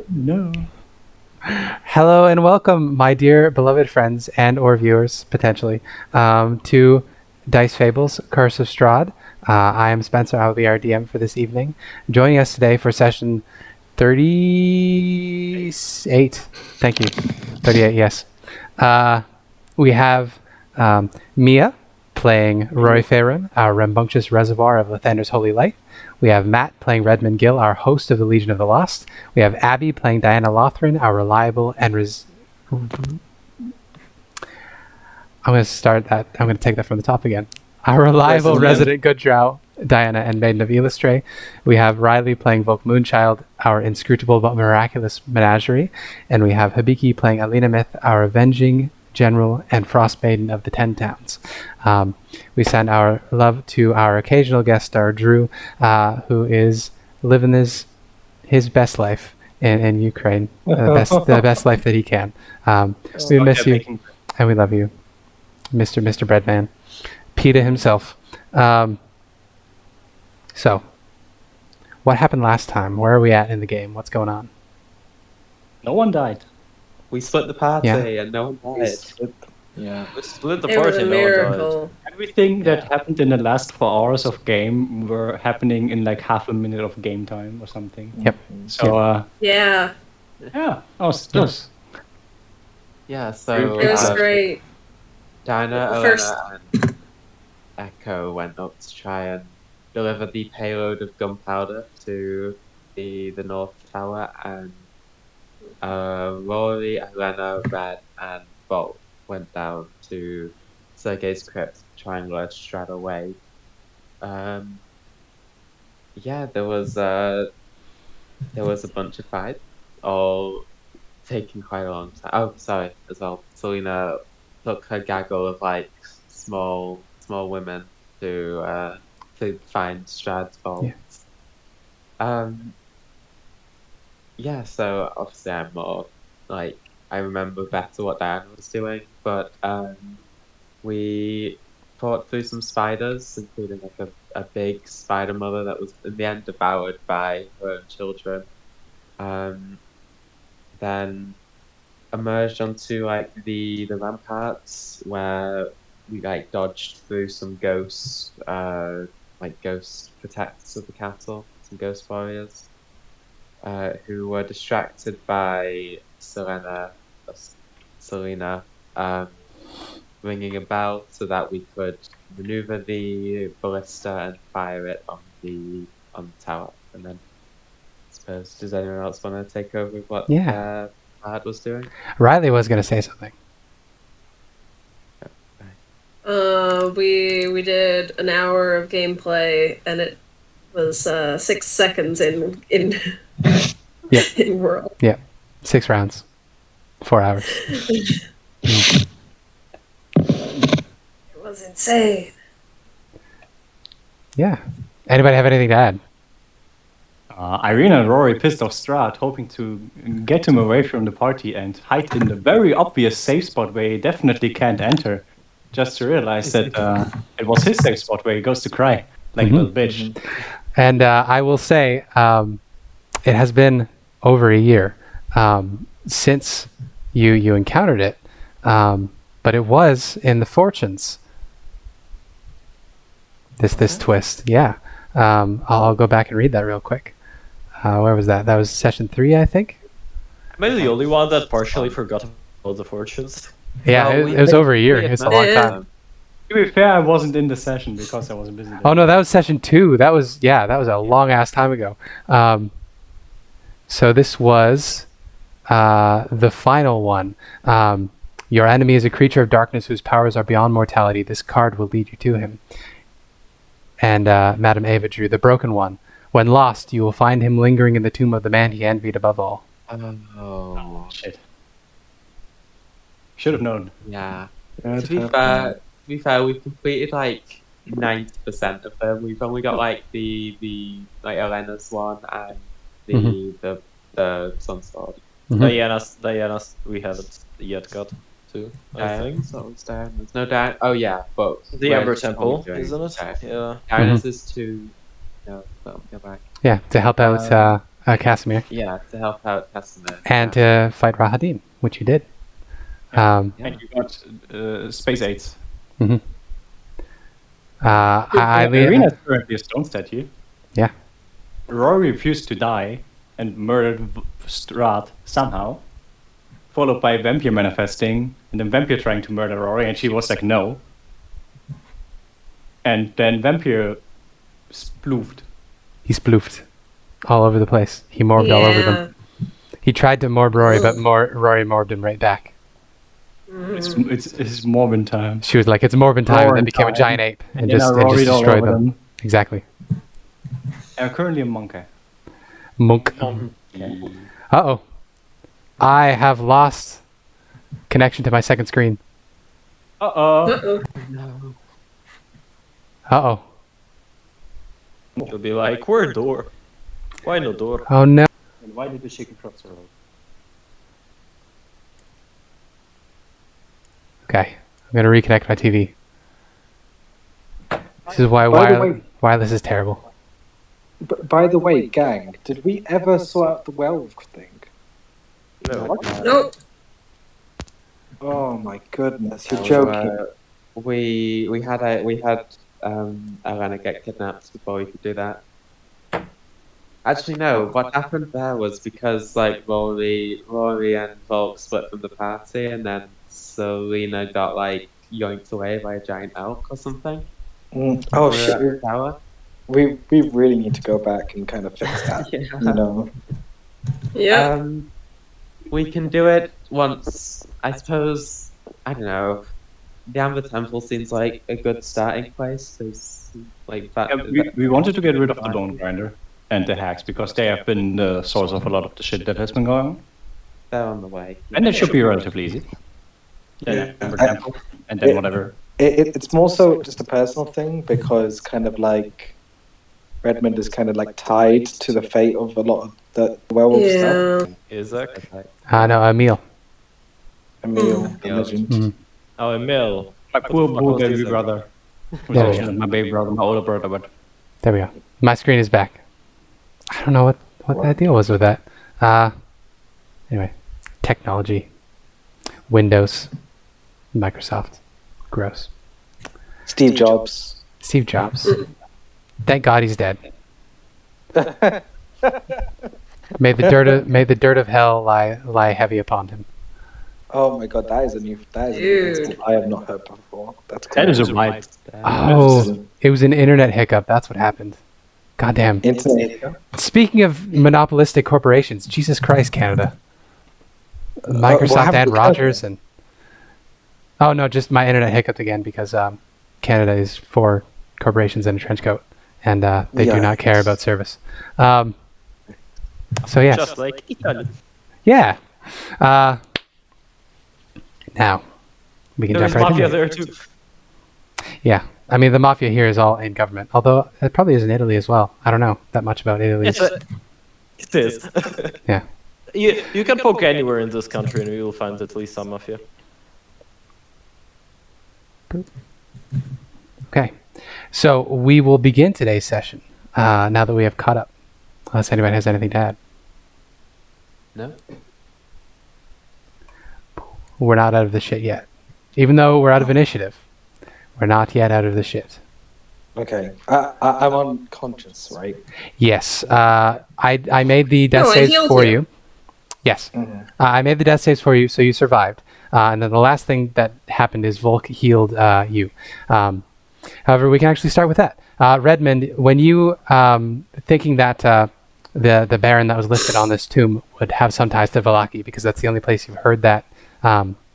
No. Hello and welcome, my dear beloved friends and or viewers, potentially, to Dice Fables, Curse of Strahd. I am Spencer. I will be our DM for this evening. Joining us today for session 38. Thank you. 38, yes. We have Mia playing Rory Fahrun, our rambunctious reservoir of Lathander's holy light. We have Matt playing Redmond Gill, our host of the Legion of the Lost. We have Abby playing Diana Lothryn, our reliable and I'm going to take that from the top again. Our reliable resident good drow, Diana, and Maiden of Illustre. We have Riley playing Volk Moonchild, our inscrutable but miraculous menagerie. And we have Hibiki playing Ilena Myth, our avenging general and frost maiden of the 10 towns. We send our love to our occasional guest star, Drew, who is living his best life in Ukraine, the best life that he can. We miss you, and we love you, Mr. Breadman, PETA himself. So, what happened last time? Where are we at in the game? What's going on? No one died. We split the party and no one died. We split the It party was a and no one died. miracle. Everything that happened in the last 4 hours of game were happening in like half a minute of game time or something. Yep. So, Yeah, that was close. Yeah, so it was great. Diana, Well, Ilena, and Echo went up to try and deliver the payload of gunpowder to the North Tower, and Rory, Ilena, Red, and Volk went down to Sergei's crypt to try and lure Strahd away. There was a bunch of fights, all taking quite a long time. Oh, sorry, as well. Celina took her gaggle of like small women to find Strahd's vault. So obviously I'm more like I remember better what Diana was doing, but we fought through some spiders, including like a big spider mother that was in the end devoured by her own children. Then emerged onto like the ramparts where we like dodged through some ghosts, like ghost protectors of the castle, some ghost warriors, who were distracted by Celina ringing a bell so that we could maneuver the ballista and fire it on the tower. And then, I suppose, does anyone else want to take over what Bard was doing? Riley was going to say something. We did an hour of gameplay, and it was 6 seconds in world. Yeah, 6 rounds, 4 hours. It was insane. Yeah. Anybody have anything to add? Ireena and Rory pissed off Strahd, hoping to get him away from the party and hide in the very obvious safe spot where he definitely can't enter. Just to realize that it was his safe spot where he goes to cry like a little bitch. And I will say, it has been over a year since you encountered it, but it was in the Fortunes. This twist, I'll go back and read that real quick. Where was that? That was session 3, I think. Am I the only one that partially forgot about the Fortunes? Yeah, it was over a year. It's a long time. To be fair, I wasn't in the session because I wasn't busy. Oh no, that was session 2. That was a long ass time ago. So this was the final one. Your enemy is a creature of darkness whose powers are beyond mortality. This card will lead you to him. And Madame Ava drew the broken one. When lost, you will find him lingering in the tomb of the man he envied above all. Oh shit! Should have known. Yeah. To be fair, we've completed like 90% of them. We've only got like the like Elena's one and the Sunsword. Diana's we haven't yet got to. I think. So it's down. There's no down. Oh yeah, but the Ember Temple, isn't it? Yeah. Diana's is to go back. Yeah, to help out Casimir, Yeah, to help out Casimir. and to fight Rahadin, which you did. And you got space aids. Ireena, Ireena is currently a stone statue. yeah. Rory refused to die and murdered Strahd somehow, followed by Vampire manifesting, and then Vampire trying to murder Rory, and she was like, no. And then Vampire sploofed. He sploofed all over the place. He morbed all over them. He tried to morb Rory, but Rory morbed him right back. It's Morbin time. She was like, it's Morbin time, and then became a giant ape and just destroyed them. Exactly. I'm currently a monkey. Monk. Uh-oh. I have lost connection to my second screen. Uh-oh. Uh-oh. You'll be like, where door? Why no door? Oh, no. And why did the chicken crops roll? Okay. I'm going to reconnect my TV. This is why wireless is terrible. By the way, gang, did we ever sort out the werewolf thing? No. Nope. Oh my goodness, you're So, joking. we had Ilena get kidnapped before we could do that. Actually, no. What happened there was because like Rory and Volk split from the party, and then Celina got like yoinked away by a giant elk or something. Oh shit, Tower. we really need to go back and kind of fix that. Yeah. You know. Yeah. We can do it once. I suppose. I don't know. The Amber Temple seems like a good starting place. There's like that. We wanted to get rid of the bone grinder and the hacks because they have been the source of a lot of the shit that has been going on. They're on the way. And it should be relatively easy. Yeah, for example. And then whatever. It's more so just a personal thing because kind of like Redmond is kind of like tied to the fate of a lot of the werewolf stuff. Isaac? No, Emil. Emil, the legend. Oh, Emil. My poor baby brother. There we Also go. not my baby brother, my older brother, but There we go. My screen is back. I don't know what that deal was with that. Anyway, technology. Windows. Microsoft. Gross. Steve Jobs. Steve Jobs. Thank God he's dead. May the dirt of hell lie heavy upon him. Oh my god, that is a new Dude. I have not heard before. That's cool. that is a right. Oh, it was an internet hiccup. That's what happened. Goddamn. Internet. Speaking of monopolistic corporations, Jesus Christ, Canada. Microsoft happened and to Rogers and... Oh, no, just my internet hiccuped again because Canada is for corporations in a trench coat. And they do not care about service. So, yes. Just like Italy. Yeah. Now, we can There is jump right mafia in. there too. Yeah. I mean, the mafia here is all in government. Although, it probably is in Italy as well. I don't know that much about Italy. It is. Yeah. You can poke anywhere in this country and you will find at least some mafia. Okay. So, we will begin today's session now that we have caught up. Unless anybody has anything to add. No. We're not out of the shit yet. Even though we're out of initiative, we're not yet out of the shit. Okay. I'm unconscious, right? Yes. I made the death No, I saves healed for you. you. Yes. I made the death saves for you, so you survived. And then the last thing that happened is Volk healed you. However, we can actually start with that. Redmond, when you thinking that the Baron that was listed on this tomb would have some ties to Vallaki, because that's the only place you've heard that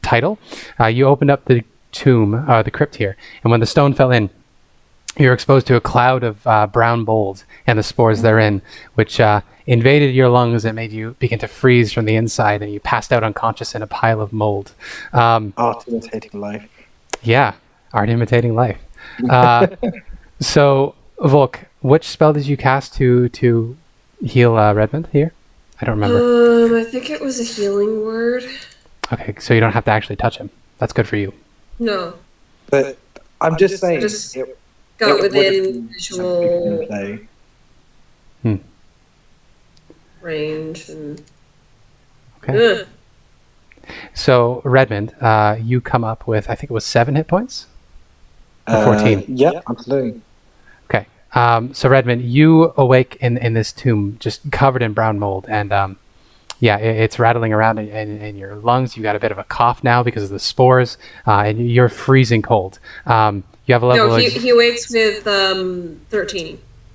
title, you opened up the tomb, the crypt here, and when the stone fell in, you're exposed to a cloud of brown mold and the spores therein, which invaded your lungs and made you begin to freeze from the inside, and you passed out unconscious in a pile of mold. Art imitating life. Yeah, art imitating life. So, Volk, which spell did you cast to heal Redmond here? I don't remember. I think it was a healing word. Okay, so you don't have to actually touch him. That's good for you. No. But I'm just saying, Just it got would've within been visual. play. range and. Okay. Ugh. So Redmond, you come up with, I think it was 7 hit points. Or 14. Yeah, absolutely. Okay. So Redmond, you awake in this tomb, just covered in brown mold, and it's rattling around in your lungs. You got a bit of a cough now because of the spores, and you're freezing cold. You have a level. No, he wakes with 13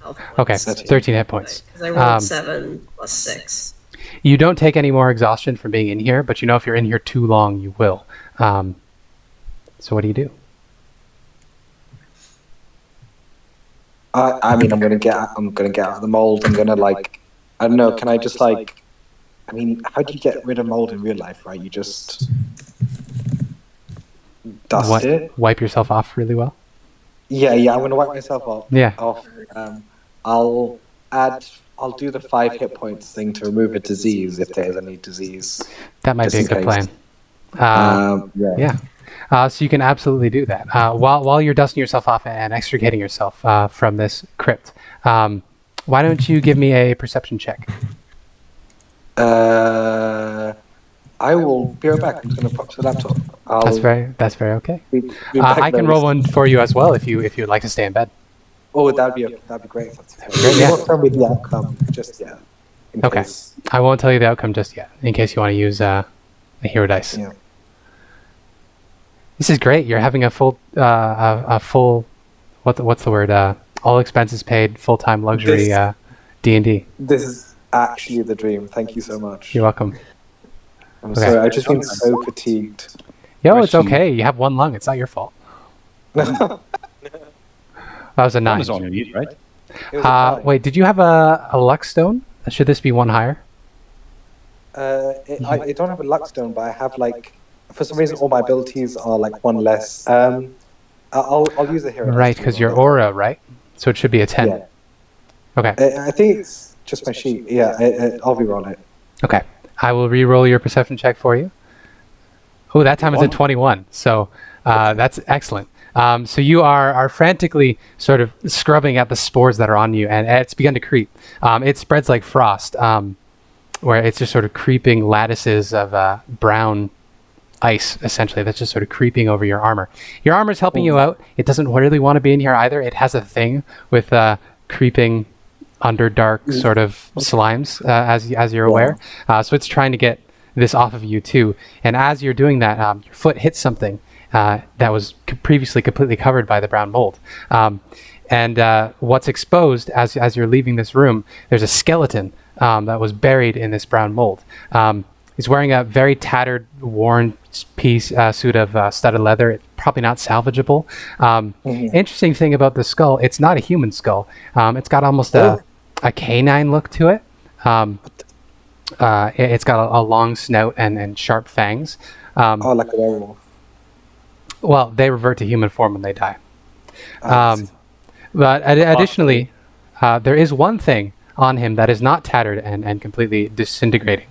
health points. Okay, 13 hit points. Because I rolled 7 plus 6. You don't take any more exhaustion from being in here, but you know if you're in here too long, you will. So what do you do? I mean, I'm gonna get out of the mold. I'm gonna I don't know. Can I just I mean, how do you get rid of mold in real life? Right? You just dust it. Wipe yourself off really well. Yeah. I'm gonna wipe myself off. Yeah. I'll do the 5 hit points thing to remove a disease if there is any disease. That might be a good plan. So you can absolutely do that. While you're dusting yourself off and extricating yourself from this crypt, why don't you give me a perception check? I will be right back. I'm just going to pop to the laptop. That's very okay. Be back I can roll one for you as well if you'd like to stay in bed. Oh, that'd be great. Great, You yeah. won't tell me the outcome just yet. Okay. I won't tell you the outcome just yet, in case you want to use a hero dice. Yeah. This is great. You're having a full, what's the word? All expenses paid, full-time luxury D&D. This is actually the dream. Thank you so much. You're welcome. I'm sorry. I've just been so fatigued. Yo, it's okay. You have one lung. It's not your fault. That was a 9. Is all you need, right? It was a 5. Wait, did you have a luck stone? Should this be one higher? I don't have a luck stone, but I have for some reason all my abilities are 1 less. I'll use a hero. Right, because your aura, right? So it should be a 10. Yeah. Okay. I think it's just my sheet. Yeah, I'll reroll it. Okay. I will re-roll your perception check for you. Oh, that time it's a 21. So that's excellent. So you are frantically sort of scrubbing at the spores that are on you, and it's begun to creep. It spreads like frost, where it's just sort of creeping lattices of brown ice, essentially, that's just sort of creeping over your armor. Your armor's helping you out. It doesn't really want to be in here either. It has a thing with creeping underdark sort of slimes, as you're aware. So it's trying to get this off of you too. And as you're doing that, your foot hits something that was previously completely covered by the brown mold. And what's exposed as you're leaving this room, there's a skeleton that was buried in this brown mold. He's wearing a very tattered, worn suit of studded leather. It's probably not salvageable. Interesting thing about the skull, it's not a human skull. It's got almost a canine look to it. It's got a long snout and sharp fangs. Like a werewolf. Well, they revert to human form when they die. But additionally, there is one thing on him that is not tattered and completely disintegrating.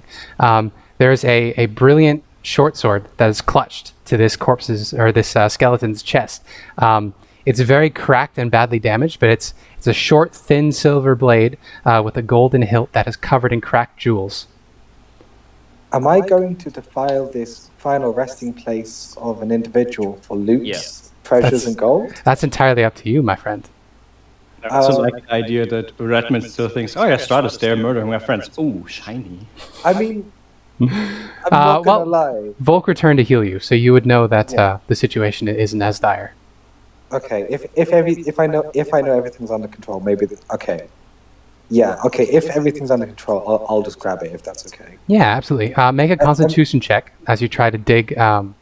There's a brilliant short sword that is clutched to this skeleton's chest. It's very cracked and badly damaged, but it's a short, thin silver blade with a golden hilt that is covered in cracked jewels. Am I going to defile this final resting place of an individual for loot, treasures, and gold? That's entirely up to you, my friend. I also like the idea that Redmond still thinks, oh yeah, Strahd there murdering my friends. Ooh, shiny. I mean, I'm not gonna lie. Volk returned to heal you, so you would know that the situation isn't as dire. Okay, if I know everything's under control, maybe okay. Yeah, okay. If everything's under control, I'll just grab it if that's okay. Yeah, absolutely. Make a Constitution check as you try to dig, or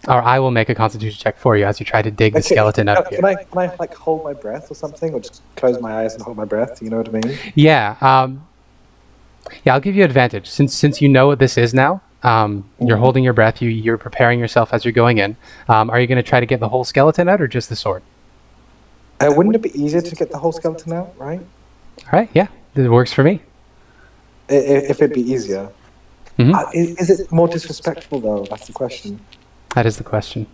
I will make a Constitution check for you as you try to dig the skeleton out of here. Can I like hold my breath or something, or just close my eyes and hold my breath? You know what I mean? Yeah. I'll give you advantage since you know what this is now. You're holding your breath. You're preparing yourself as you're going in. Are you going to try to get the whole skeleton out, or just the sword? Wouldn't it be easier to get the whole skeleton out, right? All right. Yeah, it works for me. If it'd be easier. Mm-hmm. Is it more disrespectful though? That's the question. That is the question.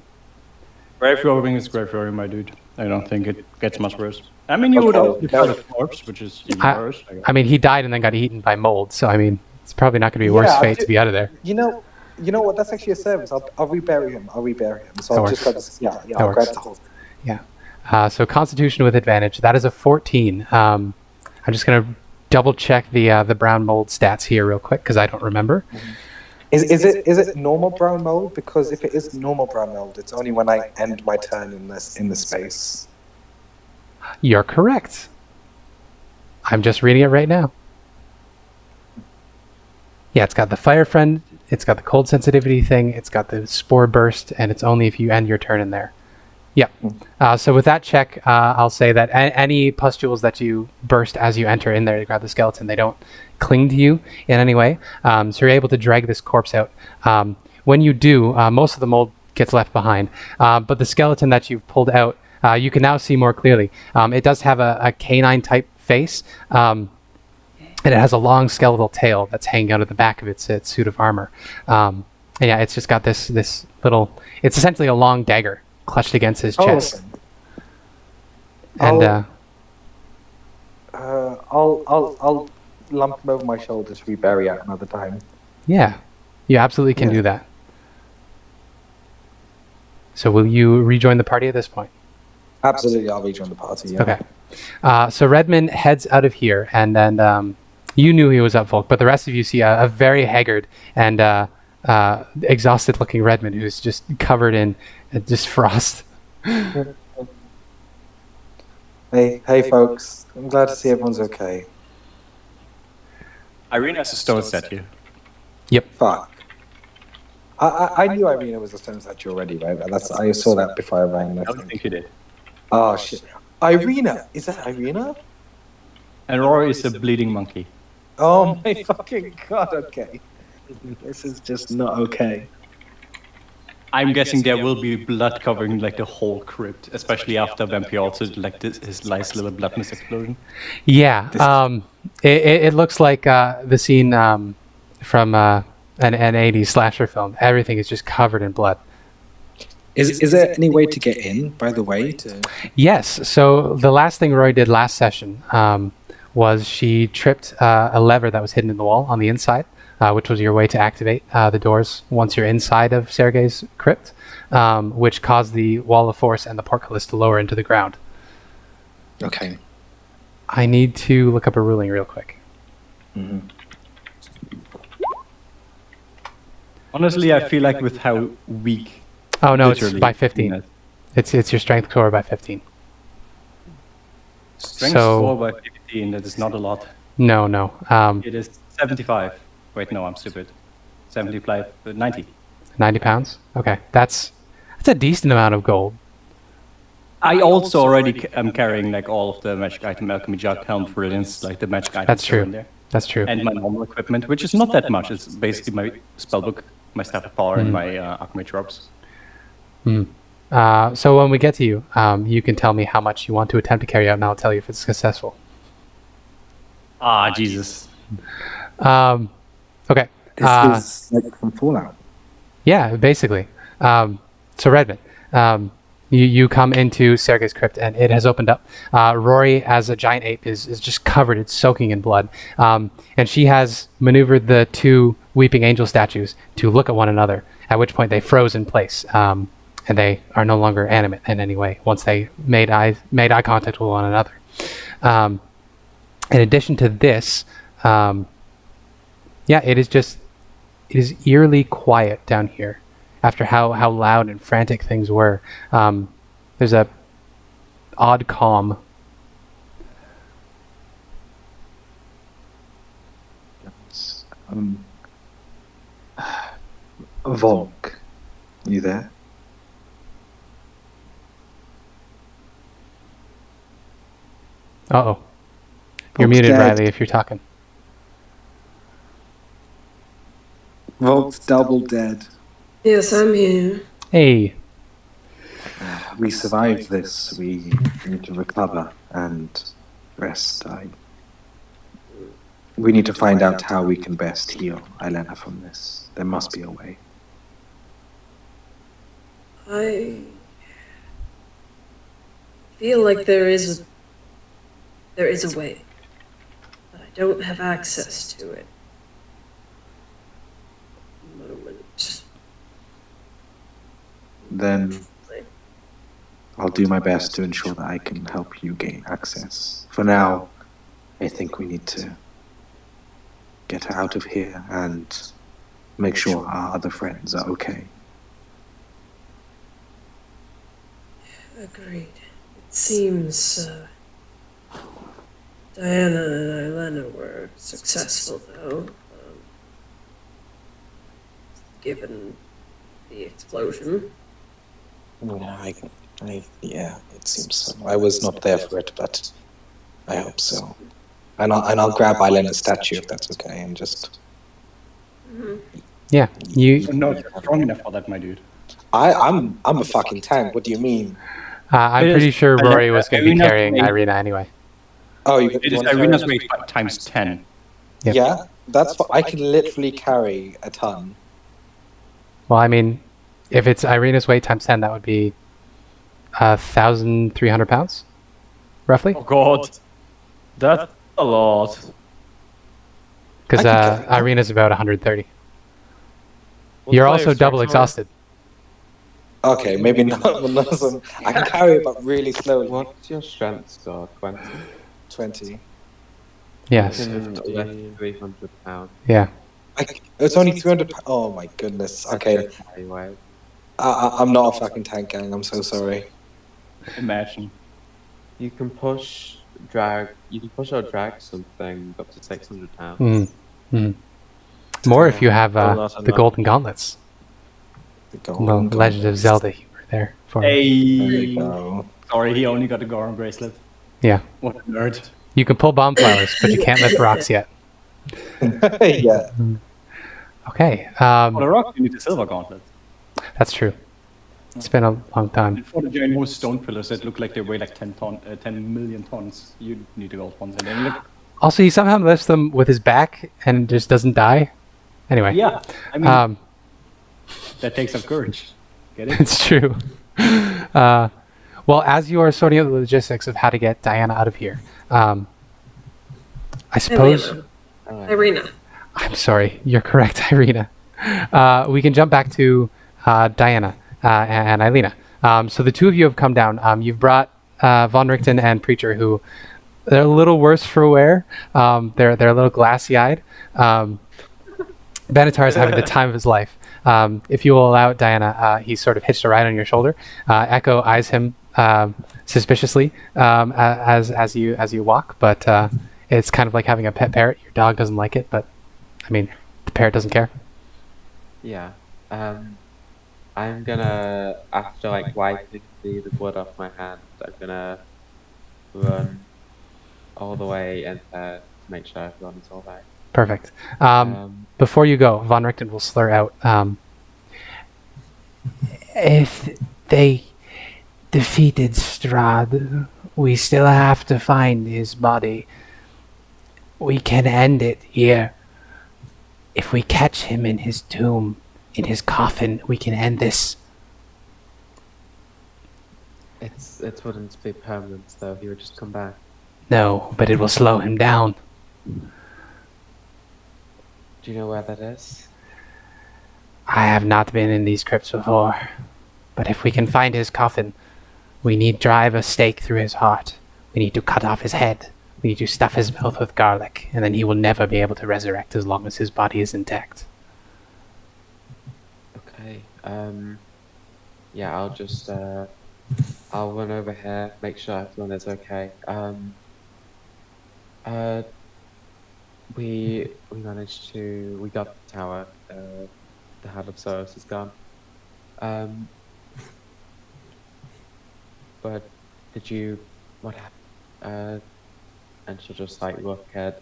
Grave roaring is grave roaring, my dude. I don't think it gets much worse. I mean, you would Okay, obviously find a corpse, which is even worse. I guess. I mean, he died and then got eaten by mold, so I mean, it's probably not going to be a worse Yeah, fate to be out of there. You know what? That's actually a service. I'll rebury him. So That I'll just grab works. this. Yeah, That I'll works. grab the whole thing. Yeah. So Constitution with advantage. That is a 14. I'm just going to double check the brown mold stats here real quick because I don't remember. Is it normal brown mold? Because if it is normal brown mold, it's only when I end my turn in the space. You're correct. I'm just reading it right now. Yeah, it's got the fire friend, it's got the cold sensitivity thing, it's got the spore burst, and it's only if you end your turn in there. Yeah. So with that check, I'll say that any pustules that you burst as you enter in there to grab the skeleton, they don't cling to you in any way. So you're able to drag this corpse out. When you do, most of the mold gets left behind. But the skeleton that you've pulled out, you can now see more clearly. It does have a canine type face. And it has a long skeletal tail that's hanging out of the back of its suit of armor. And yeah, it's just got this little... It's essentially a long dagger clutched against his chest. Okay. And I'll lump him over my shoulder to rebury at another time. yeah, you absolutely can do that. So will you rejoin the party at this point? Absolutely, I'll rejoin the party. Yeah. Okay. So Redmond heads out of here, and then you knew he was up, Volk, but the rest of you see a very haggard and exhausted-looking Redmond who's just covered in just frost. Hey, folks. I'm glad to see everyone's okay. Ireena has a stone statue. Yep. Fuck. I knew Ireena was a stone statue already, right? I saw that before I rang. I don't think you did. Oh shit. Ireena! Is that Ireena? And Rory is a bleeding monkey. Oh my fucking god, okay. This is just not okay. I'm guessing there will be blood covering like the whole crypt, especially after Vampire also did like his nice little bloodness explosion. Yeah. It looks like the scene from an 80s slasher film. Everything is just covered in blood. Is there any way to get in, by the way? Yes. So the last thing Rory did last session was she tripped a lever that was hidden in the wall on the inside, which was your way to activate the doors once you're inside of Sergei's crypt, which caused the wall of force and the portcullis to lower into the ground. Okay. I need to look up a ruling real quick. Mm-hmm. Honestly, I feel like with how weak. Oh no, it's literally by 15. It's your strength score by 15. Strength So- score by 15, that is not a lot. No. It is 75. Wait, no, I'm stupid. 75, 90. 90 pounds. Okay, that's a decent amount of gold. I also already am carrying like all of the magic item alchemy jug, helm, brilliance, like the magic items That's are in true. there. That's true. And my normal equipment, which is not that much. It's basically my spellbook, my staff of power, and my alchemy tropes. So when we get to you, you can tell me how much you want to attempt to carry out, and I'll tell you if it's successful. Ah, Jesus. Okay. This is like from Fallout. Yeah, basically. So Redmond, you come into Sergei's crypt, and it has opened up. Rory, as a giant ape, is just covered. It's soaking in blood. And she has maneuvered the two weeping angel statues to look at one another, at which point they froze in place. And they are no longer animate in any way once they made eye contact with one another. In addition to this, it is eerily quiet down here after how loud and frantic things were. There's a odd calm. Volk, you there? Uh-oh. You're Volk's muted, dead. Riley, if you're talking. Volk's double dead. Yes, I'm here. Hey. We survived this. We need to recover and rest. We need to find out how we can best heal Ilena from this. There must be a way. feel like there is a way, but I don't have access to it. Moment. Then I'll do my best to ensure that I can help you gain access. For now, I think we need to get her out of here and make sure our other friends are okay. Agreed. It seems Diana and Ilena were successful, though, given the explosion. Yeah, it seems so. I was not there for it, but I hope so. And I'll grab Ilena's statue if that's okay, and just. Yeah, you. No, you're strong enough for that, my dude. I'm a fucking tank. What do you mean? I'm It pretty is- sure Rory was going to be Ireena's carrying weight- Ireena anyway. Oh, It is Ireena's weight times 10. Yep. Yeah, that's what I can literally carry a ton. Well, I mean, if it's Ireena's weight times 10, that would be 1,300 pounds, roughly. Oh god. That's a lot. Because I can carry that. Ireena's about 130. What You're player's also double strength are? exhausted. Okay, maybe not. I can carry it, but really slowly. What's your strength score? 20? 20. Yes. Can lift 300 pounds. Yeah. It's only 300. Oh my goodness. Okay, Anyway, I'm not a fucking tank, gang. I'm so sorry. Imagine. you can push or drag something up to 600 pounds. Mm. Mm. More if you have not the enough. golden gauntlets. The Well, Legend of Zelda humor there. For There you Hey. go. Sorry, he only got a Goron bracelet. Yeah. What a nerd. You can pull bomb flowers, but you can't lift rocks yet. Yeah. Okay. For the rock, you need a silver gauntlet. That's true. It's been a long time. And for the giant stone pillars that look like they weigh like 10 million tons, you need a gold one. And then look, Also, he somehow lifts them with his back and just doesn't die. Anyway. yeah, I mean, Um, that takes some courage. Get it? it's true. Well, as you are sorting out the logistics of how to get Diana out of here, I suppose. Ilena. Alright. Ireena. I'm sorry, you're correct, Ireena. We can jump back to Diana and Ilena. So the two of you have come down. You've brought Von Richten and Preacher, who they're a little worse for wear. They're a little glassy-eyed. Benatar is having the time of his life. If you will allow it, Diana, he's sort of hitched a ride on your shoulder. Echo eyes him suspiciously as you walk, but it's kind of like having a pet parrot. Your dog doesn't like it, but I mean, the parrot doesn't care. Yeah. I'm gonna, after like wiping the blood off my hand, I'm gonna run all the way in there to make sure everyone is alright. Perfect. Before you go, Von Richten will slur out. If they defeated Strahd, we still have to find his body. We can end it here. If we catch him in his tomb, in his coffin, we can end this. It wouldn't be permanent though, he would just come back. No, but it will slow him down. Do you know where that is? I have not been in these crypts before, but if we can find his coffin, we need drive a stake through his heart. We need to cut off his head. We need to stuff his mouth with garlic, and then he will never be able to resurrect as long as his body is intact. Okay. Yeah, I'll just I'll run over here, make sure everyone is okay. We managed to, we got the tower. The Hand of Soros is gone. But did you, what happened? And she'll just like look at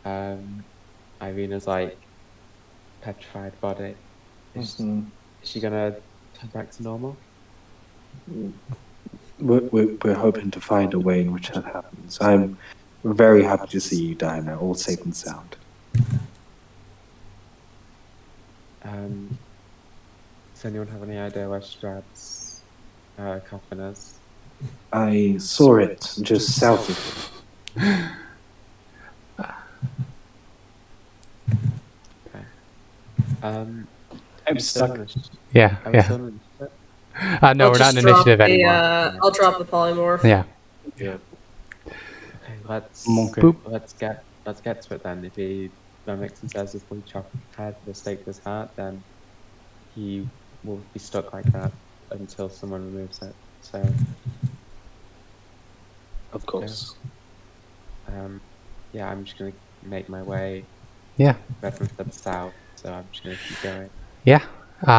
Ireena's like petrified body. Is she gonna turn back to normal? We're hoping to find a way in which that happens. I'm very happy to see you, Diana, all safe and sound. Does anyone have any idea where Strahd's coffin is? I saw it just south of here. Um, I'm stuck. Yeah, I was yeah. still in the- No, I'll we're not just in drop initiative the, anymore. I'll drop the polymorph. Yeah. Okay, let's Monkey. Boop. let's get to it then. If he Remington says if we chop his head for the stake of his heart, then he will be stuck like that until someone removes it. So Of course. yeah, I'm just gonna make my way Yeah. Redmond to the south. So I'm just gonna keep going. Yeah.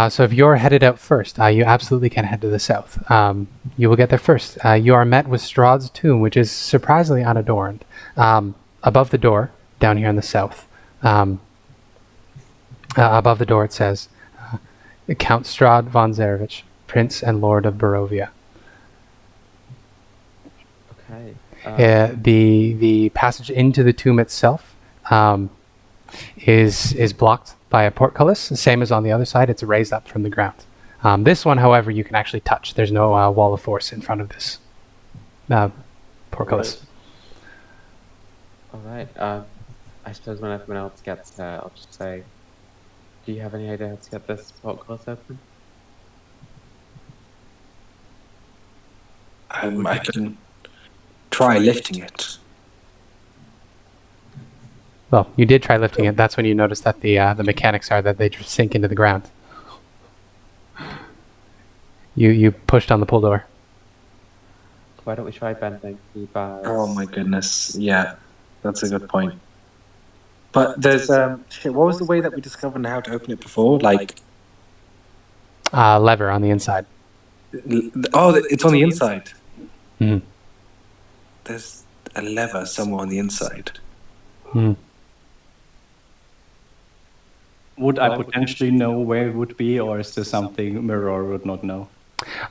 So if you're headed out first, you absolutely can head to the south. You will get there first. You are met with Strahd's tomb, which is surprisingly unadorned. Above the door, down here in the south, above the door it says, Count Strahd von Zarevich, Prince and Lord of Barovia. Okay. The passage into the tomb itself is blocked by a portcullis, same as on the other side. It's raised up from the ground. This one, however, you can actually touch. There's no wall of force in front of this portcullis. All right. I suppose when everyone else gets there, I'll just say, do you have any idea how to get this portcullis open? I can try lifting it. Well, you did try lifting it. That's when you noticed that the mechanics are that they just sink into the ground. You pushed on the pull door. Why don't we try bending the bars? Oh my goodness. Yeah, that's a good point. But there's shit, what was the way that we discovered how to open it before? Like Lever on the inside. it's on the inside. Mhm. There's a lever somewhere on the inside. Mhm. Would I potentially know where it would be, or is this something Mirror would not know?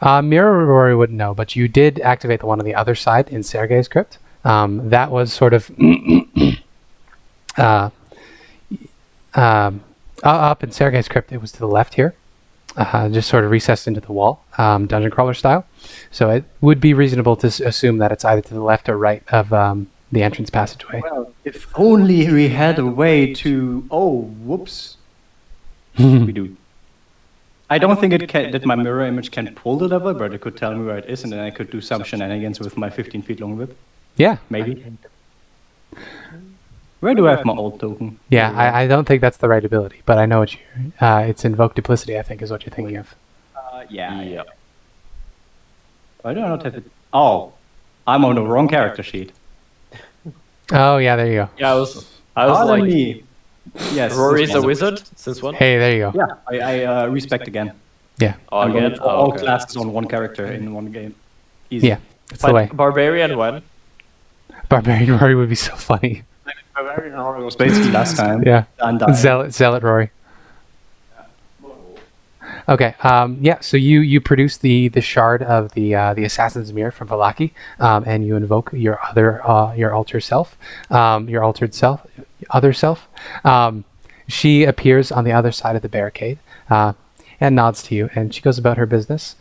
Mirror Rory wouldn't know, but you did activate the one on the other side in Sergei's crypt. That was sort of up in Sergei's crypt. It was to the left here, just sort of recessed into the wall, dungeon crawler style. So it would be reasonable to assume that it's either to the left or right of the entrance passageway. Well, if only we had a way to... Oh, whoops. We do. I don't think it can, that my mirror image can pull the lever, but it could tell me where it is, and then I could do some shenanigans with my 15 feet long whip. Yeah. Maybe. Where do I have my old token? Yeah, I don't think that's the right ability, but I know what you're... it's Invoke Duplicity, I think, is what you're thinking of. Yeah. Why do I not have it? Oh, I'm on the wrong character sheet. Oh, yeah, there you go. Yeah, I was Pardon like, me. Yes. Rory's this a one. wizard since when? Hey, there you go. Yeah, I respect again. Yeah. Oh, I'm again? going for all okay. classes on one character in one game. Easy. Yeah, it's the way. But barbarian when? Barbarian Rory would be so funny. Barbarian Horror was basically last time. Yeah. And died. Zealot Rory. Okay. Yeah. So you produce the shard of the assassin's mirror from Valaki, and you invoke your altered self, other self. She appears on the other side of the barricade, and nods to you, and she goes about her business.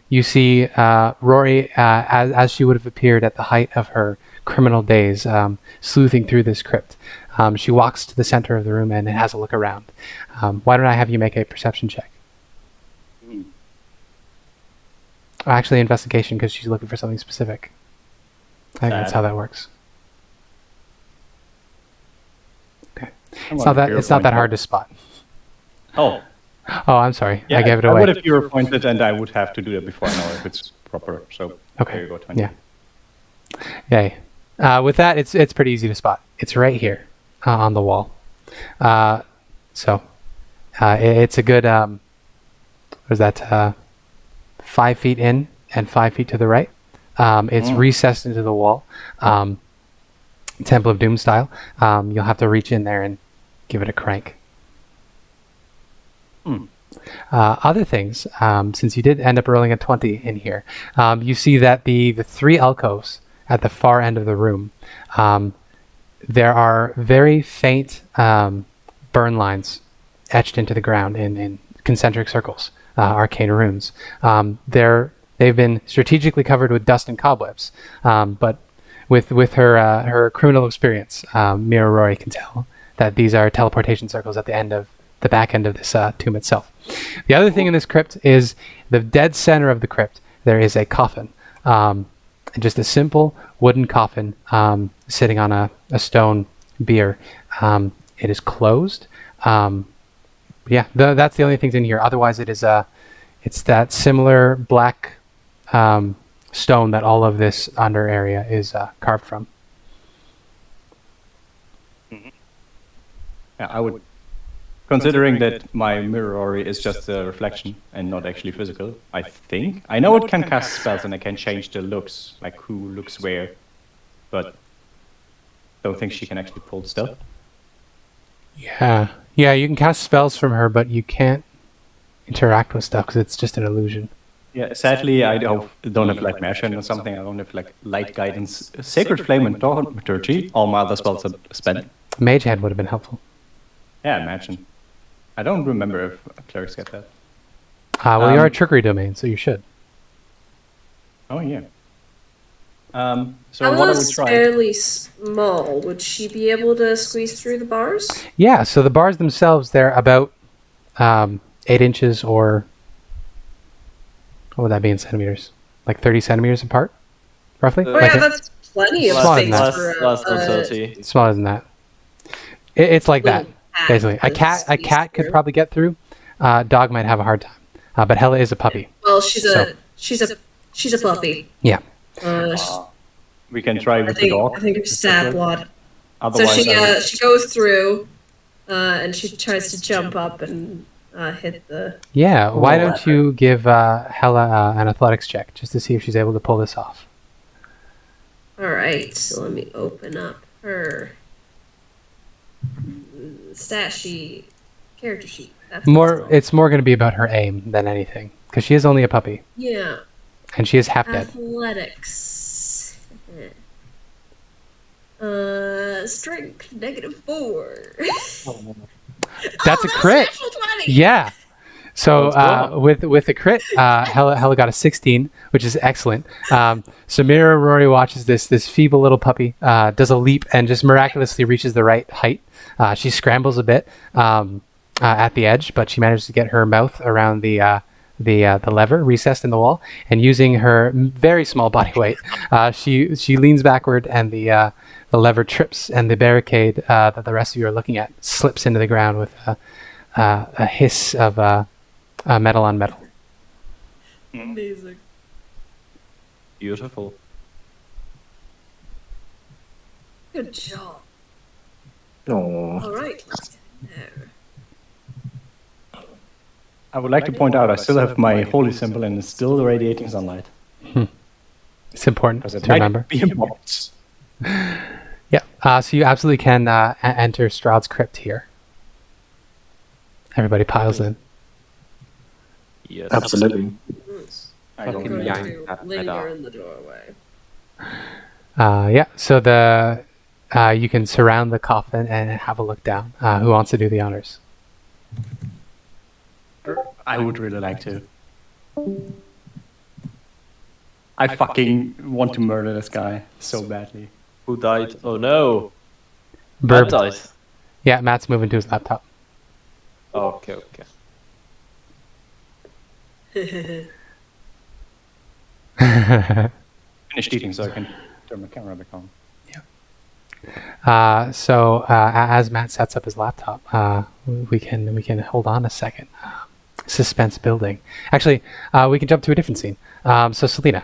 You see Rory as she would have appeared at the height of her criminal days, sleuthing through this crypt. She walks to the center of the room and has a look around. Why don't I have you make a perception check? Actually, investigation, because she's looking for something specific. I think that's how that works. Okay, it's not that hard to spot. Oh, I'm sorry, yeah, I gave it I away. would if you were pointed, and I would have to do that before I know if it's proper. So Okay. there you go, 20. Yeah. Yay. With that, it's pretty easy to spot. It's right here on the wall. It's a good. What is that? 5 feet in and 5 feet to the right. It's recessed into the wall, Temple of Doom style. You'll have to reach in there and give it a crank. Other things, since you did end up rolling a 20 in here, you see that the 3 alcoves at the far end of the room, there are very faint burn lines etched into the ground in concentric circles, arcane runes. They They've been strategically covered with dust and cobwebs, but with her criminal experience, Mira Rory can tell that these are teleportation circles at the back end of this tomb itself. The other thing in this crypt is the dead center of the crypt. There is a coffin, just a simple wooden coffin sitting on a stone bier. It is closed. That's the only things in here. Otherwise, it's that similar black stone that all of this under area is carved from. Yeah, I would, considering that my mirror Rory is just a reflection and not actually physical, I think. I know it can cast spells and it can change the looks, like who looks where, but don't think she can actually pull stuff. Yeah, you can cast spells from her, but you can't interact with stuff because it's just an illusion. Yeah, sadly, I don't have like Merchant or something. I don't have like Light Guidance, Sacred Flame, and Thaumaturgy. All my other spells are spent. Mage Hand would have been helpful. Yeah, imagine. I don't remember if clerics get that. Well, you are a trickery domain, so you should. Oh, yeah. So Ella's what I would try... fairly small. Would she be able to squeeze through the bars? Yeah, so the bars themselves, they're about 8 inches, or what would that be in centimeters? Like 30 centimeters apart, roughly? Oh, like yeah, that's plenty of Smaller space than that. for Less than 30. Smaller than that. It's like that, Little cat basically. A could cat squeeze could through. probably get through. Dog might have a hard time. But Hella is a puppy. Well, she's a puppy. Yeah. We can try with the dog. I think her stat blood. So Otherwise, she goes through, and she tries to jump up and hit the. Yeah, why don't you give Hella an athletics check just to see if she's able to pull this off? All right, so let me open up her stat sheet, character sheet. That's It's more going to be about her aim than anything, because she is only a puppy, yeah. and she is half dead. Athletics. Strength -4. That's a crit. Natural 20. Yeah. So with the crit, Hella got a 16, which is excellent. Samira Rory watches this feeble little puppy, does a leap and just miraculously reaches the right height. She scrambles a bit at the edge, but she manages to get her mouth around the lever recessed in the wall, and using her very small body weight, she leans backward, and the lever trips, and the barricade that the rest of you are looking at slips into the ground with a hiss of metal on metal. Amazing. Beautiful. Good job. Oh, All right. There. I would like to point out I still have my holy symbol and it's still radiating sunlight. It's important Because it to remember. might be important. Yeah. So you absolutely can enter Strahd's crypt here. Everybody piles in. Yes. absolutely. I don't Fucking remember. yank To that linger out. in the doorway. Yeah. So you can surround the coffin and have a look down. Who wants to do the honors? I would really like to. I fucking want to murder this guy so badly. Who died? Oh no. Burb. Matt died. Yeah, Matt's moving to his laptop. Oh, okay. Finished eating so I can turn my camera back on. So as Matt sets up his laptop, we can hold on a second. Suspense building. Actually, we can jump to a different scene. So Celina,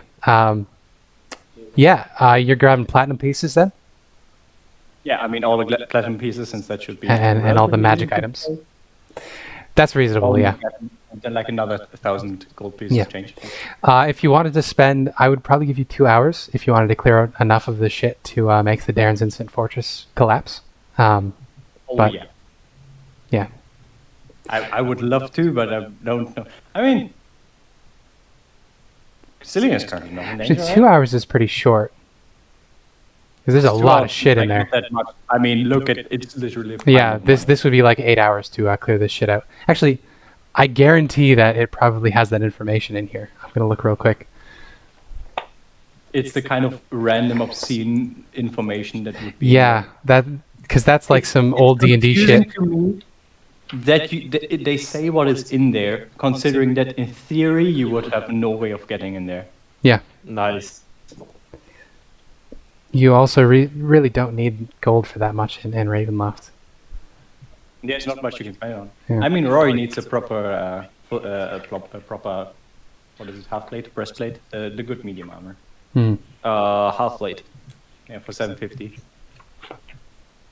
you're grabbing platinum pieces then, Yeah, I mean all the platinum pieces, since that should be... and all the magic items. That's reasonable, yeah. And then like another 1,000 gold pieces Yeah. change. If you wanted to spend, I would probably give you 2 hours if you wanted to clear out enough of the shit to make the Darren's Instant Fortress collapse. Oh, But- yeah. Yeah. I would love to, but I don't know. I mean... Celina's currently not in danger, Actually, 2 hours is pretty short. Because there's a lot of shit in there. Not that much. I mean, look at it's literally... Yeah, this would be like 8 hours to clear this shit out. Actually, I guarantee that it probably has that information in here. I'm gonna look real quick. it's the kind of random obscene information that would be. Yeah, because that's like some old D&D shit. To me that they say what is in there, considering that in theory you would have no way of getting in there. Yeah. Nice. You also really don't need gold for that much in Ravenloft. There's not much you can spend on. Yeah. I mean, Rory needs a proper, proper, what is it, half plate, breastplate, the good medium armor. Half plate. Yeah, for 750.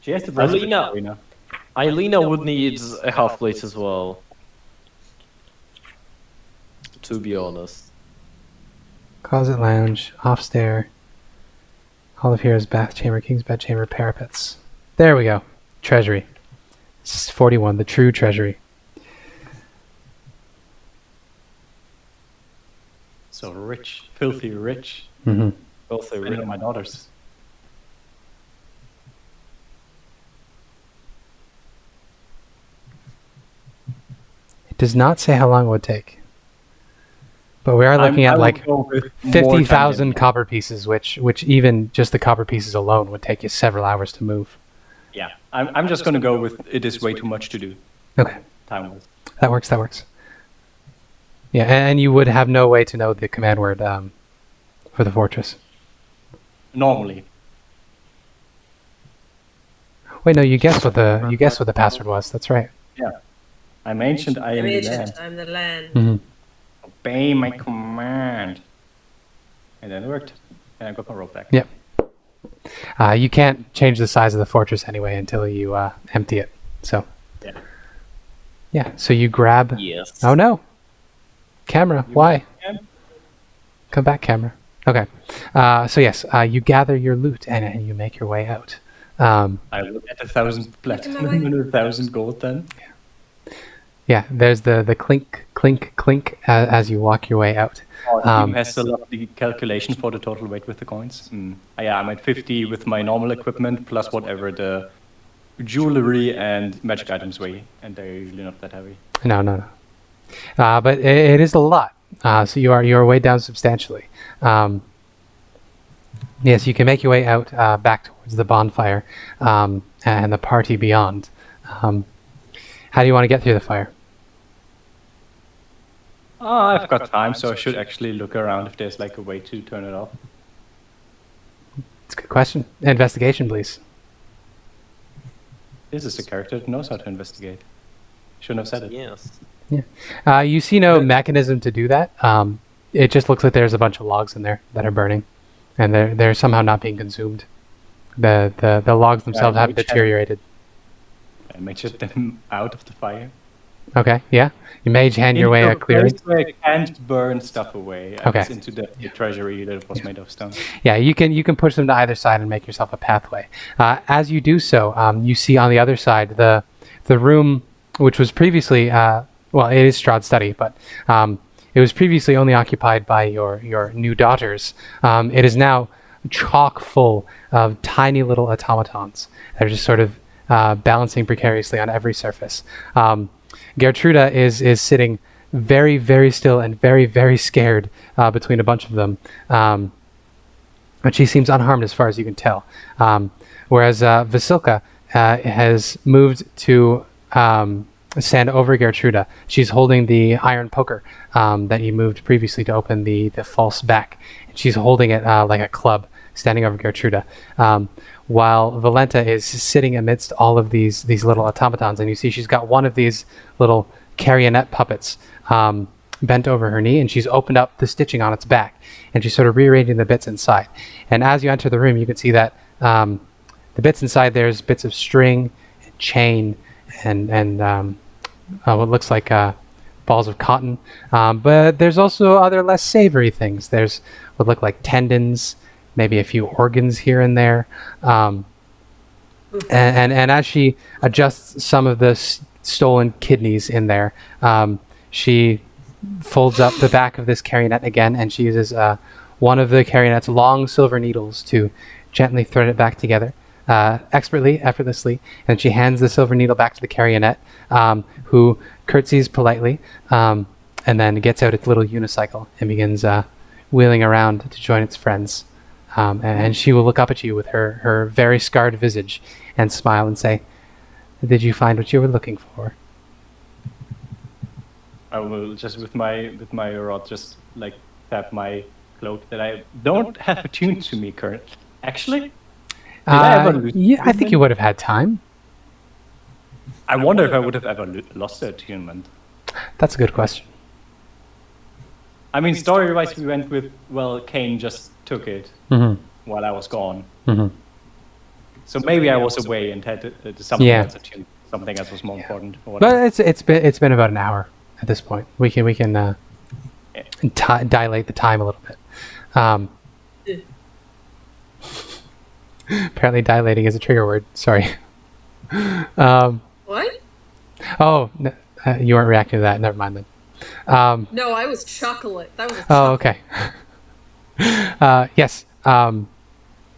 She has the breastplate. Ilena would need a half plate as well. To be honest. Closet lounge, off stair, Hall of Heroes, bath chamber, king's bedchamber, parapets. There we go. Treasury. 41, the true treasury. So rich, filthy rich. Mm-hmm. Also rich on my daughters. It does not say how long it would take. But we are looking at like 50,000 copper pieces, which even just the copper pieces alone would take you several hours to move. Yeah, I'm just going to go with it is way too much to do. Okay. Time-wise. That works. Yeah, and you would have no way to know the command word for the fortress. Normally. Wait, no, you guessed what the password was. That's right. Yeah. I'm ancient, I am the land. I'm the land. Mm-hmm. Obey my command. And then it worked. And I got my rope back. Yep. You can't change the size of the fortress anyway until you empty it. So. Yeah. Yeah. So you grab. Yes. Oh no. Camera. Why? Again? Come back, camera. Okay. So yes, you gather your loot and you make your way out. I will get 1,000 platinum and 1,000 gold then. Yeah, there's the clink, clink, clink as you walk your way out. Team has a lovely calculation for the total weight with the coins. Yeah, I'm at 50 with my normal equipment plus whatever the jewelry and magic items weigh, and they're usually not that heavy. No. But it is a lot. So you are way down substantially. Yes, you can make your way out back towards the bonfire and the party beyond. How do you want to get through the fire? I've got time, so I should actually look around if there's like a way to turn it off. It's a good question. Investigation, please. This is a character that knows how to investigate. Shouldn't have said it. Yes. Yeah. You see no mechanism to do that. It just looks like there's a bunch of logs in there that are burning, and they're somehow not being consumed. The logs themselves haven't deteriorated. And make sure them out of the fire. Okay, yeah. You mage hand your way a clearing. Where I can't burn stuff away. Okay. Into the treasury that was made of stone. Yeah, you can push them to either side and make yourself a pathway. As you do so, you see on the other side the room which was previously it is Strahd's study, but it was previously only occupied by your new daughters. It is now chock full of tiny little automatons that are just sort of balancing precariously on every surface. Gertruda is sitting very, very still and very, very scared between a bunch of them. But she seems unharmed as far as you can tell. Whereas Vasilka has moved to stand over Gertruda. She's holding the iron poker that you moved previously to open the false back. She's holding it like a club, standing over Gertruda. While Valenta is sitting amidst all of these little automatons, and you see she's got one of these little carionette puppets bent over her knee, and she's opened up the stitching on its back, and she's sort of rearranging the bits inside. And as you enter the room, you can see that the bits inside, there's bits of string, and chain, and what looks like balls of cotton. But there's also other less savory things. There's what look like tendons, maybe a few organs here and there. And as she adjusts some of the stolen kidneys in there, she folds up the back of this carionet again, and she uses one of the carionet's long silver needles to gently thread it back together, expertly, effortlessly, and she hands the silver needle back to the carionet, who curtsies politely, and then gets out its little unicycle and begins wheeling around to join its friends. And she will look up at you with her very scarred visage and smile and say, "Did you find what you were looking for?" I will just with my rod just like tap my cloak that I don't have attuned to me currently. Actually, did I ever lose Yeah, I think you attunement? would have had time. I wonder if I would have ever lost the attunement. That's a good question. I mean, story-wise, we went with, well, Kane just took it Mm-hmm. while I was gone. Mm-hmm. So maybe I was away and had something Yeah. else attuned. Something else was more important. Or whatever. But it's been about an hour at this point. We can dilate the time a little bit. Apparently, dilating is a trigger word. Sorry. What? Oh, you weren't reacting to that. Never mind then. No, I was chocolate. That was a Oh, chocolate. okay. Yes.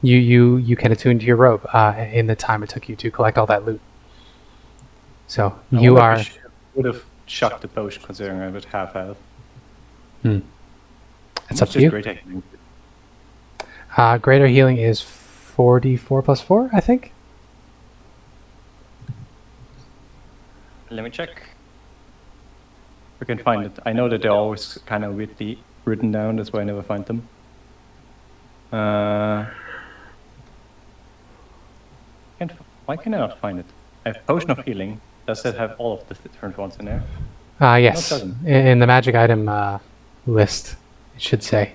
You can attune to your robe in the time it took you to collect all that loot. So I you wonder are. if I would have chucked the potion considering I would have health. It's up to you. Great technique. Greater healing is 44 plus 4, I think. Let me check. We can find it. I know that they're always kind of weirdly written down. That's why I never find them. Why can I not find it? I have Potion of Healing. Does that have all of the different ones in there? Yes. No, it doesn't. In the magic item list, it should say.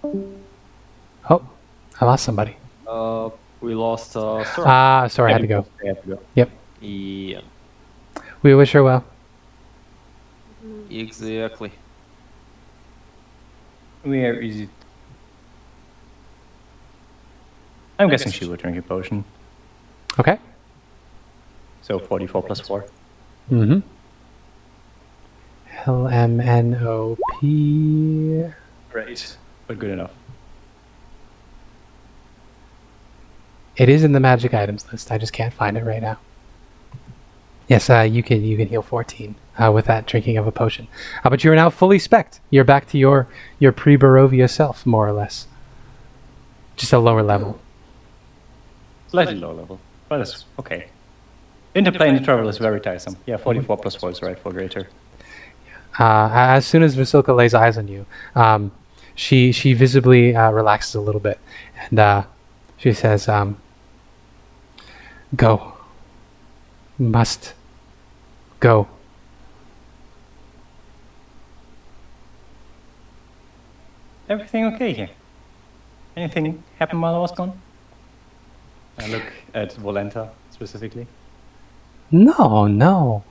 Oh, I lost somebody. We lost Sora. Sorry, I had to go. I have to go. Yep. Yeah, We wish her well. exactly. We are easy. I'm guessing she would drink a potion. Okay. So 44 plus 4. Mm-hmm. LMNOP. Great. But good enough. It is in the magic items list. I just can't find it right now. Yes, you can heal 14 with that drinking of a potion. But you're now fully spec'd. You're back to your pre-Barovia self, more or less. Just a lower level. Slightly low level. But it's okay. Interplane travel is very tiresome. Yeah, 44 plus 4 is right for greater. As soon as Vasilka lays eyes on you, she visibly relaxes a little bit, and she says, "Go. Must go." Everything okay here? Anything happen while I was gone? I look at Volenta specifically. No.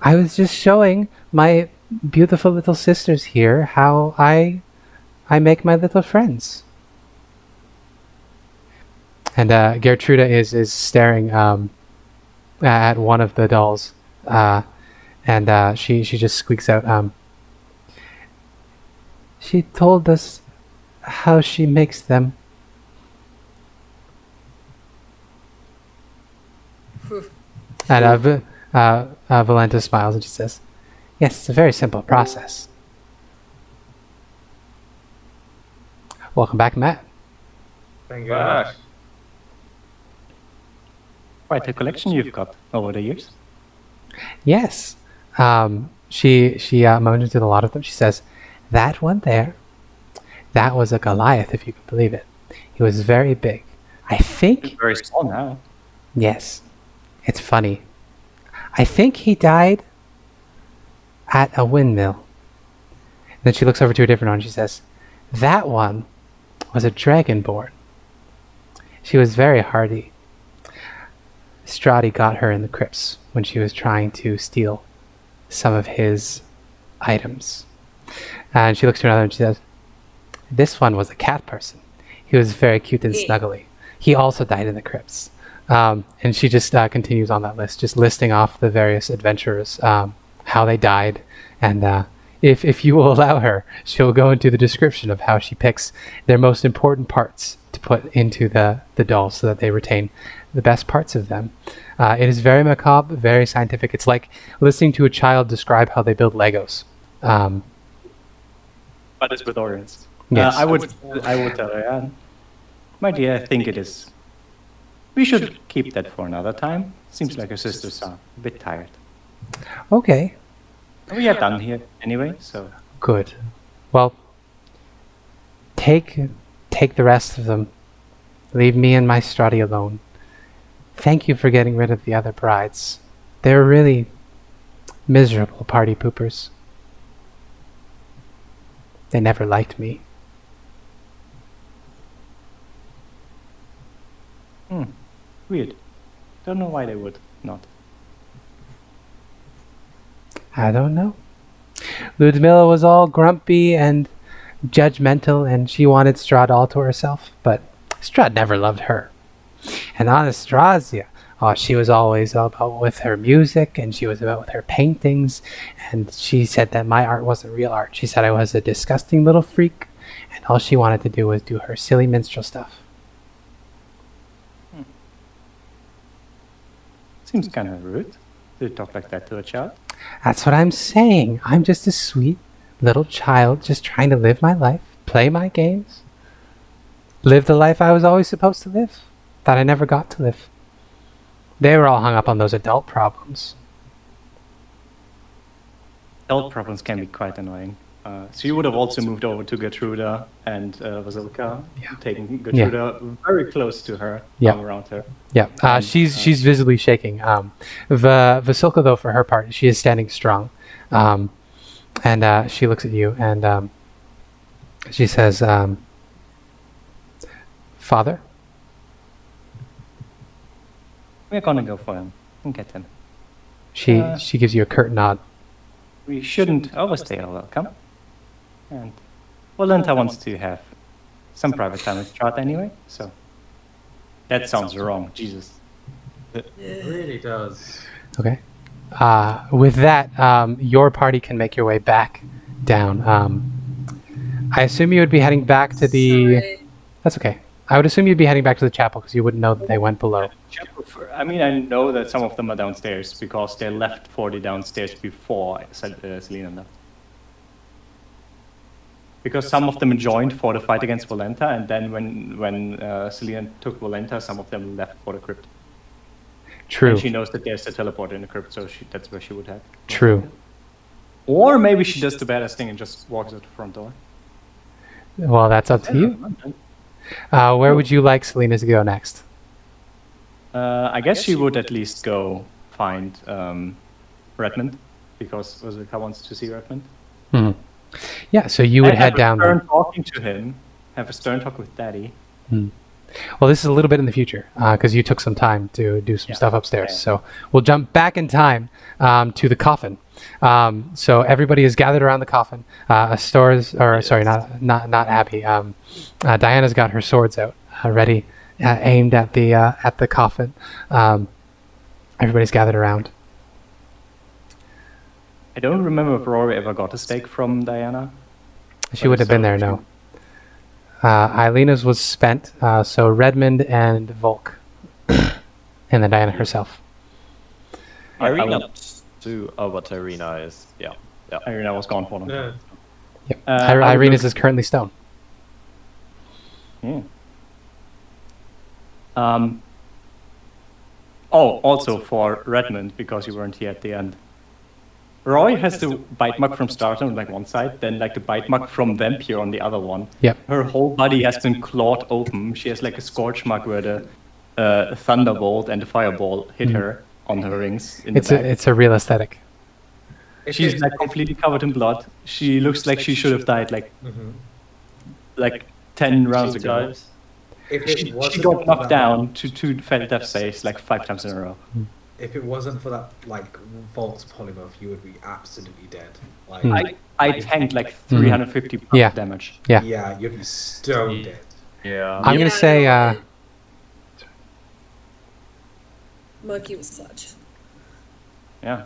I was just showing my beautiful little sisters here how I make my little friends. And Gertruda is staring at one of the dolls, and she just squeaks out, "She told us how she makes them." And Valenta smiles and she says, "Yes, it's a very simple process." Welcome back, Matt. Thank you very much. Quite a collection you've got over the years. Yes. She motions to a lot of them. She says, "That one there, that was a Goliath, if you can believe it. He was very big. I think..." Very small now. Yes. It's funny. I think he died at a windmill. Then she looks over to a different one. She says, "That one was a dragonborn. She was very hardy. Strahd got her in the crypts when she was trying to steal some of his items." And she looks to another and she says, "This one was a cat person. He was very cute and snuggly. He also died in the crypts." And she just continues on that list, just listing off the various adventurers, how they died, and if you will allow her, she'll go into the description of how she picks their most important parts to put into the dolls so that they retain the best parts of them. It is very macabre, very scientific. It's like listening to a child describe how they build Legos. Um, But it's with Orions. Yes. I would tell her, my dear, I think it is. We should keep that for another time. Seems like her sisters are a bit tired. okay, We are done here anyway, so good. Well, take the rest of them. Leave me and my Strahd alone. Thank you for getting rid of the other brides. They're really miserable party poopers. They never liked me. weird. Don't know why they would not. I don't know. Ludmilla was all grumpy and judgmental, and she wanted Strahd all to herself, but Strahd never loved her. And Anastasia, oh, she was always about with her music, and she was about with her paintings, and she said that my art wasn't real art. She said I was a disgusting little freak, and all she wanted to do was do her silly minstrel stuff. Seems kind of rude to talk like that to a child. That's what I'm saying. I'm just a sweet little child just trying to live my life, play my games, live the life I was always supposed to live, that I never got to live. They were all hung up on those adult problems. Adult problems can be quite annoying. So you would have also moved over to Gertruda and Vasilka, taking Gertruda very close to her, arm around her. Yeah, she's visibly shaking. Vasilka, though, for her part, she is standing strong. And she looks at you and she says, Father? We're gonna go for him and get him. She gives you a curt nod. We shouldn't overstay our welcome. And Volenta wants to have some private time with Strahd anyway, so that sounds wrong. Jesus. It really does. Okay. With that, your party can make your way back down. I assume you would be heading back to the... Sorry. That's okay. I would assume you'd be heading back to the chapel because you wouldn't know that they went below. I mean, I know that some of them are downstairs because they left for the downstairs before Celina left. Because some of them joined for the fight against Volenta, and then when Celina took Volenta, some of them left for the crypt. True. And she knows that there's a teleporter in the crypt, so that's where she would head. True. Or maybe she does the baddest thing and just walks out the front door. Well, that's up to you. Where would you like Celina to go next? I guess she would at least go find Redmond, because Vasilka wants to see Redmond. Hmm. Yeah, so you would head down there. Talking to him, have a stern talk with Daddy. Well, this is a little bit in the future because you took some time to do some stuff upstairs. So we'll jump back in time to the coffin. So everybody is gathered around the coffin. Sorry, not Abby. Diana's got her swords out, ready, aimed at the coffin. Everybody's gathered around. I don't remember if Rory ever got a stake from Diana. She would have been there, no. Ilena's was spent, so Redmond and Volk. And then Diana herself. Ireena to what Ireena is. Yeah. Ireena was gone for them. Yeah. Yep. Ireena's is currently stone. Yeah. Also for Redmond, because you weren't here at the end. Roy has the bite mark from Starter on like one side, then like the bite mark from Vampire on the other one. Yep. Her whole body has been clawed open. She has like a scorch mark where the thunderbolt and the fireball hit her on her rings. It's a real aesthetic. She's like completely covered in blood. She looks like she should have died like 10 rounds ago. She got knocked down to 2 fatal death saves like 5 times in a row. If it wasn't for that, like, Volk's polymorph, you would be absolutely dead. Like, I tanked like 350 damage. yeah, you'd be stone dead. Yeah. I'm going to say... Monkey was such. Yeah.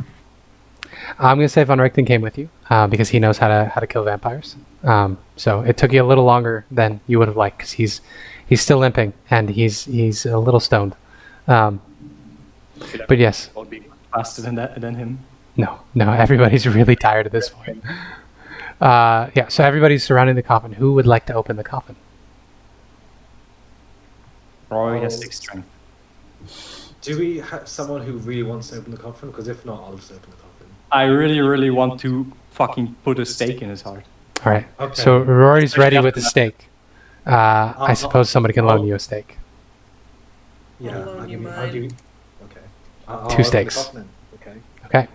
I'm going to say Von Richten came with you because he knows how to kill vampires. So it took you a little longer than you would have liked because he's still limping and he's a little stoned. But yes. I'll be faster than him. No, everybody's really tired at this point. Yeah, so everybody's surrounding the coffin. Who would like to open the coffin? Rory has 6 strength. Do we have someone who really wants to open the coffin? Because if not, I'll just open the coffin. I really, really want to fucking put a stake in his heart. All right. Okay. So Rory's ready with the after stake. I suppose somebody can loan you a stake. Yeah, I'll loan I'll you give you. mine. Okay. I'll 2 open the stakes. coffin then. Okay. Okay.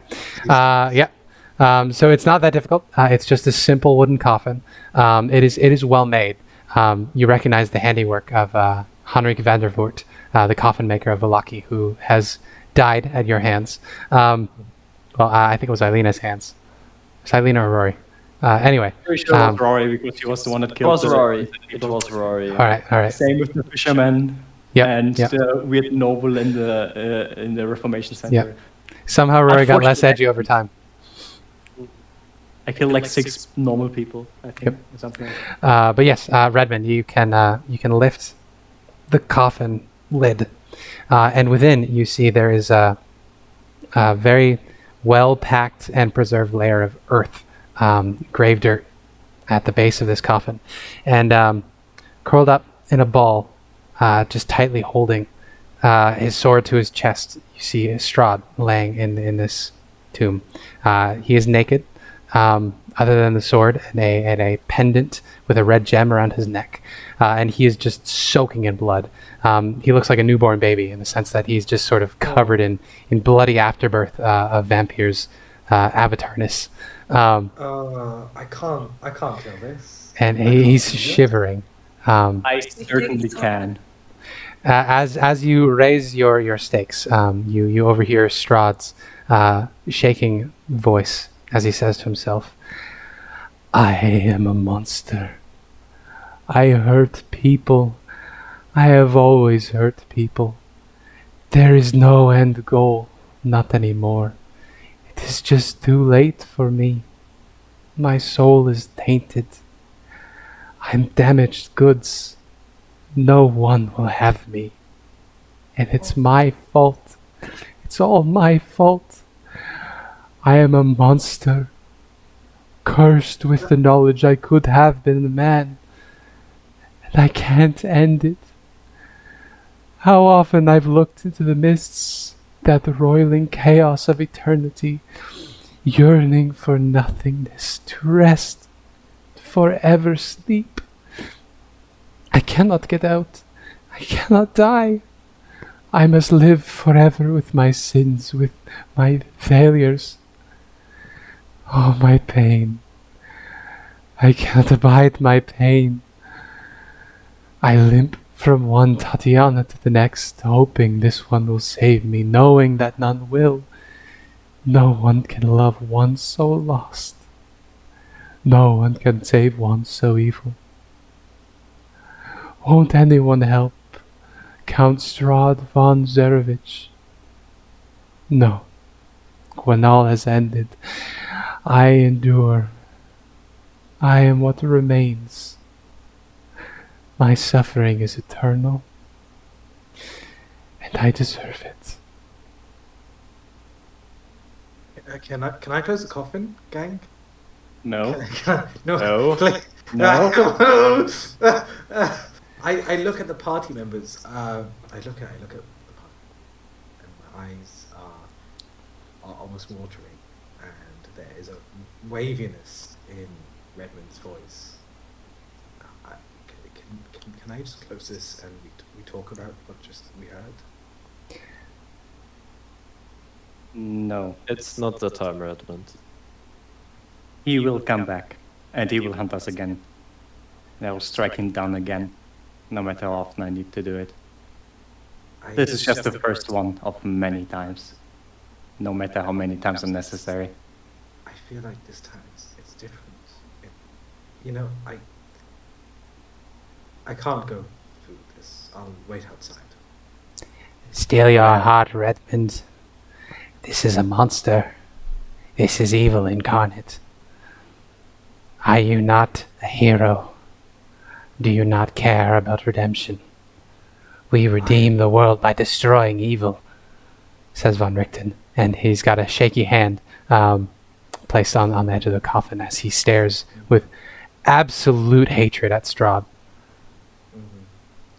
Yeah. So it's not that difficult. It's just a simple wooden coffin. It is well made. You recognize the handiwork of Henrik van der Voort, the coffin maker of Valaki, who has died at your hands. I think it was Ilena's hands. Was Ileena or Rory? Anyway. Pretty sure it was Rory because he was the one that It killed was the- Rory. It was Rory. All right. Same with the fisherman Yep, and yep. the weird noble in the Reformation Center. Yep. Somehow Rory got less edgy over time. I killed like 6 normal people, I think, or something like that. But yes, Redmond, you can lift the coffin lid, and within you see there is a very well packed and preserved layer of earth, grave dirt, at the base of this coffin, and curled up in a ball, just tightly holding his sword to his chest. You see Strahd laying in this tomb. He is naked. Other than the sword and a pendant with a red gem around his neck. And he is just soaking in blood. He looks like a newborn baby in the sense that he's just sort of covered in bloody afterbirth of vampires' avatarness. I can't kill this. And he's shivering. I certainly can. As you raise your stakes, you overhear Strahd's shaking voice as he says to himself, I am a monster. I hurt people. I have always hurt people. There is no end goal, not anymore. It is just too late for me. My soul is tainted. I'm damaged goods. No one will have me. And it's my fault. It's all my fault. I am a monster, cursed with the knowledge I could have been a man, and I can't end it. How often I've looked into the mists, that roiling chaos of eternity, yearning for nothingness, to rest, to forever sleep. I cannot get out. I cannot die. I must live forever with my sins, with my failures. Oh, my pain. I cannot abide my pain. I limp from one Tatiana to the next, hoping this one will save me, knowing that none will. No one can love one so lost. No one can save one so evil. Won't anyone help Count Strahd von Zerevich? No. When all has ended, I endure. I am what remains. My suffering is eternal, and I deserve it. Can I close the coffin, gang? No. No. No. Like- No. I look at the party members. I look at the party, and my eyes are almost watering, and there is a waviness in Redmond's voice. Can I just close this and we talk about what just we heard? No. It's not the time, Redmond. He will come back, and he will hunt us again. And I will strike him down again, no matter how often I need to do it. This is just the first one of many times, no matter how many times are necessary. I feel like this time it's different. I can't go through this. I'll wait outside. Still your heart, Redmond. This is a monster. This is evil incarnate. Are you not a hero? Do you not care about redemption? We redeem the world by destroying evil, says Von Richten, and he's got a shaky hand placed on the edge of the coffin as he stares with absolute hatred at Strahd.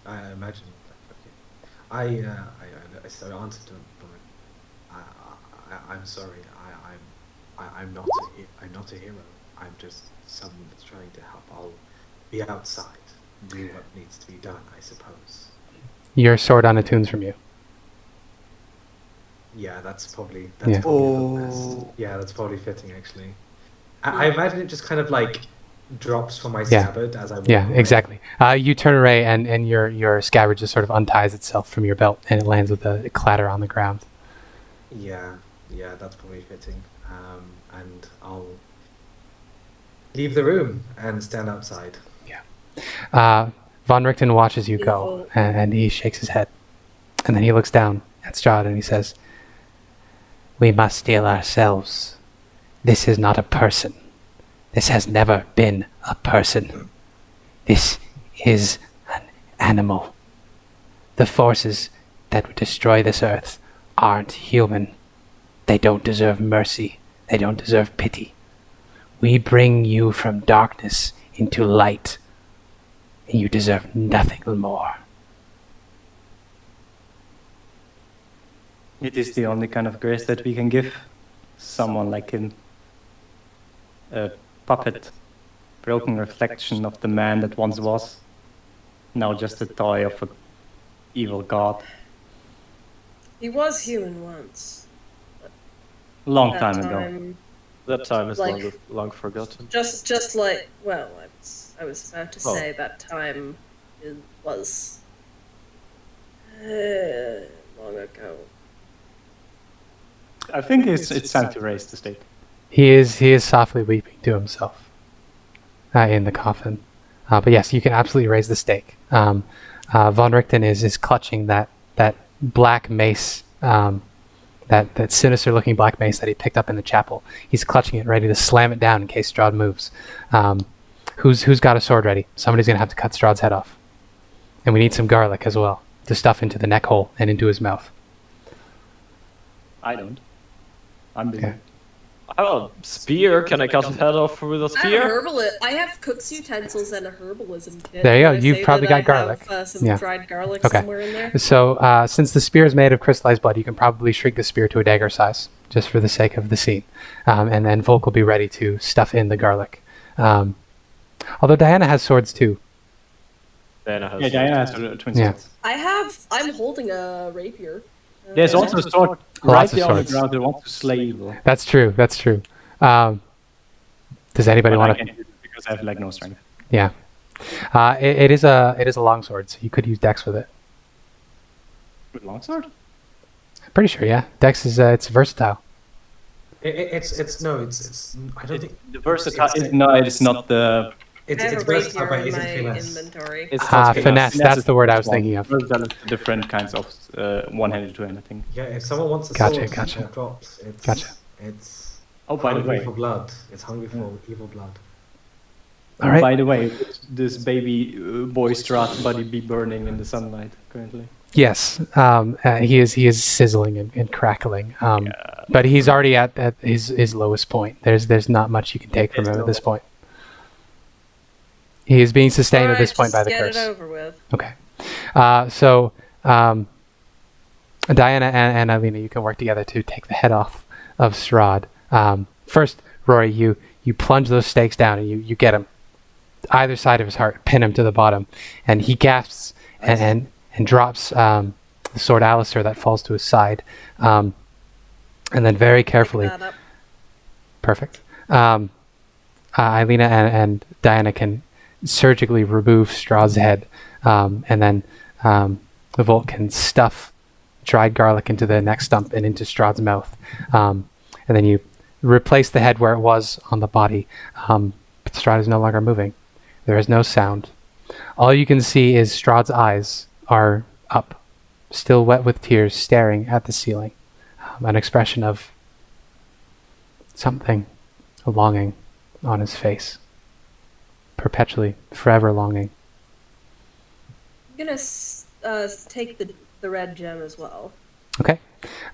I imagine. I answered to him, but I'm sorry. I'm not a hero. I'm just someone that's trying to help. I'll be outside, do what needs to be done, I suppose. Your sword unattunes from you. Yeah, that's probably Yeah. for the best. Yeah, that's probably fitting actually. I imagine it just kind of like drops from my scabbard as I walk away. Exactly. You turn away and your scabbard just sort of unties itself from your belt and it lands with a clatter on the ground. Yeah, that's probably fitting. And I'll leave the room and stand outside. Von Richten watches you go and he shakes his head. And then he looks down at Strahd and he says, "We must steel ourselves. This is not a person. This has never been a person. This is an animal. The forces that would destroy this earth aren't human. They don't deserve mercy. They don't deserve pity. We bring you from darkness into light, and you deserve nothing more." It is the only kind of grace that we can give someone like him. A puppet, broken reflection of the man that once was, now just a toy of an evil god. He was human once. Long time ago. That time is Like- long forgotten. Just like, well, I was about to say that time was long ago. I think it's time to raise the stake. He is softly weeping to himself in the coffin. But yes, you can absolutely raise the stake. Von Richten is clutching that black mace, that sinister-looking black mace that he picked up in the chapel. He's clutching it, ready to slam it down in case Strahd moves. Who's got a sword ready? Somebody's going to have to cut Strahd's head off. And we need some garlic as well to stuff into the neck hole and into his mouth. I don't. I'm busy. Okay. I have a spear. Can I cut his head off with a I spear? have cook's utensils and a herbalism kit. There you go. Did I You've say probably that got I garlic. have, some Yeah. dried garlic Okay. somewhere in there. So, since the spear is made of crystallized blood, you can probably shrink the spear to a dagger size, just for the sake of the scene. And then Volk will be ready to stuff in the garlic. Although Diana has swords too. Diana has. Yeah, Diana has twin Yeah. swords. I'm holding a rapier. There's also a sword Lots right of there on the swords. ground that wants to slay evil. That's true. Does anybody But I want to? can't use it because I have like no strength. Yeah. It is a long sword, so you could use Dex with it. With longsword? Pretty sure, yeah. Dex is it's versatile. It's I don't think The versatile. No, it is not the. it's I have a versatile, rapier but in isn't my finesse. inventory. It's Finesse. That's the word I was one. thinking of. Versatile is different kinds of one-handed, two-handed, I think. Yeah, if someone wants a Gotcha, sword gotcha. that drops, it's Gotcha. it's Oh, by the hungry way. for blood. It's hungry for evil blood. All right. By the way, this baby boy Strahd body be burning in the sunlight currently. Yes, he is sizzling and crackling. But he's already at his lowest point. There's not much you can take from him at this point. He is being sustained at this point by the Get curse. it over with. Okay. So Diana and Ileena, you can work together to take the head off of Strahd. First, Rory, you plunge those stakes down and you get him either side of his heart, pin him to the bottom, and he gasps and drops the sword Alistair that falls to his side. And then very carefully, That up. perfect. Ileena and Diana can surgically remove Strahd's head, and then the Volk can stuff dried garlic into the neck stump and into Strahd's mouth. And then you replace the head where it was on the body. But Strahd is no longer moving. There is no sound. All you can see is Strahd's eyes are up, still wet with tears, staring at the ceiling. An expression of something, a longing on his face. Perpetually, forever longing. I'm gonna take the red gem as well. Okay.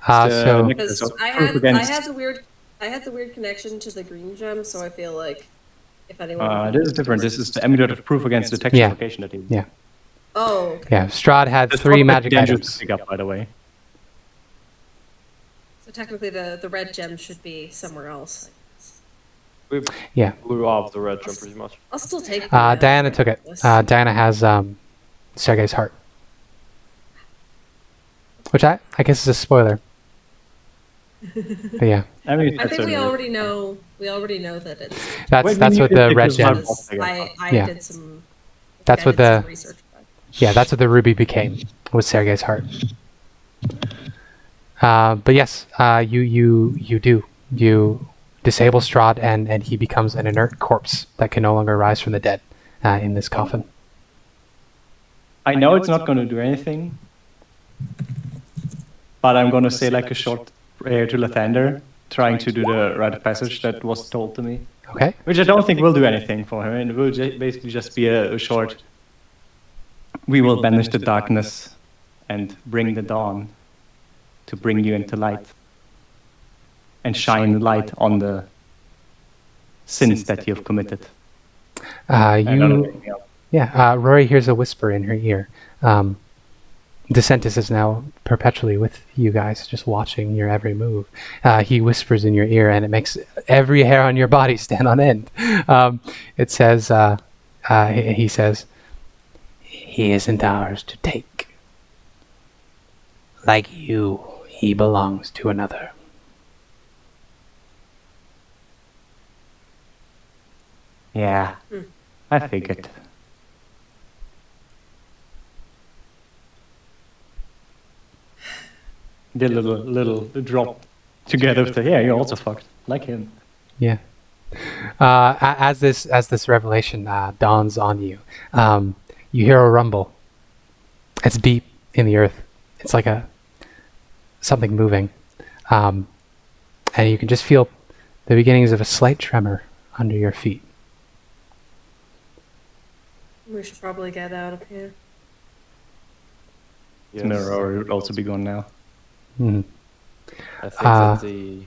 The So necklace Because of I proof had against- the weird I had the weird connection to the green gem, so I feel like if anyone. This is different. This is the amulet of proof against detection Yeah. location that he. Yeah. Oh, okay. Yeah, Strahd had That's 3 not magic dangerous items. to pick up, by the way. So technically, the red gem should be somewhere else. We Yeah. blew off the red gem pretty much. I'll still take. The, Diana took it. list. Diana has Sergei's heart. Which I guess is a spoiler. But yeah, I mean, I that's think we only- already know. We already know that it's. that's Wait, that's we what knew the it red was gem. not- I Yeah. did some. That's I what did some the research. yeah that's what the ruby became, was Sergei's heart. But yes, you disable Strahd and he becomes an inert corpse that can no longer rise from the dead in this coffin. I know it's not going to do anything, but I'm going to say like a short prayer to Lathander, trying to do the rite of passage that was told to me. Okay. Which I don't think will do anything for him. It will basically just be a short. We will banish the darkness and bring the dawn to bring you into light and shine light on the sins that you have committed. Rory hears a whisper in her ear. DeSantis is now perpetually with you guys, just watching your every move. He whispers in your ear, and it makes every hair on your body stand on end. It says, he says, "He isn't ours to take. Like you, he belongs to another." Yeah, I figured. The little drop together with the, yeah, you're also fucked, like him. Yeah. As this revelation dawns on you, you hear a rumble. It's deep in the earth. It's like something moving, and you can just feel the beginnings of a slight tremor under your feet. We should probably get out of here. Yes. Rory would also be gone now. Mhm. I think that the.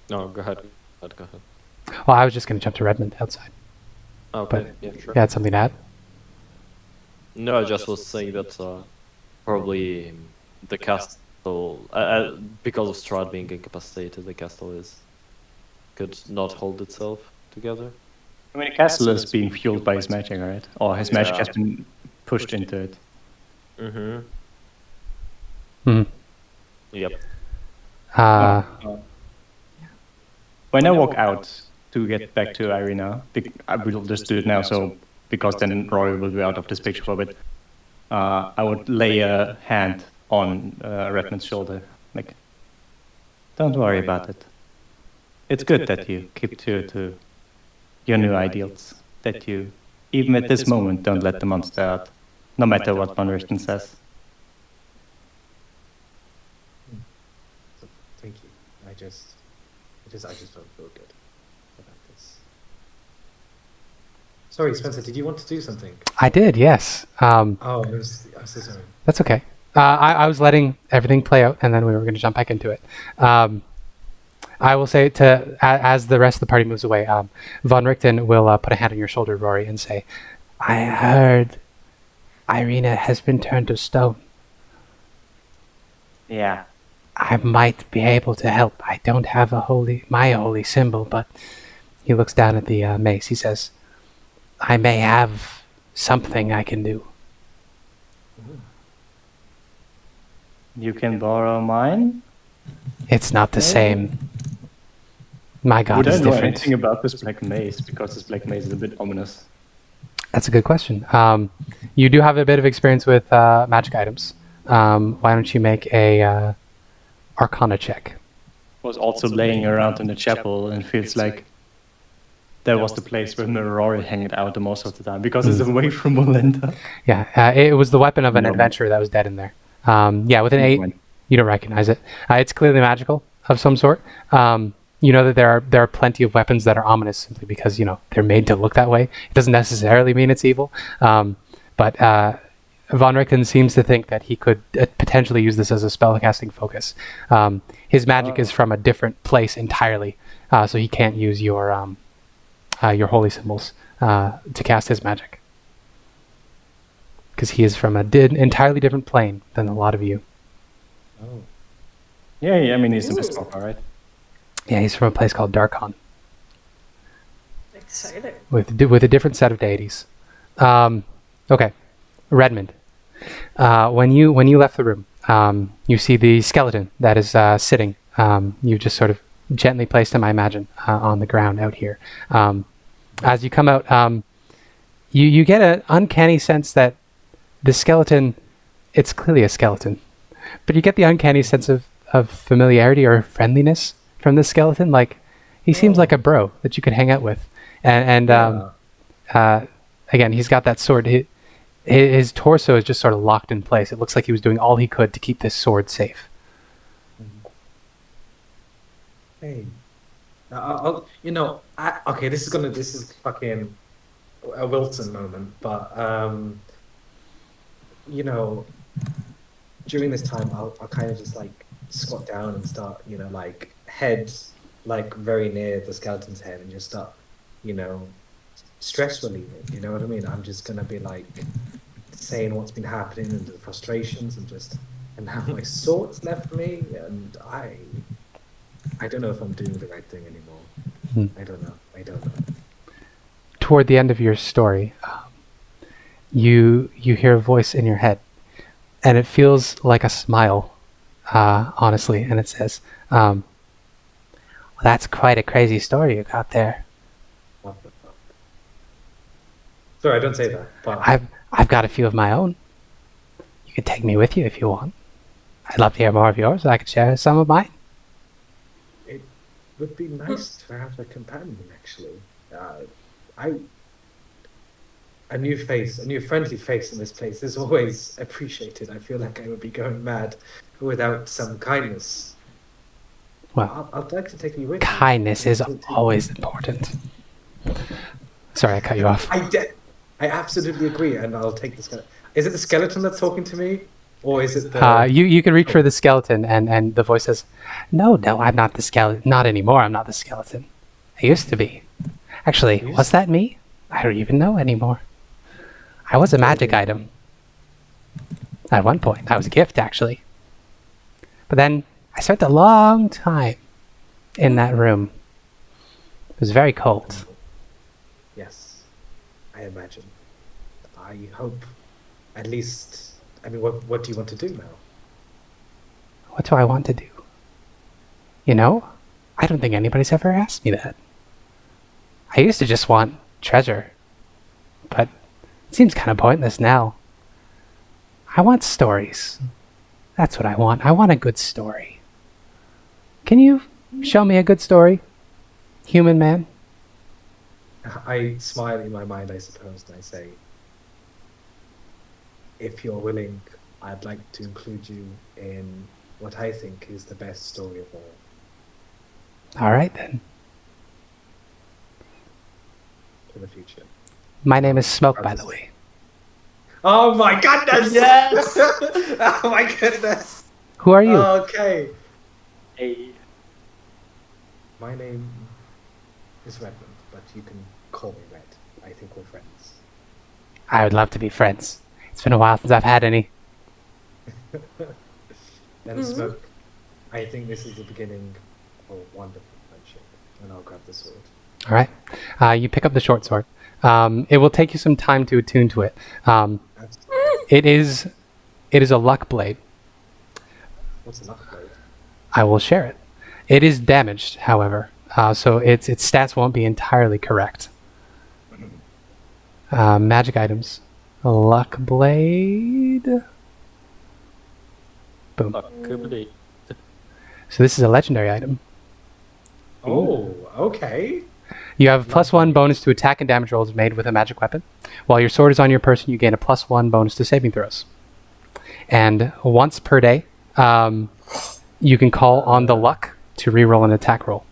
No, go ahead. Go ahead. Well, I was just going to jump to Redmond outside. Okay, But- yeah, sure. You had something to add? No, I just was saying that probably the castle, because of Strahd being incapacitated, the castle could not hold itself together. I mean, the castle is being fueled by his magic, right? Or his magic Yeah. has been pushed into it. Mm-hmm. Mhm. Yep. When I walk out to get back to Ireena, I will just do it now, so because then Rory will be out of this picture for a bit. I would lay a hand on Redmond's shoulder, like, don't worry about it. It's good that you keep true to your new ideals, that you, even at this moment, don't let the monster out, no matter what Von Richten says. Thank you. I just don't feel good about this. Sorry, Spencer, did you want to do something? I did, yes. Oh, I'm so sorry. That's okay. I was letting everything play out, and then we were going to jump back into it. I will say as the rest of the party moves away, Von Richten will put a hand on your shoulder, Rory, and say, "I heard Ireena has been turned to stone. Yeah. I might be able to help. I don't have my holy symbol," but he looks down at the mace. He says, "I may have something I can do." You can borrow mine? It's not the same. My god Would I is know different. anything about this black maze? Because this black maze is a bit ominous. That's a good question. You do have a bit of experience with magic items. Why don't you make a Arcana check? Was also laying around in the chapel and feels like that was the place where Rory hanging out the most of the time because it's away from Molenta. Yeah, it was the weapon of an No. adventurer that was dead in there. With an 8, you don't recognize it. It's clearly magical of some sort. You know that there are plenty of weapons that are ominous simply because they're made to look that way. It doesn't necessarily mean it's evil. But Von Richten seems to think that he could potentially use this as a spellcasting focus. His magic is from a different place entirely, so he can't use your holy symbols to cast his magic. Because he is from an entirely different plane than a lot of you. Oh. Yeah, I mean, he's a Mistwalker, right? Yeah, he's from a place called Darkon, Exciting. with a different set of deities. Okay, Redmond. When you left the room, you see the skeleton that is sitting. You just sort of gently placed him, I imagine, on the ground out here. As you come out, you get an uncanny sense that the skeleton, it's clearly a skeleton, but you get the uncanny sense of familiarity or friendliness from the skeleton. Like, he seems like a bro that you could hang out with. And again, he's got that sword. His torso is just sort of locked in place. It looks like he was doing all he could to keep this sword safe. Hey, okay, this is fucking a Wilson moment, but during this time, I'll kind of just like squat down and start, like head like very near the skeleton's head and just start, stress relieving. You know what I mean? I'm just gonna be like saying what's been happening and the frustrations and how my sword's left me, and I don't know if I'm doing the right thing anymore. I don't know. Toward the end of your story, you hear a voice in your head, and it feels like a smile, honestly, and it says, well, that's quite a crazy story you got there. What the fuck? Sorry, don't say that. But I've got a few of my own. You could take me with you if you want. I'd love to hear more of yours. I could share some of mine. It would be nice to have a companion, actually. A new friendly face in this place is always appreciated. I feel like I would be going mad without some kindness. Well, I'd like to take you with me. Kindness is always important. Sorry, I cut you off. I absolutely agree, and I'll take the skeleton. Is it the skeleton that's talking to me? Or is it the... You can reach for the skeleton, and the voice says, No, I'm not the skeleton. Not anymore, I'm not the skeleton. I used to be. Actually, was that me? I don't even know anymore. I was a magic item. At one point, I was a gift, actually. But then, I spent a long time in that room. It was very cold. Yes, I imagine. I hope, at least... I mean, what do you want to do now? What do I want to do? I don't think anybody's ever asked me that. I used to just want treasure, but it seems kind of pointless now. I want stories. That's what I want. I want a good story. Can you show me a good story, human man? I smile in my mind, I suppose, and I say, if you're willing, I'd like to include you in what I think is the best story of all. All right, then. For the future. My name is Smoke, by the way. Oh my goodness! Yes! Oh my goodness! Who are you? Okay. Hey. My name is Redmond, but you can call me Red. I think we're friends. I would love to be friends. It's been a while since I've had any. Then Smoke, I think this is the beginning of a wonderful friendship, and I'll grab the sword. All right. You pick up the short sword. It will take you some time to attune to it. It is a luck blade. What's a luck blade? I will share it. It is damaged, however, so its stats won't be entirely correct. Magic items. A luck blade. Boom. Luck blade. So this is a legendary item. Oh, okay. You have a +1 bonus to attack and damage rolls made with a magic weapon. While your sword is on your person, you gain a +1 bonus to saving throws. And once per day, you can call on the luck to reroll an attack roll,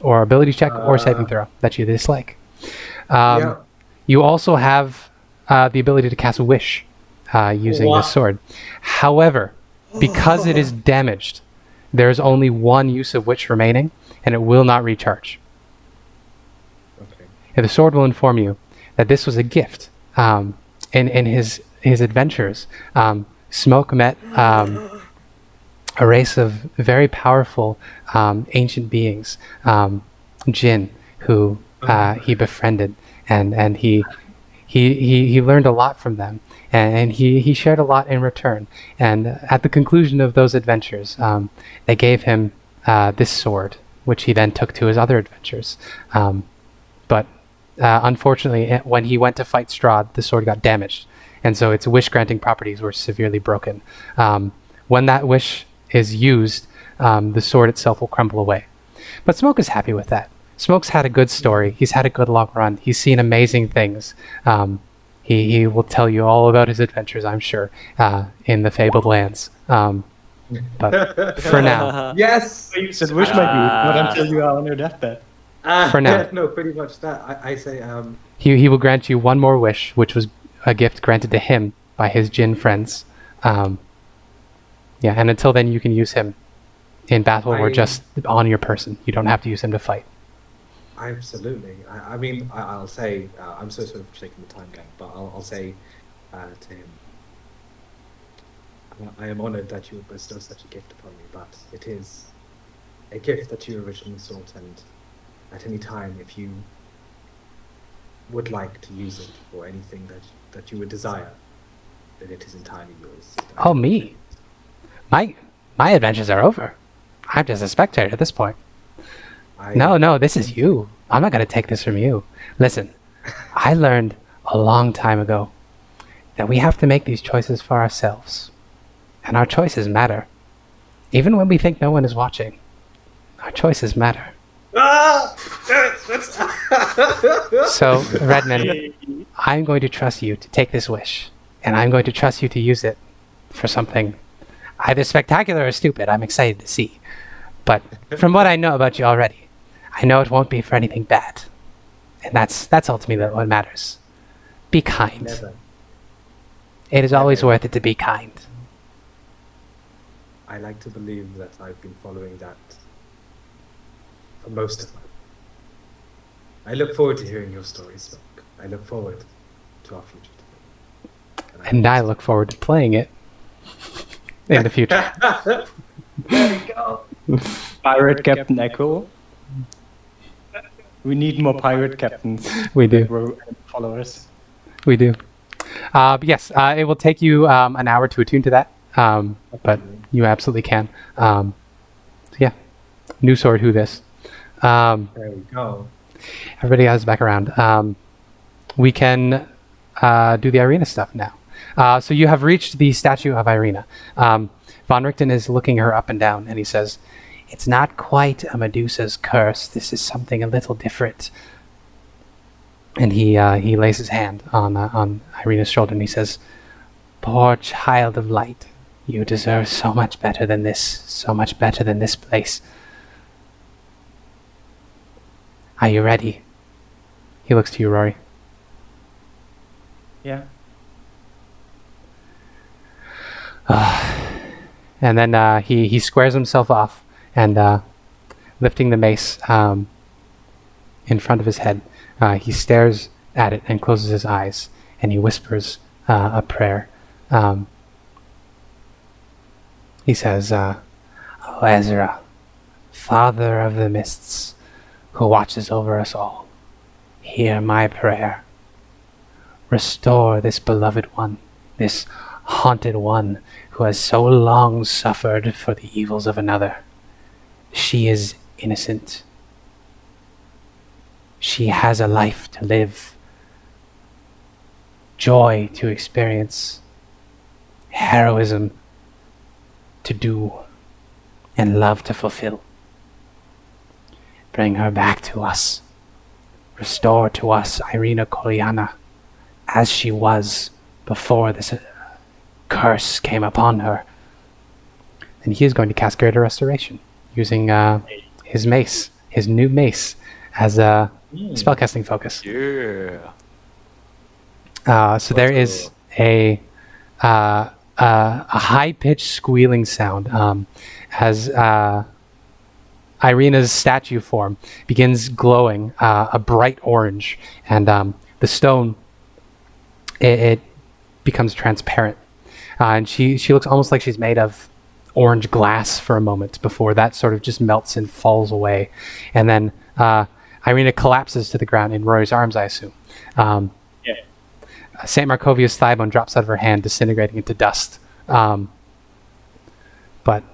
or ability check, or saving throw that you dislike. Yeah. You also have the ability to cast a wish using this sword. However, because it is damaged, there is only one use of Witch remaining, and it will not recharge. Okay. And the sword will inform you that this was a gift. In his adventures, Smoke met a race of very powerful ancient beings, Jinn, who he befriended, and he learned a lot from them, and he shared a lot in return. And at the conclusion of those adventures, they gave him this sword, which he then took to his other adventures. But unfortunately, when he went to fight Strahd, the sword got damaged, and so its wish-granting properties were severely broken. When that wish is used, the sword itself will crumble away. But Smoke is happy with that. Smoke's had a good story. He's had a good long run. He's seen amazing things. He will tell you all about his adventures, I'm sure, in the Fabled Lands. But for now, Yes. You said wish my dude, not until you are on your deathbed. For now. Yeah, no, pretty much that. I say, he will grant you one more wish, which was a gift granted to him by his Jinn friends. And until then, you can use him in battle or just on your person. You don't have to use him to fight. Absolutely. I mean, I'll say, I'm so sort of taking the time game, but I'll say to him, I am honored that you would bestow such a gift upon me, but it is a gift that you originally sought, and at any time, if you would like to use it for anything that you would desire, then it is entirely yours. Oh, me? My adventures are over. I'm just a spectator at this point. No, this is you. I'm not going to take this from you. Listen, I learned a long time ago that we have to make these choices for ourselves. And our choices matter. Even when we think no one is watching, our choices matter. So, Redmond, I'm going to trust you to take this wish. And I'm going to trust you to use it for something either spectacular or stupid. I'm excited to see. But from what I know about you already, I know it won't be for anything bad. And that's ultimately what matters. Be kind. Never. It is always worth it to be kind. I like to believe that I've been following that for most of my life. I look forward to hearing your stories, Smoke. I look forward to our future together. And I look forward to playing it in the future. There we go. Pirate Captain Echo. We need more pirate captains. We do. We're followers. We do. But yes, it will take you an hour to attune to that, but you absolutely can. So yeah, new sword, who this? There we go. Everybody has back around. We can do the Ireena stuff now. So you have reached the statue of Ireena. Von Richten is looking her up and down, and he says, "It's not quite a Medusa's curse. This is something a little different." And he lays his hand on Ireena's shoulder, and he says, "Poor child of light, you deserve so much better than this, so much better than this place. Are you ready?" He looks to you, Rory. Yeah. And then he squares himself off, and lifting the mace in front of his head, he stares at it and closes his eyes, and he whispers a prayer. He says, "O Ezra, Father of the Mists, who watches over us all, hear my prayer. Restore this beloved one, this haunted one who has so long suffered for the evils of another. She is innocent. She has a life to live, joy to experience, heroism to do, and love to fulfill. Bring her back to us. Restore to us Ireena Kolyana as she was before this curse came upon her." And he is going to cast Greater Restoration using his mace, his new mace, as a spellcasting focus. Yeah. So there is a a high-pitched squealing sound as Ireena's statue form begins glowing a bright orange, and the stone it becomes transparent, and she looks almost like she's made of orange glass for a moment before that sort of just melts and falls away, and then Ireena collapses to the ground in Rory's arms, I assume. St. Markovia's thigh bone drops out of her hand, disintegrating into dust. But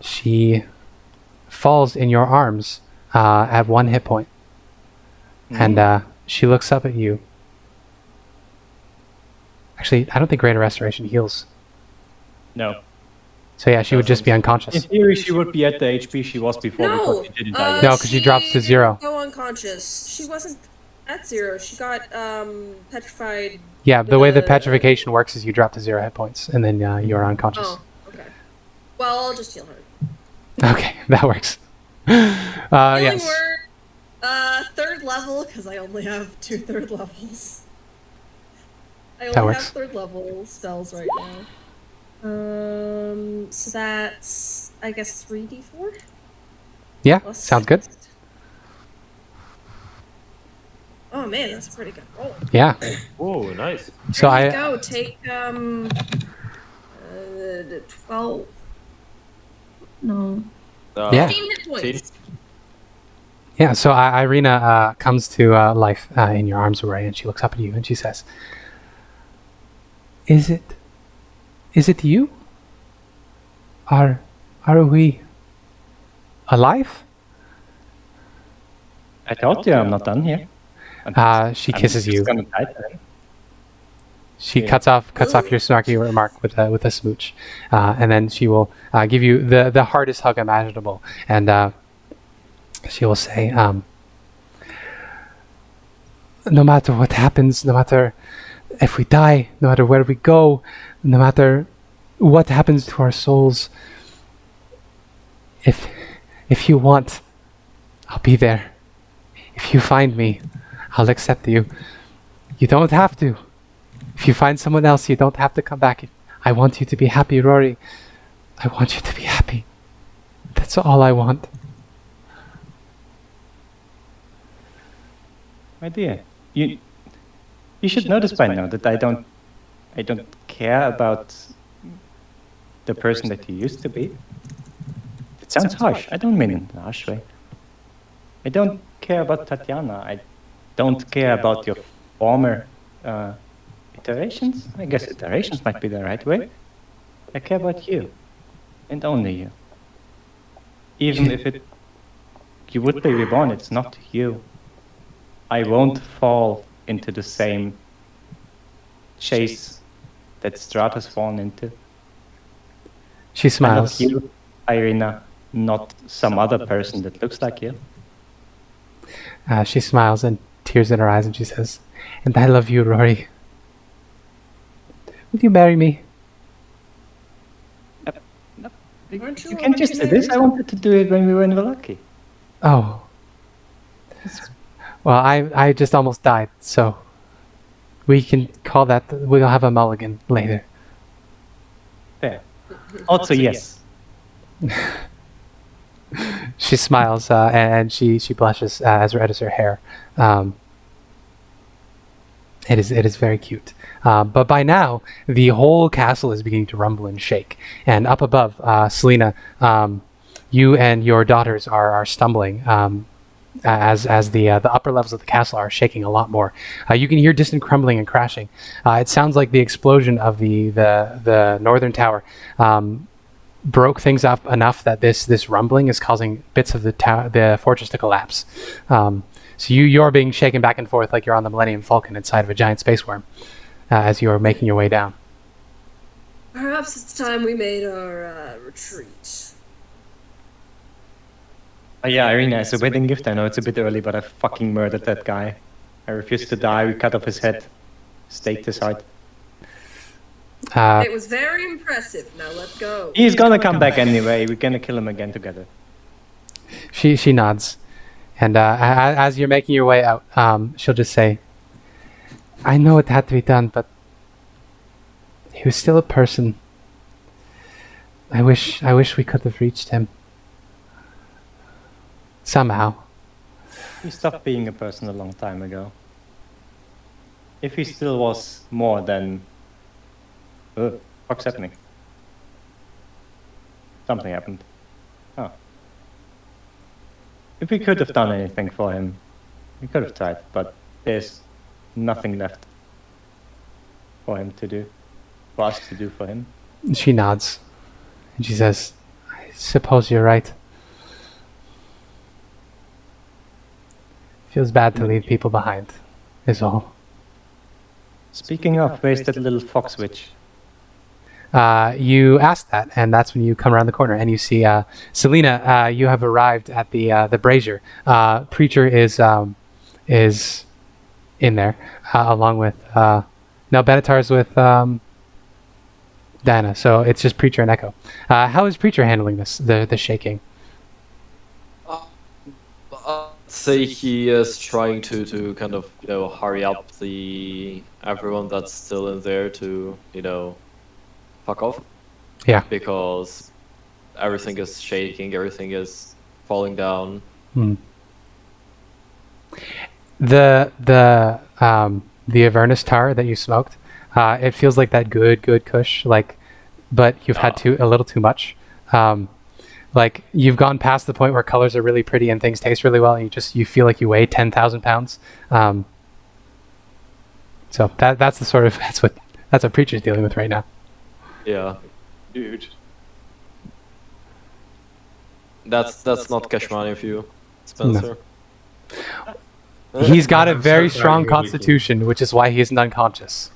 she falls in your arms at 1 hit point. And she looks up at you. Actually, I don't think Greater Restoration heals. No. So yeah, she would just be unconscious. In theory, she would be at the HP she was before because she didn't die yet. No, because she drops to 0. Go unconscious. She wasn't at 0. She got petrified. Yeah, the way the petrification works is you drop to 0 hit points, and then you're unconscious. Oh, okay. Well, I'll just heal her. Okay, that works. Healing Yes. word, 3rd level, because I only have 2 3rd levels. I only works. have 3rd level spells right now. So that's, I guess, 3d4? Yeah, Plus sounds good. 6. Oh man, that's a pretty good roll. Yeah. Whoa, nice. So There you I go, take 12. No. Yeah. 15 hit points. Yeah, so Ireena comes to life in your arms, Rory, and she looks up at you and she says, Is it you? Are we alive? I told you I'm not done here. She kisses you. Gonna die then. She cuts off your snarky remark with a smooch, and then she will give you the hardest hug imaginable, and she will say, "No matter what happens, no matter if we die, no matter where we go, no matter what happens to our souls, if you want, I'll be there. If you find me, I'll accept you. You don't have to. If you find someone else, you don't have to come back. I want you to be happy, Rory. I want you to be happy. That's all I want." My dear, you should notice by now that I don't care about the person that you used to be. It sounds harsh. I don't mean it in a harsh way. I don't care about Tatiana. I don't care about your former iterations. I guess iterations might be the right way. I care about you, and only you. Even if you would be reborn, it's not you. I won't fall into the same chase that Strahd has fallen into. She I smiles. love you, Ireena, not some other person that looks like you. She smiles and tears in her eyes, and she says, "And I love you, Rory. Will you marry me?" Aren't You can't just say this. I wanted to do it when we were in Valaki. Oh. Well, I just almost died, so we can call that, we'll have a mulligan later. Fair. Also, yes. She smiles and she blushes as red as her hair. It is very cute. But by now, the whole castle is beginning to rumble and shake. And up above, Celina, you and your daughters are stumbling as the upper levels of the castle are shaking a lot more. You can hear distant crumbling and crashing. It sounds like the explosion of the northern tower broke things up enough that this rumbling is causing bits of the fortress to collapse. So you're being shaken back and forth like you're on the Millennium Falcon inside of a giant space worm as you are making your way down. Perhaps it's time we made our retreat. Yeah, Ireena, as a wedding gift, I know it's a bit early, but I fucking murdered that guy. I refused to die, we cut off his head, staked his heart. It was very impressive. Now let's go. He's gonna come back anyway, we're gonna kill him again together. She nods. And as you're making your way out, she'll just say, "I know it had to be done, but He was still a person. I wish we could have reached him. Somehow. He stopped being a person a long time ago. If he still was more than... what's happening? Something happened. Oh. If we could have done anything for him, we could have tried, but there's nothing left for him to do. For us to do for him. She nods. And she says, I suppose you're right. Feels bad to leave people behind, is all. Speaking of, where's that little fox witch? You ask that, and that's when you come around the corner and you see Celina. You have arrived at the brazier. Preacher is in there, along with no, Benatar's with Diana. So it's just Preacher and Echo. How is Preacher handling this? The shaking. Say he is trying to kind of hurry up everyone that's still in there to fuck off. Yeah. Because everything is shaking, everything is falling down. The Avernus tar that you smoked, it feels like that good kush, but you've had a little too much. Like you've gone past the point where colors are really pretty and things taste really well, and you feel like you weigh 10,000 pounds. So that's what Preacher's dealing with right now. Yeah, Dude. that's not cash money for you, Spencer. No. He's got a very so strong sorry, constitution, which is why he isn't unconscious.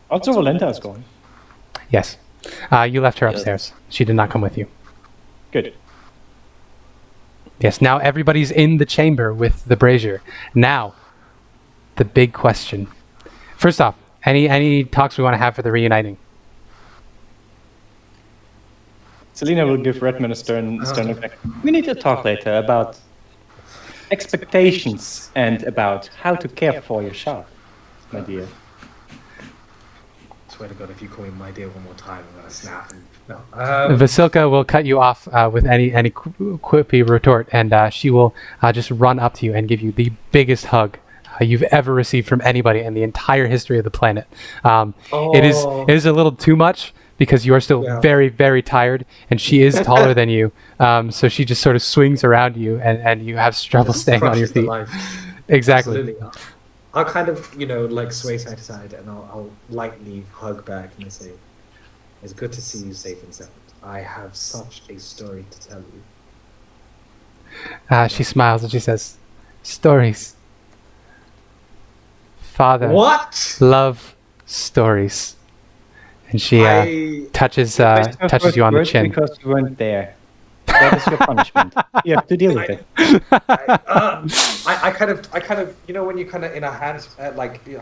Also, Valenta is going. Yes. You left her upstairs. She did not come with you. Good. Yes, now everybody's in the chamber with the brazier. Now, the big question. First off, any talks we want to have for the reuniting? Celina will give Redmond a stern effect. We need to talk later about expectations and about how to care for your shop, my dear. Swear to God, if you call me my dear one more time, I'm gonna snap. No. Vasilka will cut you off with any quippy retort, and she will just run up to you and give you the biggest hug you've ever received from anybody in the entire history of the planet. It is a little too much because you are still very, very tired, and she is taller than you. So she just sort of swings around you, and you have trouble staying on your feet. Exactly. Absolutely. I'll kind of, sway side to side, and I'll lightly hug back and say, "It's good to see you safe and sound. I have such a story to tell you." She smiles and she says, "Stories. Father. What? Love stories." And she touches you on the chin. Because you weren't there. That is your punishment. You have to deal with it. I kind of, when you kind of in a hand,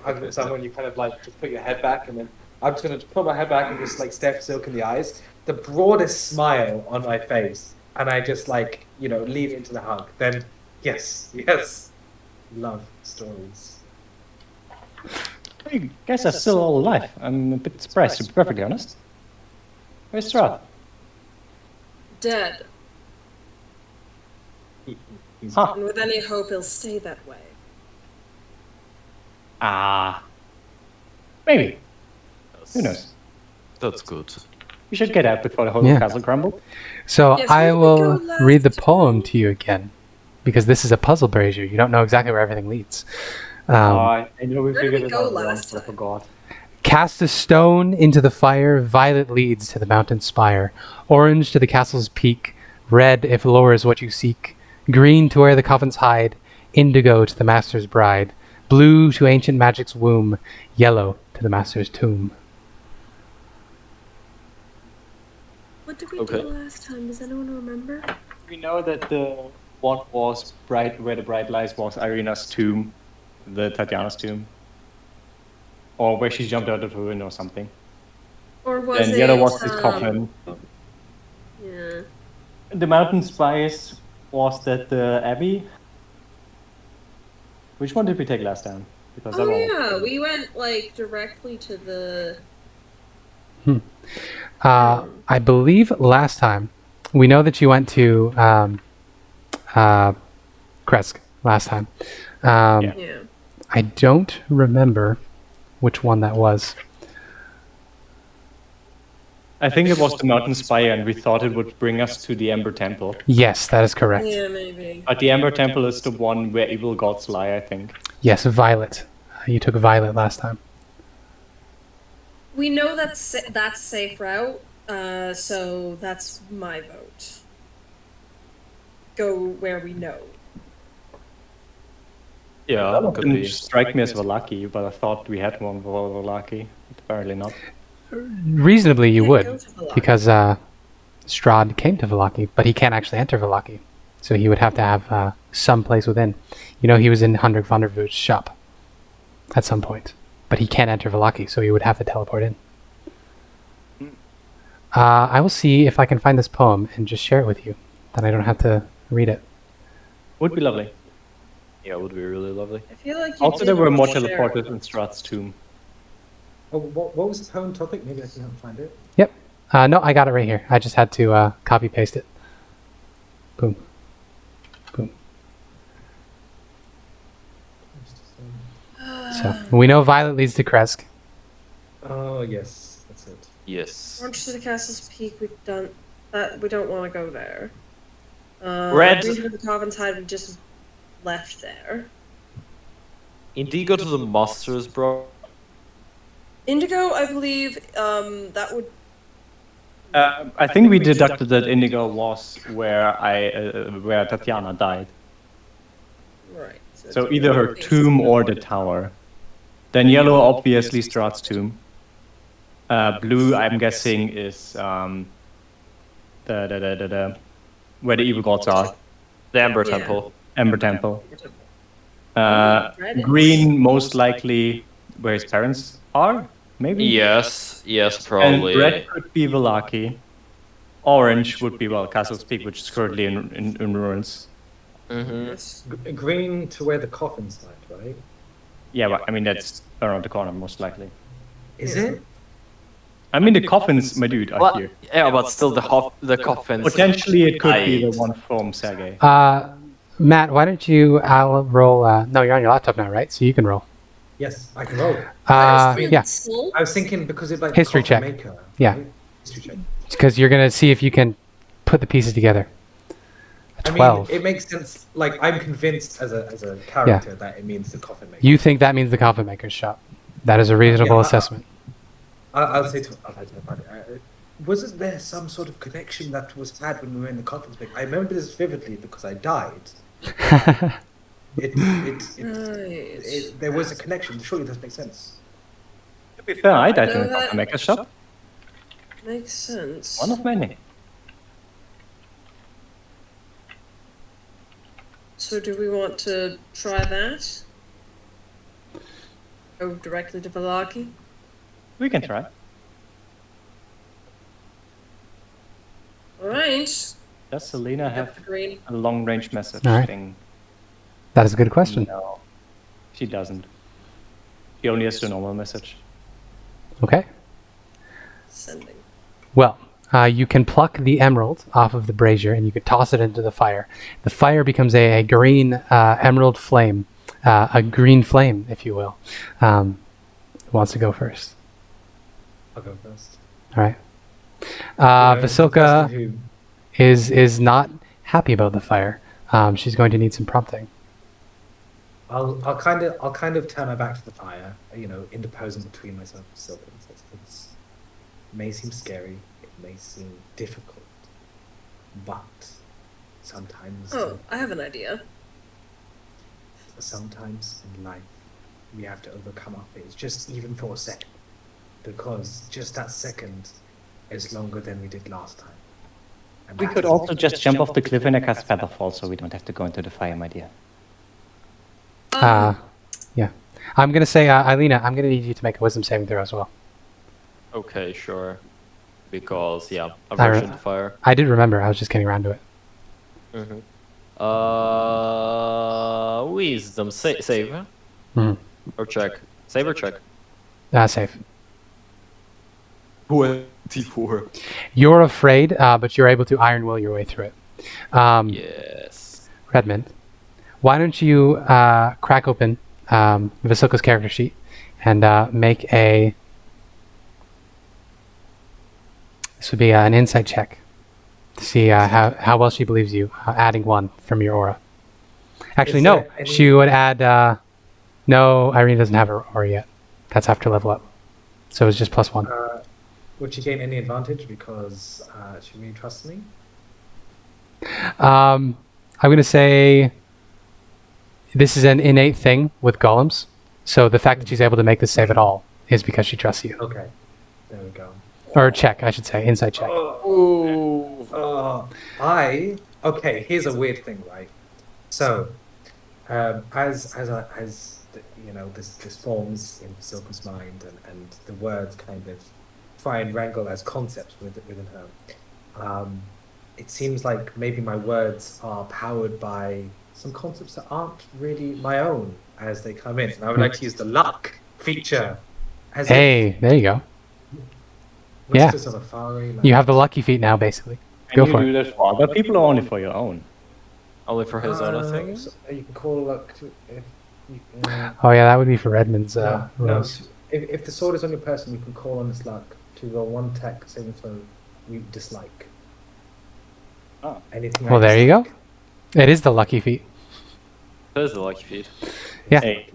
hugging someone, you kind of just put your head back, and then I'm just gonna put my head back and just stare Silk in the eyes, the broadest smile on my face, and I just lead into the hug. Then yes, love stories. You guys are still all alive. I'm a bit surprised, to be perfectly honest. Where's Strahd? Dead. Huh. And with any hope he'll stay that way. Maybe. Who knows? That's good. We should get out before the whole castle crumbles. So Yes, I where did we will go last read the time? poem to you again, because this is a puzzle brazier. You don't know exactly where everything leads. I know we Where did figured we it go out last once, I time? forgot. Cast a stone into the fire, violet leads to the mountain spire, orange to the castle's peak, red if lore is what you seek, green to where the covens hide, indigo to the master's bride, blue to ancient magic's womb, yellow to the master's tomb. What did we Okay. do last time? Does anyone remember? We know that the one was where the bright lies was Ireena's tomb, the Tatiana's tomb. Or where she jumped out of the ruin or something. Or was And it... the other was his coffin. Yeah. The mountain spires was that the abbey. Which one did we take last time? Because Oh that one yeah, we went directly to the I believe last time, we know that you went to Kresk last time. Yeah. Yeah. I don't remember which one that was. I think it was the Mountain Spire, and we thought it would bring us to the Ember Temple. Yes, that is correct. Yeah, maybe. But the Ember Temple is the one where evil gods lie, I think. Yes, Violet. You took Violet last time. We know that's a safe route, so that's my vote. Go where we know. Yeah, That could didn't be. strike me as Valaki, but I thought we had one for Valaki. Apparently not. Reasonably, you Yeah, would, go to Valaki. because Strahd came to Valaki, but he can't actually enter Valaki. So he would have to have some place within. You know, he was in Hundred Vandervoot's shop at some point, but he can't enter Valaki, so he would have to teleport in. I will see if I can find this poem and just share it with you. Then I don't have to read it. Would be lovely. Yeah, it would be really lovely. I feel like you Also, did there were more share teleporters it. in Strahd's tomb. Oh, what was the poem topic? Maybe I can help find it. Yep. No, I got it right here. I just had to copy paste it. Boom. Boom. So we know Violet leads to Kresk. Oh yes, that's it. Yes. March to the Castle's Peak, we've done that. We don't want to go there. Red- Green to the Coven's Hide, we just left there. Indigo to the monsters, bro. Indigo, I believe, that would. I think we deducted that Indigo was where where Tatiana died. Right. So it's either her okay. tomb or the tower. Then yellow, obviously Strahd's tomb. Blue, I'm guessing, is the where the evil gods are. The Ember Yeah. Temple. Ember Temple. Red is- Green, most likely where his parents are, maybe. Yes, yes, And probably. red could be Valaki. Orange would be, well, Castle's Peak, which is currently in ruins. Mm-hmm. Yes. Green to where the coffins lied, right? Yeah, but I mean, that's around the corner, most likely. Is it? I mean, the coffins, my dude, are here. Yeah, but still the coffins. Potentially, it could be the died. one from Sergei. Matt, why don't you roll? No, you're on your laptop now, right? So you can roll. Yes, I can roll. Yeah, Soul? I was thinking because it's like History coffin check. maker. Yeah. right? History check. because you're gonna see if you can put the pieces together. I 12. mean, it makes sense. Like, I'm convinced as a character that it means the coffin maker. You think that means the coffin maker's shop? That is a reasonable Yeah, assessment. I'll say to the party. Wasn't there some sort of connection that was had when we were in the coffin maker? I remember this vividly because I died. There was a connection. Surely this makes sense. To be fair, I died in No, a that- coffin maker's shop. Makes sense. One of many. So do we want to try that? Go directly to Valaki? We can try. Alright. Does Celina Yep, have agreed. a long-range message All right. thing? That is a good question. No, she doesn't. She only has the normal message. Okay. Sending. Well, you can pluck the emerald off of the brazier and you can toss it into the fire. The fire becomes a green emerald flame, a green flame, if you will. Who wants to go first? I'll go first. All right. The Vasilka person who- is not happy about the fire. She's going to need some prompting. I'll kind of turn my back to the fire, interposing between myself and Silk. It may seem scary, it may seem difficult, but sometimes, Oh, I have an idea. sometimes in life, we have to overcome our fears, just even for a second, because just that second is longer than we did last time. And We that could is- also just jump off the cliff and cast Featherfall, so we don't have to go into the fire, my dear. Yeah. I'm going to say, Ileena, I'm going to need you to make a wisdom saving throw as well. Okay, sure. Because, yeah, I aversion to fire. I did remember. I was just getting around to it. Mm-hmm. Wisdom. Save? Mhm. Or check? Save or check? Safe. 24. You're afraid, but you're able to iron will your way through it. Yes. Redmond, why don't you crack open Vasilka's character sheet and make a... This would be an insight check to see how well she believes you, adding 1 from your aura. Actually, Is no. there any- She would add... no, Ireena doesn't have her aura yet. That's after level up. So it's just +1. Would she gain any advantage because she really trusts me? I'm going to say this is an innate thing with golems. So the fact that she's able to make this save at all is because she trusts you. Okay, there we go. Or check, I should say. Insight check. Okay, here's a weird thing, right? So, as you know, this forms in Silka's mind, and the words kind of try and wrangle as concepts within her. It seems like maybe my words are powered by some concepts that aren't really my own as they come in. And I would like to use the luck feature. As Hey, there you go. yeah. Yeah. You have the lucky feet now, basically. Go Can for you it. do that for other people or only for your own? Only for his own, I think. You can call luck to if you, Oh, yeah, that would be for Redmond's no, rolls. if the sword is on your person, you can call on this luck to roll 1 tech saving throw you dislike. Oh. Anything. Well, there you go. It is the lucky feet. There's the lucky feet. Yeah. 8.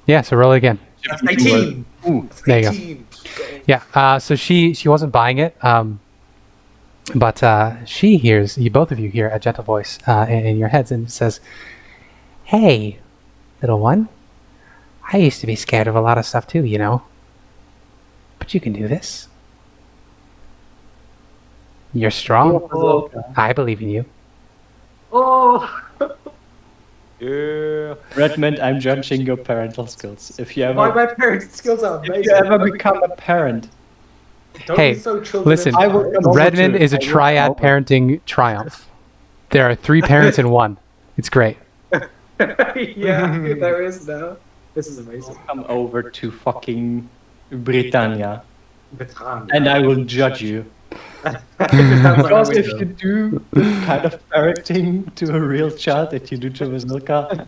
Yeah, so roll it again. 18. Ooh. There you go. 18. Yeah, so she wasn't buying it, but she hears, both of you hear a gentle voice in your heads and says, "Hey, little one, I used to be scared of a lot of stuff too, you know. But you can do this. You're strong. I believe in you." Oh. Yeah. Redmond, I'm judging your parental skills. If you My ever, parents' skills are if amazing. you ever become a parent, Don't Hey, be so children listen, I would come over Redmond to- is a I would triad come over. parenting triumph. There are 3 parents in one. It's great. Yeah, there is now. This is amazing. come over to fucking Britannia, Baton. and I will judge you. Because Because if you do the kind of parenting to a real child that you do to Vasilka,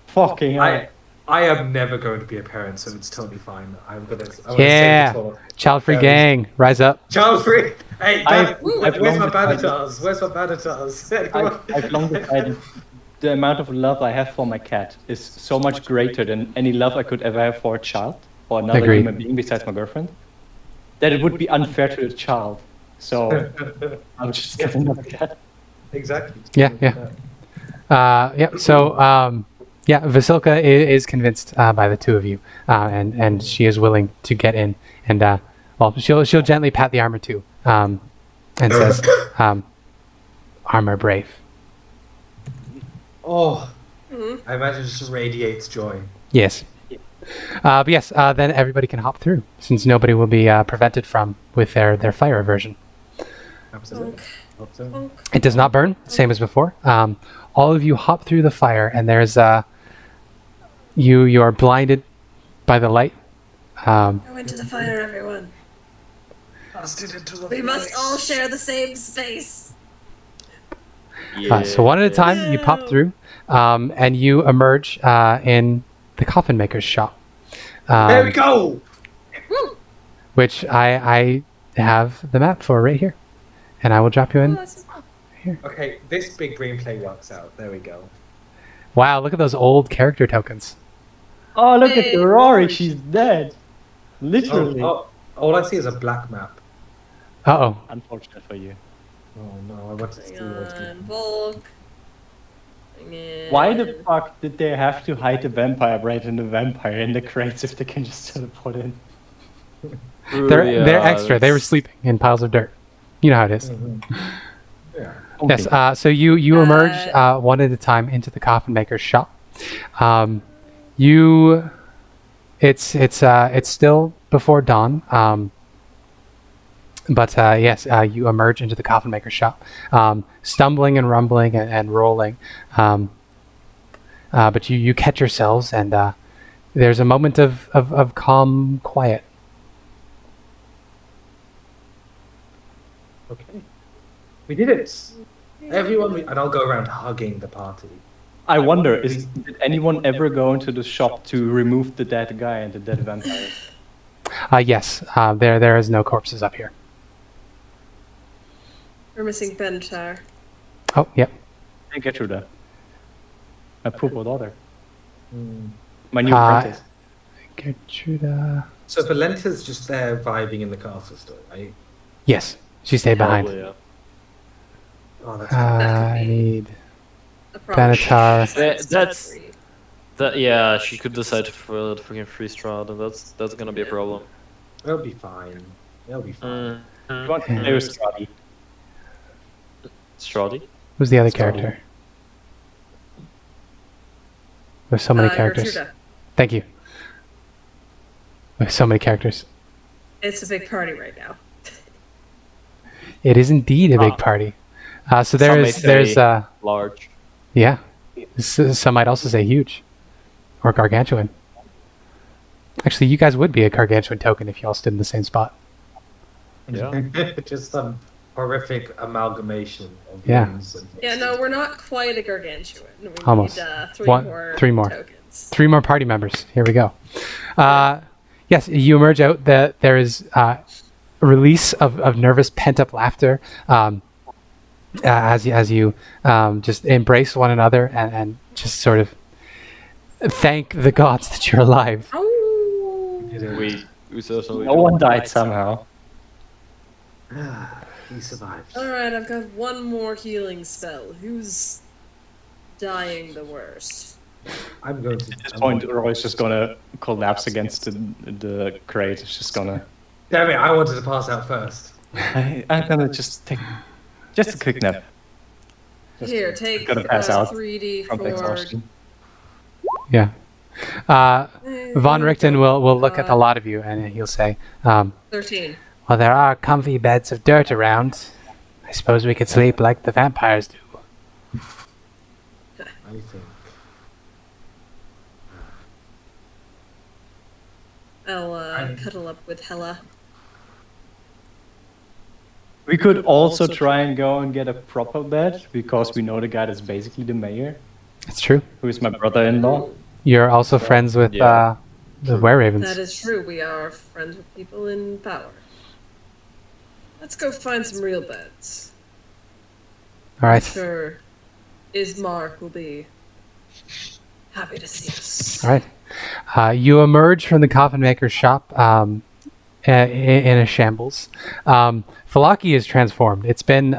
fucking hell. I am never going to be a parent, so it's totally fine. I'm gonna Yeah. save it for Child-free gang, rise up. child free. Hey, I've where's my long banatars? Where's my banatars? I've long decided the amount of love I have for my cat is so much greater than any love I could ever have for a child or another Agreed. human being besides my girlfriend, that it would be unfair to the child. So I'll just get another cat. Exactly. Yeah. So, Vasilka is convinced by the 2 of you, and she is willing to get in. And well, she'll gently pat the armor too, and says, "Armor brave." Oh, Mhm. I imagine it just radiates joy. Yes. But yes, then everybody can hop through, since nobody will be prevented from with their fire aversion. Absolutely. Hope so. It does not burn, same as before. All of you hop through the fire, and there's you are blinded by the light. Go into the fire, everyone. Cast it into the We must all share the same space. So one at a time, you pop through, and you emerge in the coffin maker's shop, There we go. Woo! which I have the map for right here, and I will drop you Oh, in. that's Okay, this big brain play works out. There we go. Wow, look at those old character tokens. Oh, look at Hey. Rory, she's dead. Literally. All I see is a black map. Uh-oh. Unfortunate for you. Oh no, I want to see what's Hang on, good. Volk. Hang Why on. the fuck did they have to hide the vampire brain in the vampire in the crates if they can just teleport in? They're extra. They were sleeping in piles of dirt. You know how it is. Yeah. Yes. So you emerge one at a time into the coffin maker's shop. It's still before dawn. But yes, you emerge into the coffin maker's shop, stumbling and rumbling and rolling. But you catch yourselves, and there's a moment of calm quiet. Okay. We did it. Everyone, and I'll go around hugging the party. I wonder, did anyone ever go into the shop to remove the dead guy and the dead vampire? Yes, there is no corpses up here. We're missing Bentar. Oh, yep. I get through that. My poor daughter. Hmm. My new apprentice. Gertruda. So Valenta's just there vibing in the castle still, right? Yes, she stayed behind. Probably, yeah. Oh, that's I need A problem. Benatar. Yeah, she could decide for the freaking free Strahd, and that's gonna be a problem. It'll be fine. It'll be fine. You want to play with Strahd? Strahd? Who's the other Sorry. character? There's so many characters. Gertruda. Thank you. There's so many characters. It's a big party right now. It is indeed a big party. So Some may there's say large. yeah. Some might also say huge, or gargantuan. Actually, you guys would be a gargantuan token if you all stood in the same spot. Yeah. Just some horrific amalgamation of Yeah. limbs and Yeah, no, we're not quite a gargantuan. We Almost. need three more tokens. 3 more party members. Here we go. Yes, you emerge out that there is a release of nervous pent-up laughter as you just embrace one another and just sort of thank the gods that you're alive. Oh! We certainly No one died somehow. He survived. Alright, I've got one more healing spell. Who's dying the worst? I'm going to. At this point, Roy's just gonna collapse against the crate. It's just gonna. Damn it! I wanted to pass out first. I'm gonna just take just a quick nap. Just Here, take gonna pass out 3d from the exhaustion. Yeah. Von Richten will look at the lot of you and he'll say, 13. well, there are comfy beds of dirt around. I suppose we could sleep like the vampires do. I think. I'll cuddle up with Hella. We could also try and go and get a proper bed because we know the guy that's basically the mayor, It's true. who is my brother-in-law. You're also friends with Yeah. the Were-Ravens. That is true. We are friends with people in power. Let's go find some real beds. All right. Sure. Ismark will be happy to see us. All right. You emerge from the coffin maker's shop in a shambles. Falaki is transformed. It's been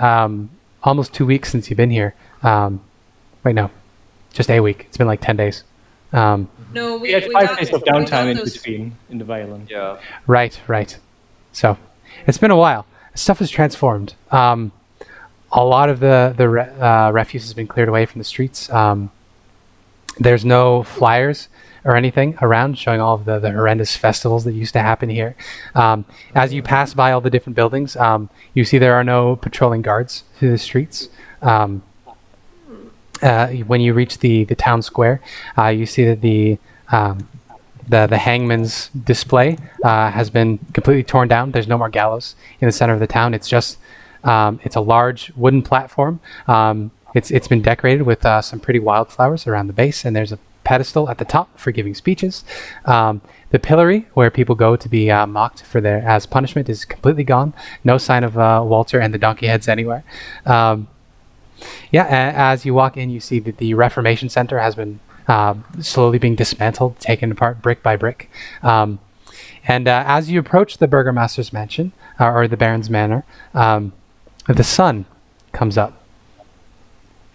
almost 2 weeks since you've been here. Wait, no. Just a week. It's been like 10 days. No, We had 5 days of downtime in between in the violin. Yeah. Right. So, it's been a while. Stuff is transformed. A lot of the refuse has been cleared away from the streets. There's no flyers or anything around showing all of the horrendous festivals that used to happen here. As you pass by all the different buildings, you see there are no patrolling guards through the streets. When you reach the town square, you see that the hangman's display has been completely torn down. There's no more gallows in the center of the town. It's just it's a large wooden platform. It's been decorated with some pretty wildflowers around the base, and there's a pedestal at the top for giving speeches. The pillory where people go to be mocked for as punishment is completely gone. No sign of Walter and the donkey heads anywhere. As you walk in, you see that the Reformation Center has been slowly being dismantled, taken apart brick by brick. And as you approach the Burgomaster's mansion, or the Baron's manor, the sun comes up.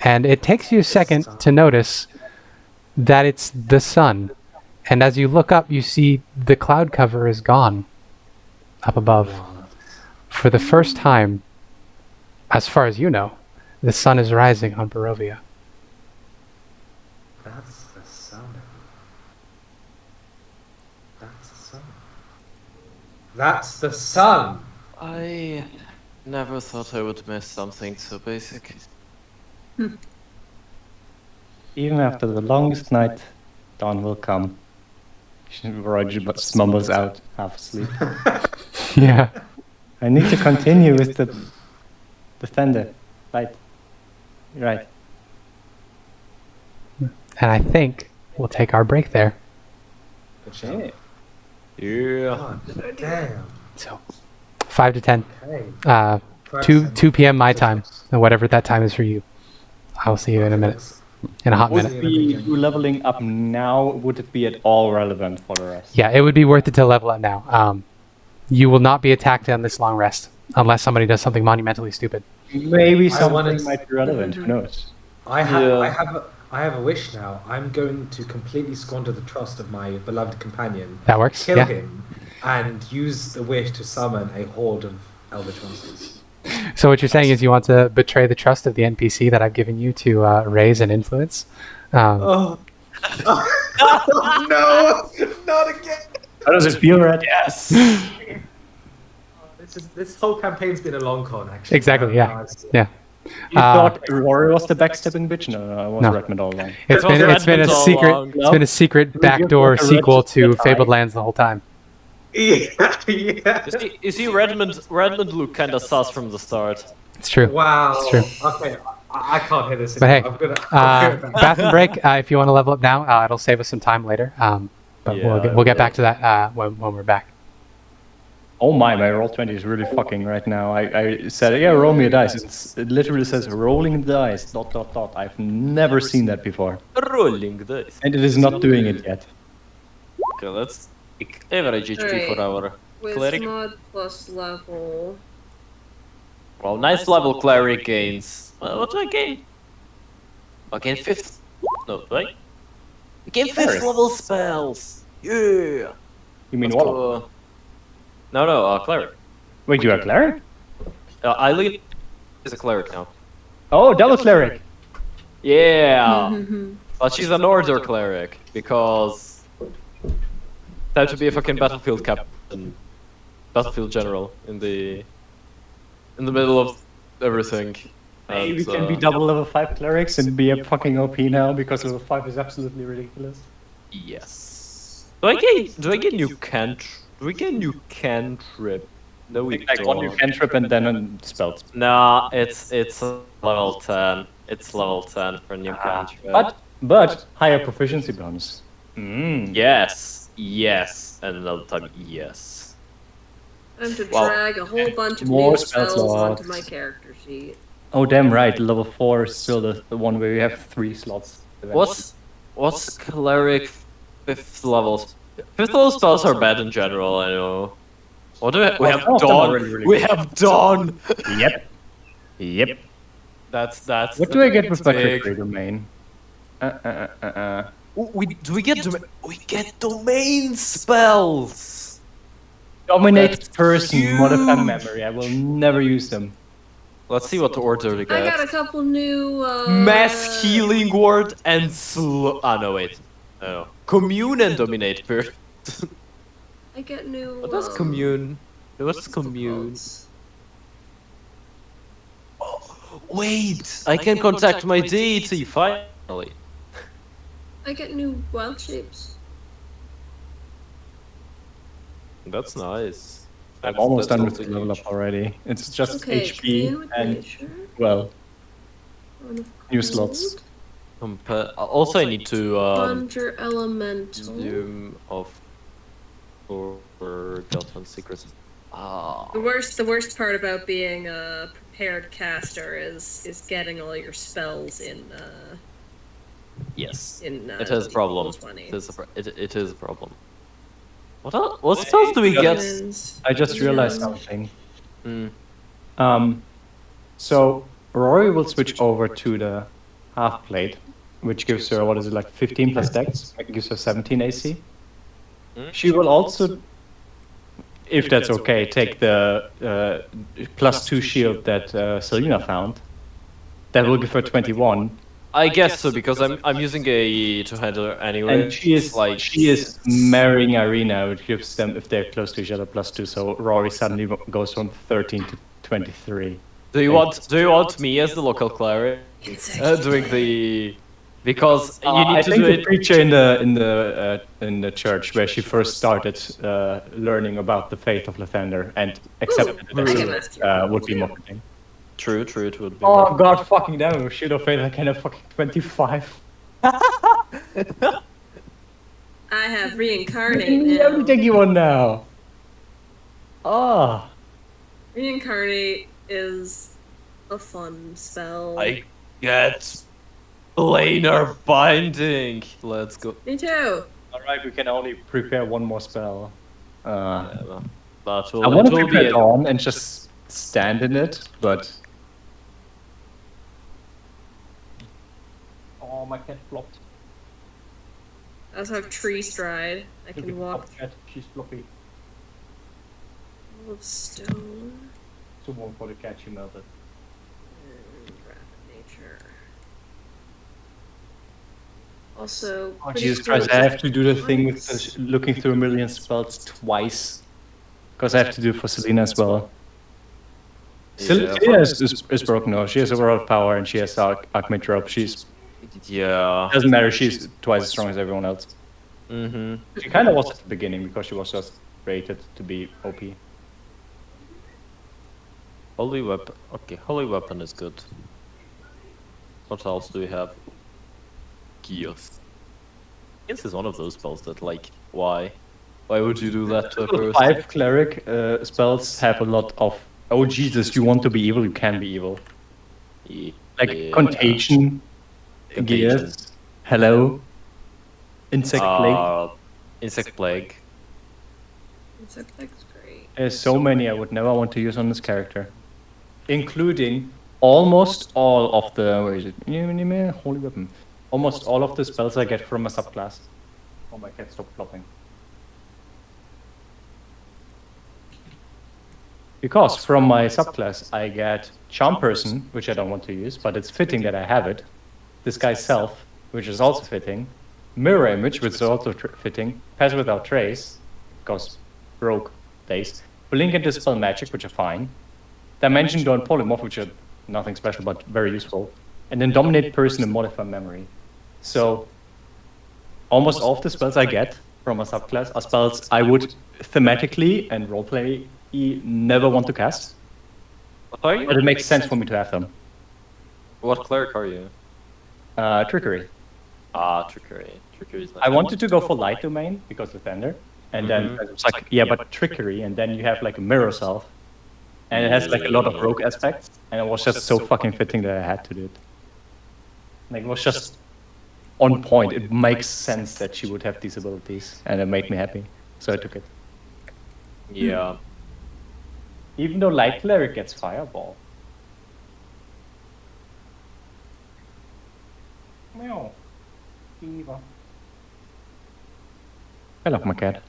And it takes you a second to notice that it's the sun. And as you look up, you see the cloud cover is gone up above. For the first time, as far as you know, the sun is rising on Barovia. That's the sun. That's the sun. That's the sun! I never thought I would miss something so basic. Even after the longest night, dawn will come. Roger but mumbles out, half asleep. Yeah. I need to continue with the Defender. Right. Right. And I think we'll take our break there. Good shout. Yeah. God damn. So 5 to 10. Okay. 2 p.m. my time, and whatever that time is for you. I'll see you in a minute. In a hot Would minute. be you leveling up now? Would it be at all relevant for the rest? Yeah, it would be worth it to level up now. You will not be attacked on this long rest unless somebody does something monumentally stupid. Maybe I something wanted- might be relevant. Who knows? I have a wish now. I'm going to completely squander the trust of my beloved companion, That works. kill Yeah. him, and use the wish to summon a horde of eldritch monsters. So what you're saying is you want to betray the trust of the NPC that I've given you to raise and influence. Oh. Oh no! Not again! How does it feel, Red? Yes. This whole campaign's been a long con, actually. Exactly. Yeah. Yeah. You thought Rory was the backstabbing bitch? No, I was No. Redmond all along. It's was been a Redmond all secret. along. It's been a secret backdoor Red sequel just to said Fabled hi. Lands the whole time. Yeah, yeah. You see, Redmond looked kind of sus from the start. It's true. Wow. It's true. Okay, I can't hear this But hey, anymore. I'm gonna bathroom break. If you want to level up now, it'll save us some time later. But Yeah, we'll get back yeah. to that when we're back. Oh my roll 20 is really fucking right now. I said, yeah, roll me a dice. It literally says rolling the dice, ... I've never seen that before. Rolling dice. And it is not doing it yet. Okay, let's take average HP for our With cleric. mod plus level. Well, nice level cleric gains. What do I gain? I gain 5th. No, right? I gain 5th level spells. Yeah. You mean Let's what? go, No, cleric. Wait, you are cleric? Ireena is a cleric now. Oh, double cleric. Yeah. But she's an order cleric because time to be a fucking battlefield captain, battlefield general in the middle of everything. Hey, we And, can be double level 5 clerics and be a fucking OP now because level 5 is absolutely ridiculous. Yes. Do I get new cantrip? Do we get new cantrip? No, we Like one new don't. cantrip and then on spells. Nah, it's level 10. It's level 10 for new cantrip. But higher proficiency bonus. Mm. Yes, and another time, yes. Time to Well, drag a whole bunch of more new spell spells onto slots. my character sheet. Oh, damn right. Level 4 is still the one where you have 3 slots. What's cleric 5th level? 5th level spells are bad in general, I know. What do we have? We Well, have some of them are Dawn. really, really We good. have Dawn. Yep. That's. What do I get with my big. crit domain? We get domain spells. Dominate person, modify memory. I will never use them. Let's see what order we I got a get. couple new Mass healing word and no wait. No. Commune and dominate person. I get new. What does commune? What's commune? Wait, I can contact my deity finally. I get new wild shapes. That's nice. I'm almost done with That's the level up already. It's just Okay, commune HP with and, nature. well, On a new cold. slots. Also, I need to Conjure elemental. zoom off for Delta Secrets. Ah, The worst part about being a prepared caster is getting all your spells in yes. in. It is a problem. level 20. It is a problem. What spells do we get? I just realized Yeah. something. Hmm. So Rory will switch over to the half plate, which gives her, what is it, like 15 plus dex? It gives her 17 AC. She will also, if that's okay, take the +2 shield that Celina found. That will give her 21. I guess so because I'm using a two-hander anyway. And she is marrying Ireena, which gives them, if they're close to each other, +2. So Rory suddenly goes from 13 to 23. Do you want me as the local cleric doing the? Because you need I to think do the it. preacher in the church where she first started learning about the faith of Lathander and accepted I it can as master. would be marketing. True, it would be. Oh god, fucking damn! Shield of Fate, I can have fucking 25. I have reincarnate Yeah, I'm now. taking one now. Ah. Reincarnate is a fun spell. I get planar binding. Let's go. Me too. Alright, we can only prepare one more spell. Yeah, that will, I want it to will prepare be. Dawn and just stand in it, but... Oh, my cat flopped. I also have tree stride. I Look can at walk the cat, she's floppy. full of stone Someone for the cat, she melted. and rapid nature. Also, Oh, pretty Jesus cool Christ, I have to do the thing with once. looking through a million spells twice. Because I have to do it for Celina as well. Celina is broken though. She has a world of power and she has Archmage drop. She's Yeah. doesn't matter. She's twice as strong as everyone else. Mm-hmm. She kind of was at the beginning because she was just rated to be OP. Holy weapon. Okay, holy weapon is good. What else do we have? Gears. Gears is one of those spells that, like, why? Why would you do that to a person? 5 cleric spells have a lot of. Oh Jesus! You want to be evil? You can be evil. Like Yeah. contagion, Contagion. gears. Hello. Insect plague. Insect plague. Insect plague's great. There's so many I would never want to use on this character, including almost all of the. Where is it? Holy weapon. Almost all of the spells I get from a subclass. Oh my cat, stop flopping. Because from my subclass I get Charm Person, which I don't want to use, but it's fitting that I have it. Disguise Self, which is also fitting. Mirror Image, which is also fitting. Pass Without Trace, because broke days. Blink and Dispel Magic, which are fine. Dimension Dawn Polymorph, which are nothing special but very useful. And then Dominate Person and Modify Memory. So, almost all of the spells I get from a subclass are spells I would thematically and roleplay never want to cast. What are you? But it makes sense for me to have them. What cleric are you? Trickery. Trickery. Trickery is nice. I wanted to go for Light Domain because of Thunder. And then it was like, yeah, but Trickery, and then you have like a Mirror Self. And it has like a lot of rogue aspects. And it was just so fucking fitting that I had to do it. Like, it was just on point. It makes sense that she would have these abilities. And it made me happy. So I took it. Yeah. Even though Light Cleric gets Fireball. Meow. Eva. I love my cat.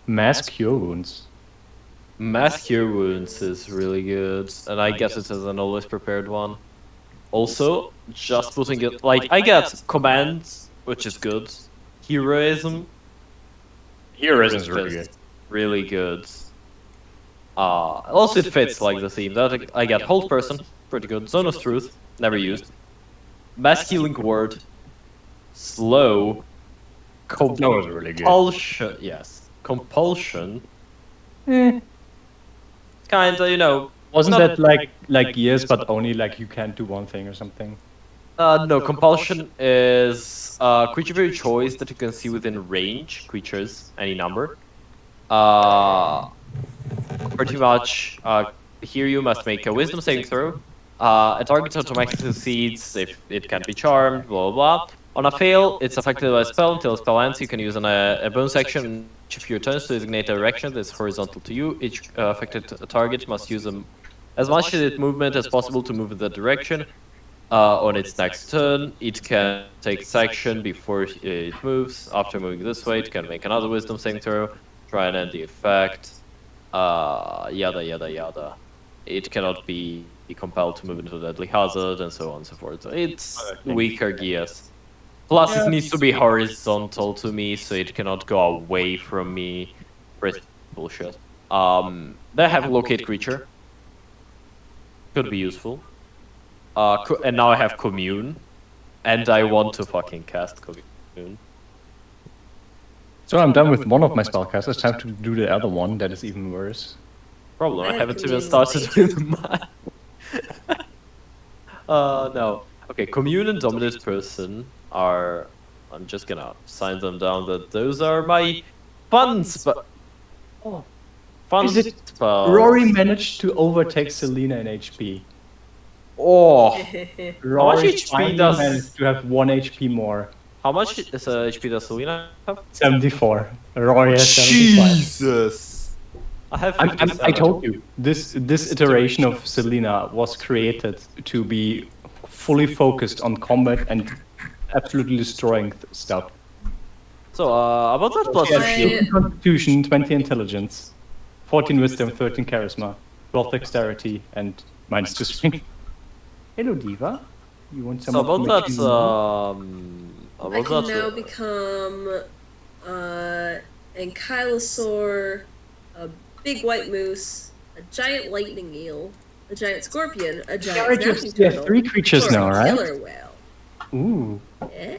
Mass Cure Wounds. Mass Cure Wounds is really good, and I get it as an always prepared one. Also, just putting it like I get commands, which is good. Heroism. Heroism is really good. Really good. Also it fits like the theme. That I get Hold Person, pretty good. Zone of Truth, never used. Mass Healing Word. Slow. That was really good. Compulsion, yes. Compulsion. Kinda, you know. Wasn't not- that like years, but only like you can't do one thing or something? No, Compulsion is a creature of your choice that you can see within range, creatures, any number. Pretty much, here you must make a Wisdom saving throw. A target automatically succeeds if it can't be charmed, blah blah blah. On a fail, it's affected by a spell until a spell ends. You can use a bonus action each of your turns to designate a direction that's horizontal to you. Each affected target must use as much movement as possible to move in that direction. On its next turn, it can take its action before it moves. After moving this way, it can make another Wisdom saving throw, try and end the effect. Yada yada yada. It cannot be compelled to move into a deadly hazard, and so on and so forth. It's weaker gears. Plus, it needs to be horizontal to me, so it cannot go away from me. Pretty bullshit. They have Locate Creature. Could be useful. And now I have Commune. And I want to fucking cast Commune. So I'm done with one of my spellcasts. It's time to do the other one that is even worse. Problem, I I haven't even Commune started Mage. with mine. No. Okay, commune and dominant person are. I'm just gonna sign them down. That those are my fun spells. Fun Is it spells. Rory managed to overtake Celina in HP. Oh, Rory HP finally does- managed to have 1 HP more. how much is HP does Celina have? 74. Rory has 75. Jesus. I have. I 57. told you, this iteration of Celina was created to be fully focused on combat and absolutely destroying stuff. So, about that plus She has I- 18 Constitution, 20 Intelligence, 14 Wisdom, 13 Charisma, 12 Dexterity, and -2 Strength. Hello, Diva. You want some So about that, I about can that, now become Ankylosaur, a big white moose, a giant lightning eel, a giant scorpion, a giant snapping you have turtle, 3 creatures or now, a right? killer whale. Ooh. Yeah.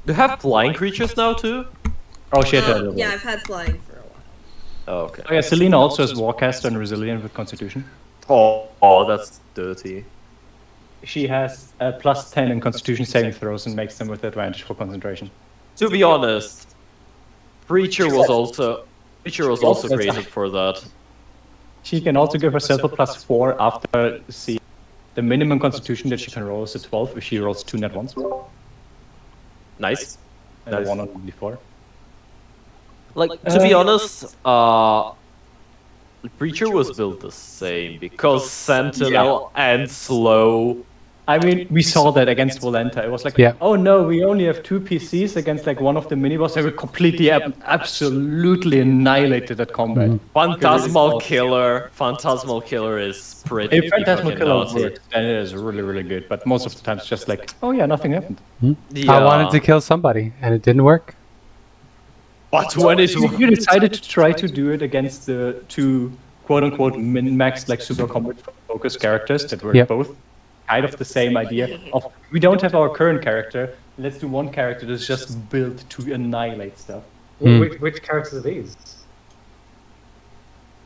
do you have flying creatures now too? Oh shit, that is Yeah, I've had flying for a while. Oh, okay. Oh yeah, Celina also has Warcaster and Resilient with Constitution. Oh, that's dirty. She has a +10 in Constitution saving throws and makes them with advantage for concentration. To be honest, Preacher was also created for that. She can also give herself a +4 after the minimum Constitution that she can roll is a 12 if she rolls 2 net ones. Nice. And a 1 on d4. Like to be honest, Preacher was built the same because Sentinel and Slow. I mean, we saw that against Volenta. It was like, Yeah. oh no, we only have 2 PCs against like one of the mini-boss, and we completely, absolutely annihilated that combat. Phantasmal Killer is pretty. If Phantasmal fucking Killer naughty. works, then it is really, really good. But most of the time, it's just like, oh yeah, nothing happened. I wanted to kill somebody, and it didn't work. But when it You decided to try to do it against the 2 quote-unquote min-max, like super combat-focused characters that were Yep. both kind of the same idea of, we don't have our current character, let's do one character that's just built to annihilate stuff. Which characters are these?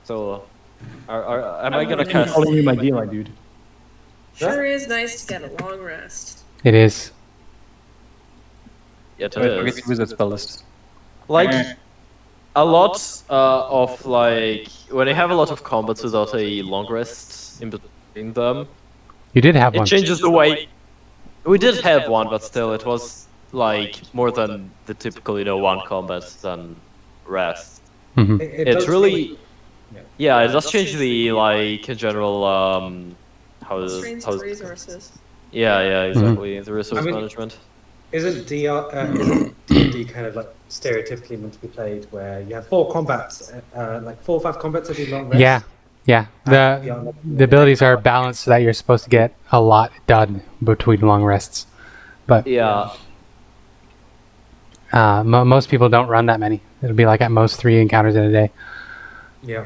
So, am I gonna I'm cast? calling you my deal, my dude. Sure is nice to get a long rest. It is. Yeah, it Wait, is. forget the wizard spell list. Like a lot of like when I have a lot of combats without a long rest in between them, You did have it one. changes the way. We did have one, but still, it was like more than the typical, one combat than rest. Mhm. It It's does really, seem- yeah, it does change the like general how Strains how of resources. yeah exactly the resource I mean- management. Isn't D&D kind of like stereotypically meant to be played where you have 4 combats, like 4 or 5 combats every long rest? Yeah. The abilities are balanced so that you're supposed to get a lot done between long rests. But Yeah, most people don't run that many. It'll be like at most 3 encounters in a day. Yeah.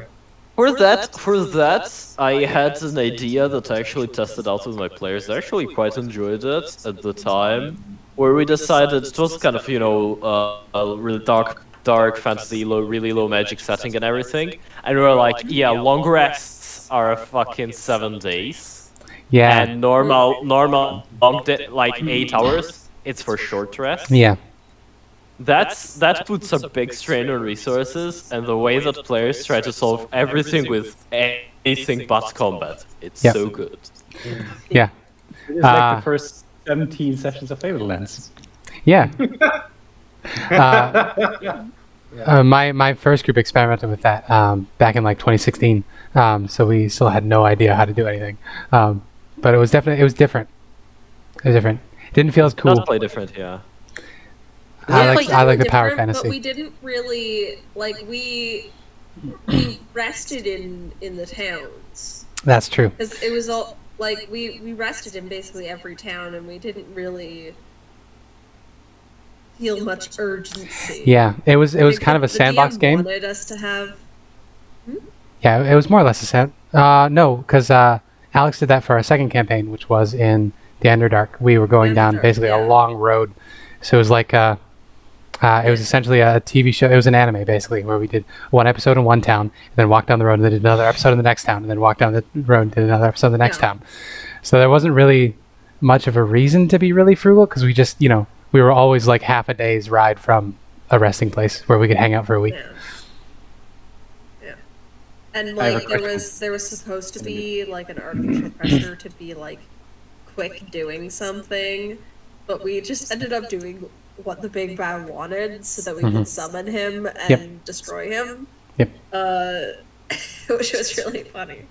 for that, I had an idea that I actually tested out with my players. They actually quite enjoyed it at the time, where we decided it was kind of a really dark fantasy, really low magic setting and everything, and we were like, yeah, long rests are a fucking 7 days, Yeah. and normal long like 8 hours, it's for short rest. Yeah. That puts a big strain on resources, and the way that players try to solve everything with anything but combat, it's Yeah. so good. Yeah. It is like the first 17 sessions of Fablelands. Yeah. My first group experimented with that back in like 2016. So we still had no idea how to do anything. But it was different. It didn't feel as cool. Does play different, yeah. I like definitely the power different, fantasy. But we didn't really we rested in the towns That's true. because it was all like we rested in basically every town, and we didn't really feel much urgency. Yeah, it was Like, kind of a the sandbox DM game. Wanted us to have Yeah, it was more or less a sand. No, because Alex did that for our second campaign, which was in the Underdark. We were going down Underdark, basically a yeah. long road, so it was like It was essentially a TV show. It was an anime, basically, where we did one episode in one town, and then walked down the road, and then did another episode in the next town, and then walked down the road and did another episode in the next town. So there wasn't really much of a reason to be really frugal, because we just, we were always like half a day's ride from a resting place where we could hang out for a week. Yeah. And like there was supposed to be like an artificial pressure to be like quick doing something, but we just ended up doing what the big bad wanted so that we could summon him and destroy him. Yep. Which was really funny.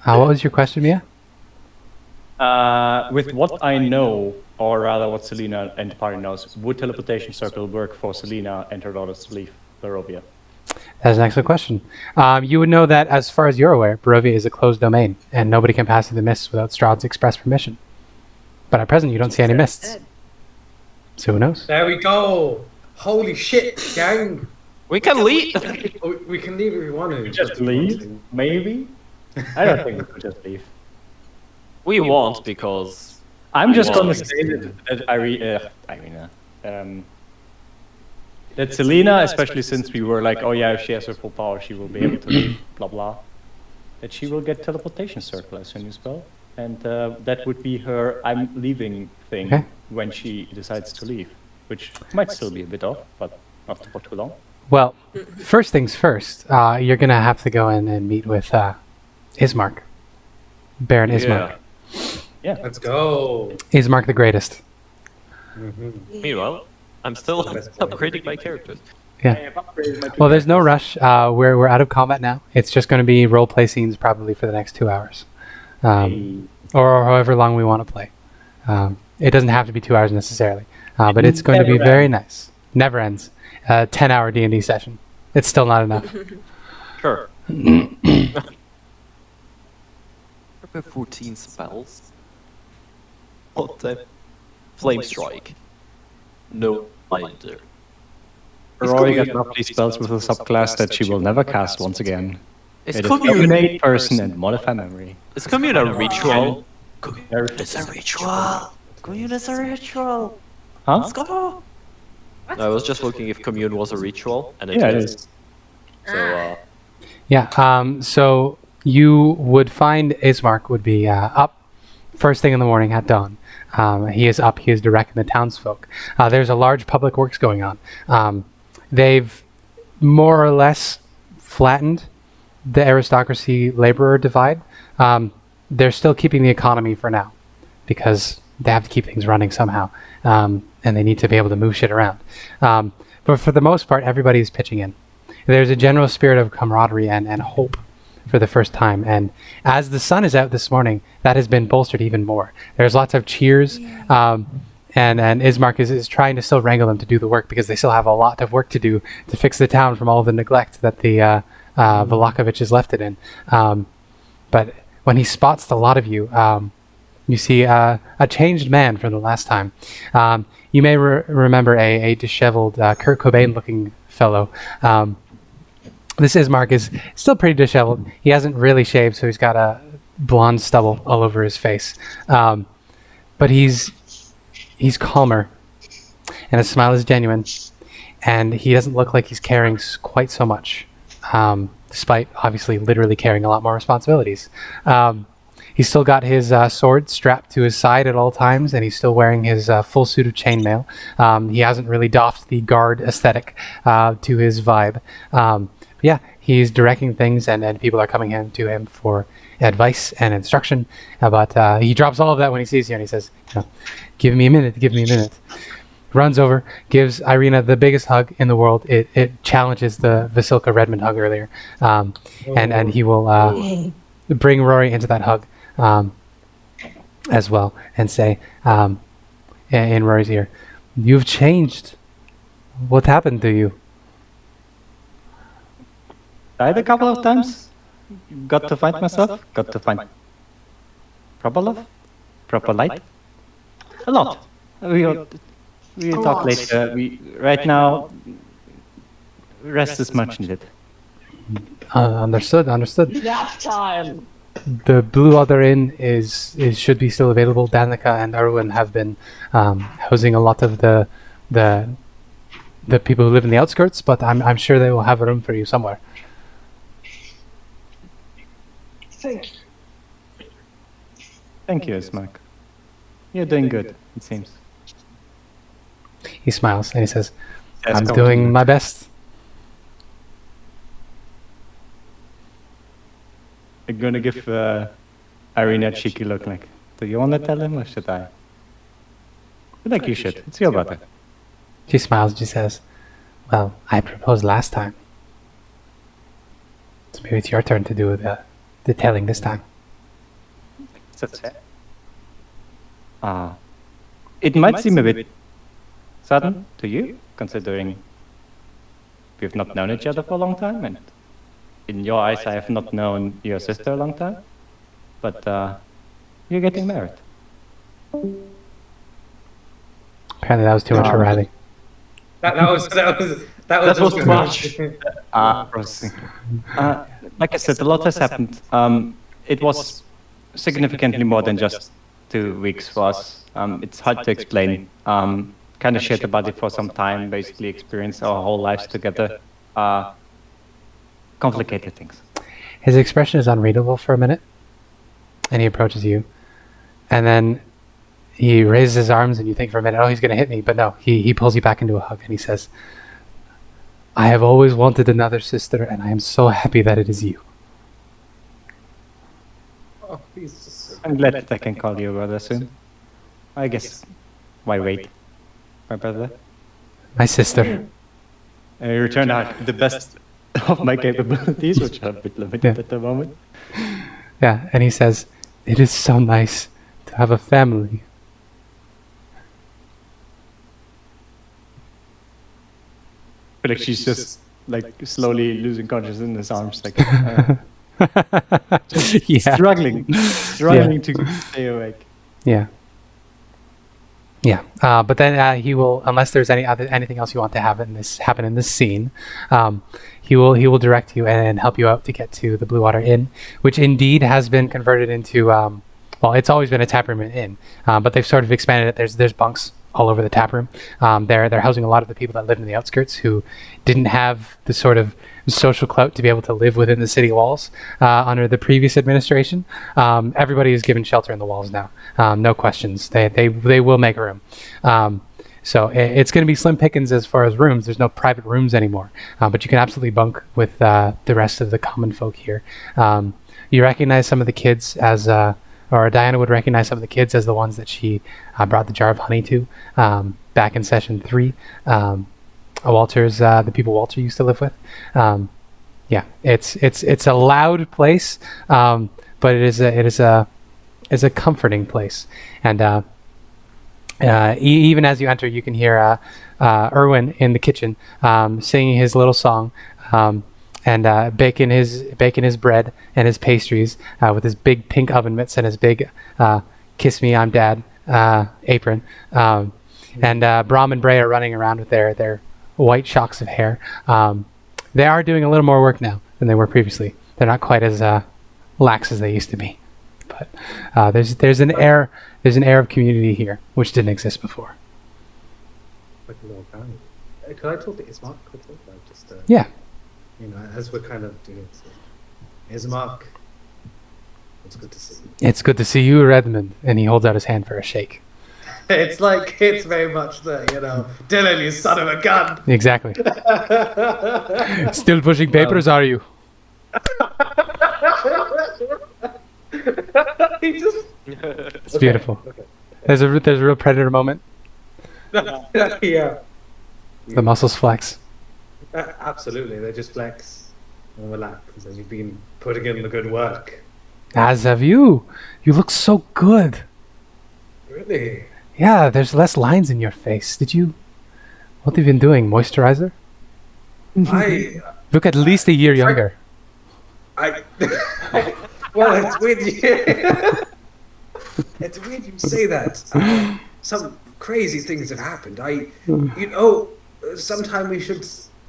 What was your question, Mia? With what I know, or rather what Celina and the party knows, would teleportation circle work for Celina and her daughters to leave Barovia? That's an excellent question. You would know that, as far as you're aware, Barovia is a closed domain, and nobody can pass through the mists without Strahd's express permission. But at present, you don't see any mists. So who knows? There we go. Holy shit, gang. We can leave. We can leave if we want to. Just leave? Maybe? I don't think we could just leave. We won't, because I'm just gonna say that Ireena, that Celina, especially since we were like, oh yeah, if she has her full power, she will be able to leave, blah blah, that she will get teleportation circle as her new spell, and that would be her I'm leaving thing when she decides to leave, which might still be a bit off, but not for too long. Well, first things first, you're gonna have to go in and meet with Ismark, Baron Ismark. Yeah. Let's go. Ismark the Greatest. Meanwhile, I'm still upgrading my characters. Yeah. Well, there's no rush. We're out of combat now. It's just going to be roleplay scenes probably for the next 2 hours, or however long we want to play. It doesn't have to be 2 hours necessarily, but it's going to be very nice. Never ends. 10-hour D&D session. It's still not enough. Sure. 14 spells. What the? Flame Strike. No binder. Rory got roughly spells with a subclass that she will never cast once again. Is It is commune dominate person and modify memory. Is commune a ritual? It's a ritual. Commune is a ritual. Huh? Let's go. No, I was just looking if commune was a ritual, and Yeah, it is. So, Yeah. So you would find Ismark would be up first thing in the morning at dawn. He is up. He is directing the townsfolk. There's a large public works going on. They've more or less flattened the aristocracy laborer divide. They're still keeping the economy for now because they have to keep things running somehow, and they need to be able to move shit around. But for the most part, everybody's pitching in. There's a general spirit of camaraderie and hope for the first time, and as the sun is out this morning, that has been bolstered even more. There's lots of cheers, and Ismark is trying to still wrangle them to do the work because they still have a lot of work to do to fix the town from all the neglect that the Velakoviches left it in. But when he spots the lot of you, you see a changed man from the last time. You may remember a disheveled Kurt Cobain-looking fellow. This Ismark is still pretty disheveled. He hasn't really shaved, so he's got a blonde stubble all over his face. But he's calmer, and his smile is genuine, and he doesn't look like he's carrying quite so much, despite obviously literally carrying a lot more responsibilities. He's still got his sword strapped to his side at all times, and he's still wearing his full suit of chainmail. He hasn't really doffed the guard aesthetic to his vibe. Yeah, he's directing things, and people are coming to him for advice and instruction. But he drops all of that when he sees you, and he says, give me a minute. Runs over, gives Ireena the biggest hug in the world. It challenges the Vasilka Redmond hug earlier. And he will bring Rory into that hug as well, and say in Rory's ear, "You've changed. What happened to you?" Died a couple of times. Got to find myself. Got to find proper love, proper light. A lot. We'll talk later. Right now, rest is much needed. Understood. Nap time. The Blue Other Inn should be still available. Danica and Erwin have been housing a lot of the the people who live in the outskirts, but I'm sure they will have a room for you somewhere. Thank you. Thank you, Smack. You're doing good, it seems. He smiles and he says, Yes, I'm come doing to my best. I'm gonna give Ireena a cheeky look like, do you want to tell him or should I? I feel like you should. It's your brother. She smiles and she says, well, I proposed last time. So maybe it's your turn to do the telling this time. That's it. It might seem a bit sudden to you, considering we've not known each other for a long time, and in your eyes I have not known your sister a long time, but you're getting married. Apparently that was too much for Riley. That was too much. Processing. Like I said, a lot has happened. It was significantly more than just 2 weeks for us. It's hard to explain. Kind of shared a body for some time, basically experienced our whole lives together. Complicated things. His expression is unreadable for a minute, and he approaches you, and then he raises his arms, and you think for a minute, oh, he's going to hit me, but no, he pulls you back into a hug, and he says, I have always wanted another sister, and I am so happy that it is you. Oh, he's just so I'm glad that I can call you brother soon. I guess, why wait? My brother? My sister. I return out the best of my capabilities, which are a bit limited at the moment. Yeah, and he says, it is so nice to have a family. But like she's just like slowly losing consciousness in his arms, like Yeah. struggling to stay awake. Yeah. Yeah, but then he will, unless there's anything else you want to have happen in this scene, he will direct you and help you out to get to the Blue Water Inn, which indeed has been converted into, well, it's always been a taproom and inn, but they've sort of expanded it. There's bunks all over the taproom. They're housing a lot of the people that lived in the outskirts who didn't have the sort of social clout to be able to live within the city walls under the previous administration. Everybody is given shelter in the walls now. No questions. They will make room. So it's going to be slim pickings as far as rooms. There's no private rooms anymore, but you can absolutely bunk with the rest of the common folk here. You recognize some of the kids as, or Diana would recognize some of the kids as the ones that she brought the jar of honey to back in session 3. Walter's the people Walter used to live with. Yeah, it's a loud place, but it is a comforting place. And even as you enter, you can hear Erwin in the kitchen singing his little song, and baking his bread and his pastries with his big pink oven mitts and his big "Kiss Me, I'm Dad" apron. And Brahm and Bray are running around with their white shocks of hair. They are doing a little more work now than they were previously. They're not quite as lax as they used to be, but there's an air of community here which didn't exist before. like a little family. Could I talk to Ismark quickly? Like just Yeah. You know, as we're kind of doing this. Ismark, it's good to see you. It's good to see you, Redmond. And he holds out his hand for a shake. It's very much the, Dylan, you son of a gun. Exactly. Still pushing papers, are you? He just... It's beautiful. Okay. There's a real predator moment. Yeah. The muscles flex. Absolutely, they just flex and relax as you've been putting in the good work. As have you. You look so good. Really? Yeah, there's less lines in your face. What have you been doing? Moisturizer? Look at least a year younger. Well, it's weird. It's weird you say that. Some crazy things have happened. Sometime we should,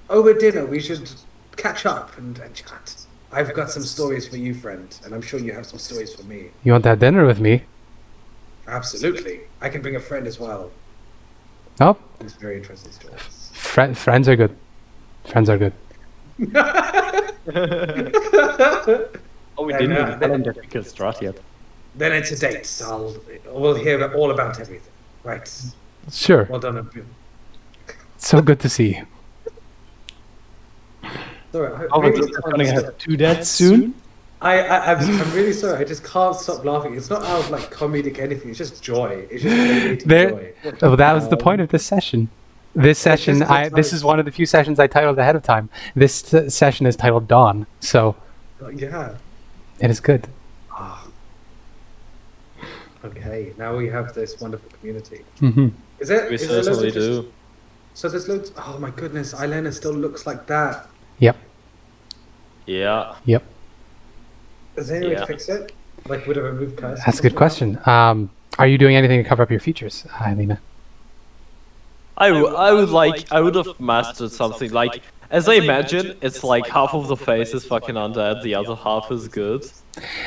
over dinner, we should catch up and chat. I've got some stories for you, friend, and I'm sure you have some stories for me. You want to have dinner with me? Absolutely. I can bring a friend as well. Oh? It's very interesting stories. Friends are good. Friends are good. Oh, we didn't even tell him that we killed Strahd yet. Then it's a date. We'll hear all about everything. Right. Sure. Well done. So good to see you. Sorry, Oh, we're going to have 2 deaths soon? I'm really sorry. I just can't stop laughing. It's not out of like comedic anything. It's just joy. It's just radiating joy. Oh, that was the point of this session. This session, this is one of the few sessions I titled ahead of time. This session is titled Dawn, so yeah, it is good. Okay, now we have this wonderful community. Mm-hmm. Is it? We is there certainly loads of do. So there's loads. Oh my goodness, Ilena still looks like that. Yep. Yeah. Yep. Is there any way to fix it? Like, would it remove curse? That's a good question. Are you doing anything to cover up your features, Ireena? I would have mastered something like, as I imagine, it's like half of the face is fucking undead, the other half is good.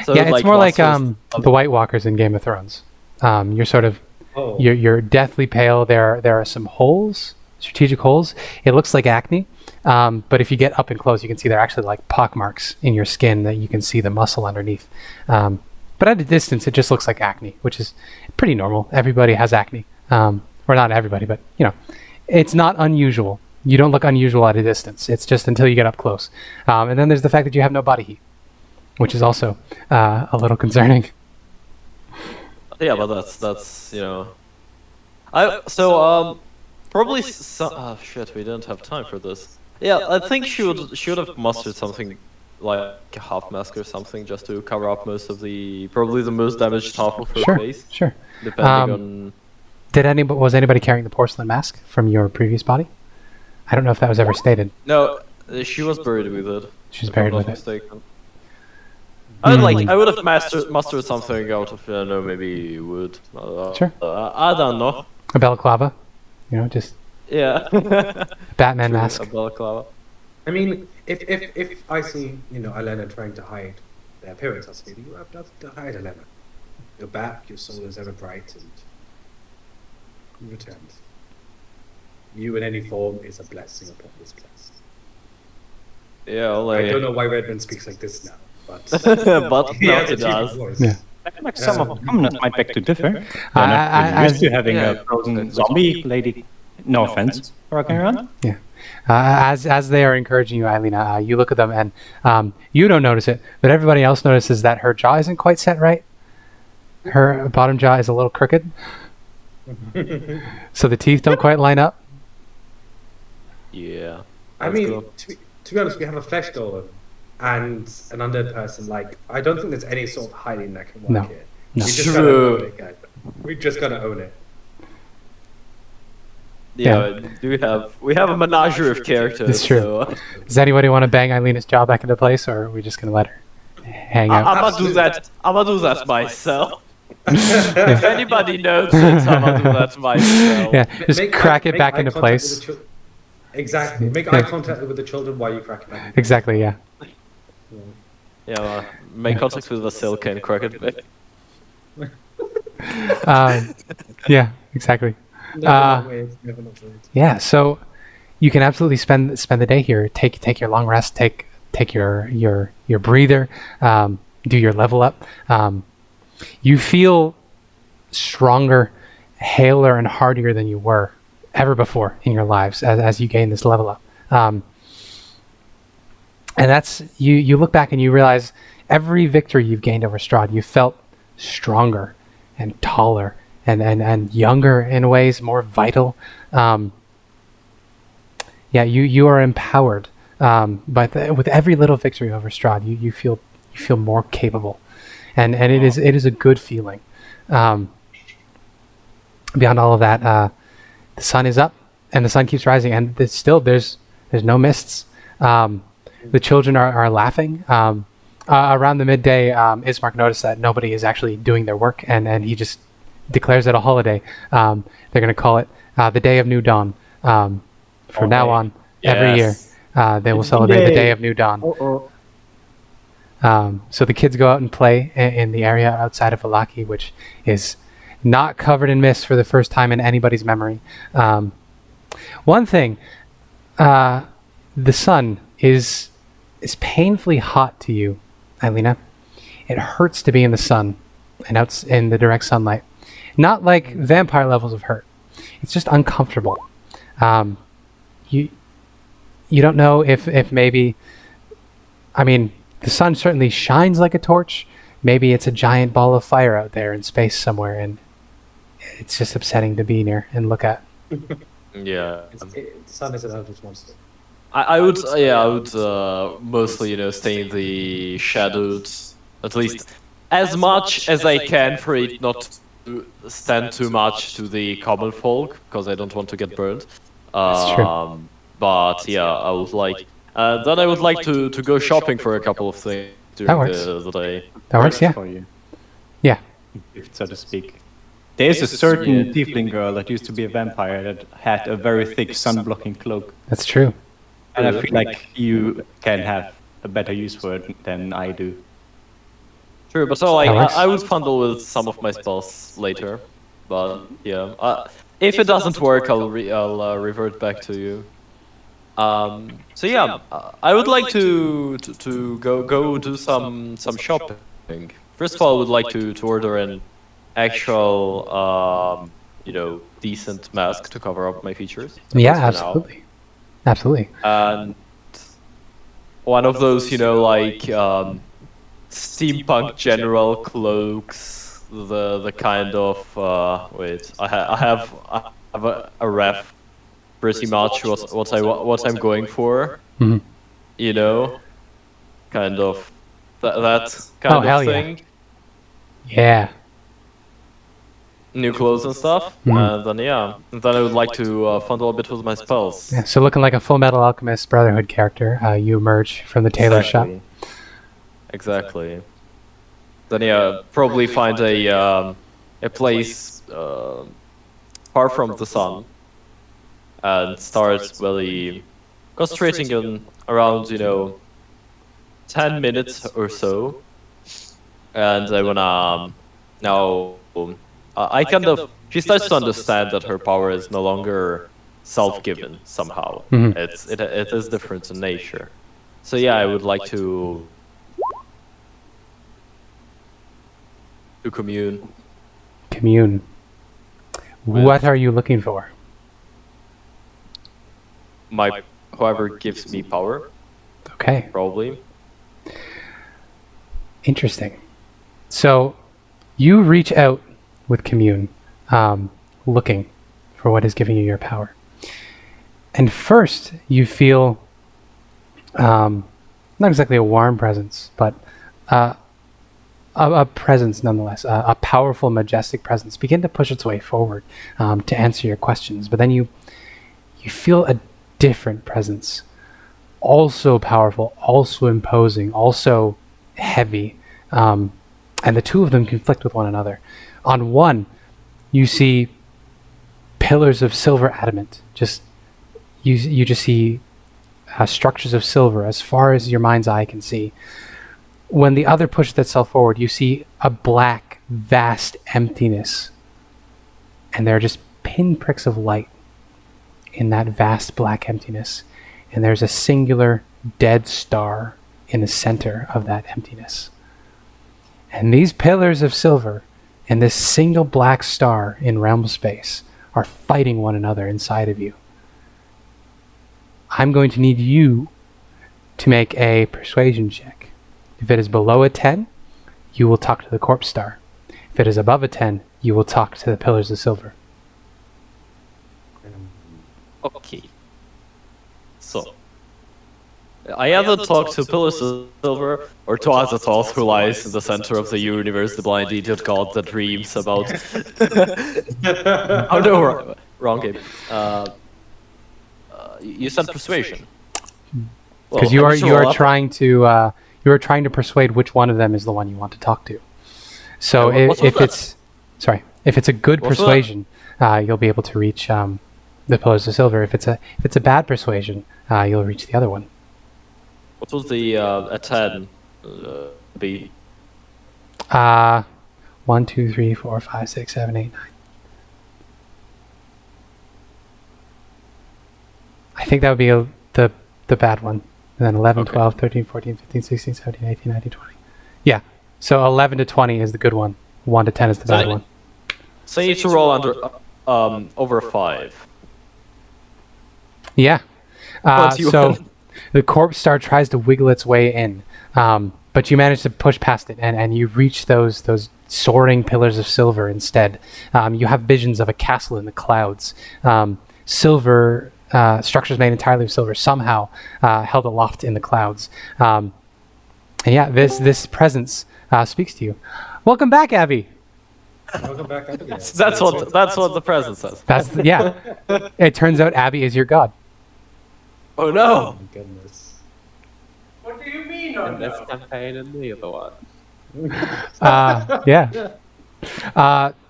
So Yeah, it's more like monsters- the White Walkers in Game of Thrones. You're sort of Oh. you're deathly pale. There are some holes, strategic holes. It looks like acne, but if you get up and close, you can see they're actually like pock marks in your skin that you can see the muscle underneath. But at a distance, it just looks like acne, which is pretty normal. Everybody has acne. Or not everybody, but it's not unusual. You don't look unusual at a distance. It's just until you get up close. And then there's the fact that you have no body heat, which is also a little concerning. Yeah, but that's probably shit. We didn't have time for this. Yeah, I think she would have mustered something like a half mask or something just to cover up most of probably the most damaged half of her face. Sure. Depending on. Was anybody carrying the porcelain mask from your previous body? I don't know if that was ever stated. No, she was buried with it. She's buried with it. Mistaken. I would have mustered something out of maybe wood. Sure. I don't know. A balaclava, just Yeah. Batman True, mask. A balaclava. I mean, if I see Ilena trying to hide their appearance, I'll say you have nothing to hide, Ilena. Your back, your soul is ever bright and returned. You in any form is a blessing upon this place. Yeah, I don't know why Redmond speaks like this now, but but now it does. Yeah. I feel like some of the commoners might beg to differ. I- We're used to having yeah, a frozen zombie lady. No offense, walking around. Yeah. As they are encouraging you, Ireena, you look at them and you don't notice it, but everybody else notices that her jaw isn't quite set right. Her bottom jaw is a little crooked. So the teeth don't quite line up. Yeah. I mean, to be honest, we have a flesh golem and an undead person. Like, I don't think there's any sort of hiding that can work No. here. No. We just gotta True. own it, guys. We just gotta own it. Yeah, we have a menagerie of characters. It's true. So, Does anybody want to bang Eileen's jaw back into place, or are we just gonna let her hang out? I'm gonna do that. I'm gonna do that myself. If anybody knows it, I'm gonna do that myself. Yeah, just crack it make back eye into contact place. with the exactly. Make Yeah. eye contact with the children while you crack it back into place. Exactly. Yeah. Yeah, make contact with the silk and crack it back. Yeah. Exactly. Never not weird, never not weird. Yeah. So you can absolutely spend the day here. Take your long rest. Take your breather. Do your level up. You feel stronger, haler, and hardier than you were ever before in your lives as you gain this level up. And that's you look back and you realize every victory you've gained over Strahd, you felt stronger and taller and younger in ways, more vital. You are empowered. But with every little victory over Strahd, you feel more capable, and it is a good feeling. Beyond all of that, the sun is up and the sun keeps rising, and there's no mists. The children are laughing. Around the midday, Ismark noticed that nobody is actually doing their work, and he just declares it a holiday. They're going to call it the Day of New Dawn. From now on, every year, they will celebrate the Day of New Dawn. So the kids go out and play in the area outside of Vallaki, which is not covered in mist for the first time in anybody's memory. One thing, The sun is painfully hot to you, Ileena. It hurts to be in the sun and out in the direct sunlight. Not like vampire levels of hurt. It's just uncomfortable. You don't know if maybe... I mean, the sun certainly shines like a torch. Maybe it's a giant ball of fire out there in space somewhere, and it's just upsetting to be near and look at. Yeah. The sun is an eldritch monster. I would mostly, stay in the shadowed, at least as much as I can for it not to stand too much to the common folk, because I don't want to get burned. That's true. But yeah, I would like. Then I would like to go shopping for a couple of things during the day. That works, yeah. For you, Yeah. so to speak. There's a certain tiefling girl that used to be a vampire that had a very thick sun-blocking cloak. That's true. And I feel like you can have a better use for it than I do. True, but so like I would fumble with some of my spells later. But yeah, if it doesn't work, I'll revert back to you. So yeah, I would like to go do some shopping. First of all, I would like to order an actual decent mask to cover up my features. Yeah, absolutely. Absolutely. And one of those, steampunk general cloaks, the kind of wait, I have a ref pretty much what I'm going for. Mm-hmm. Kind of that kind of thing. Yeah. New clothes and stuff, and then I would like to fondle a bit with my spells. Yeah, so looking like a Full Metal Alchemist Brotherhood character, you emerge from the tailor shop. Exactly. Then probably find a place far from the sun, and start really concentrating on around 10 minutes or so, and I wanna now. She starts to understand that her power is no longer self-given somehow. Mm-hmm. It is different in nature. So yeah, I would like to commune. Commune. What are you looking for? Whoever gives me power. Okay. Probably. Interesting. So you reach out with commune, looking for what is giving you your power. And first, you feel not exactly a warm presence, but a presence nonetheless, a powerful, majestic presence begin to push its way forward to answer your questions. But then you feel a different presence, also powerful, also imposing, also heavy, and the two of them conflict with one another. On one, you see pillars of silver adamant. You just see structures of silver as far as your mind's eye can see. When the other pushes itself forward, you see a black, vast emptiness. And there are just pinpricks of light in that vast black emptiness. And there's a singular dead star in the center of that emptiness. And these pillars of silver and this single black star in realm space are fighting one another inside of you. I'm going to need you to make a persuasion check. If it is below a 10, you will talk to the corpse star. If it is above a 10, you will talk to the pillars of silver. Okay. So, I either talk to pillars of silver or to Azathoth, who lies in the center of the universe, the blind idiot god that dreams about. Oh no, wrong game. You said persuasion. Because you are trying to persuade which one of them is the one you want to talk to. So if it's a good persuasion, you'll be able to reach the pillars of silver. If it's a bad persuasion, you'll reach the other one. What was the a 10 be? 1, 2, 3, 4, 5, 6, 7, 8, 9. I think that would be the bad one. And then 11, Okay. 12, 13, 14, 15, 16, 17, 18, 19, 20. Yeah. So 11 to 20 is the good one. 1 to 10 is the So bad I- one. So you need to roll under over 5. Yeah. But you- So the corpse star tries to wiggle its way in, but you manage to push past it, and you reach those soaring pillars of silver instead. You have visions of a castle in the clouds. Silver structures made entirely of silver, somehow held aloft in the clouds. And yeah, this presence speaks to you. Welcome back, Abby. Welcome back up again. That's what the present says. Yeah. It turns out Abby is your god. Oh Oh no! my goodness. What do you mean? In this campaign and the other one. Yeah.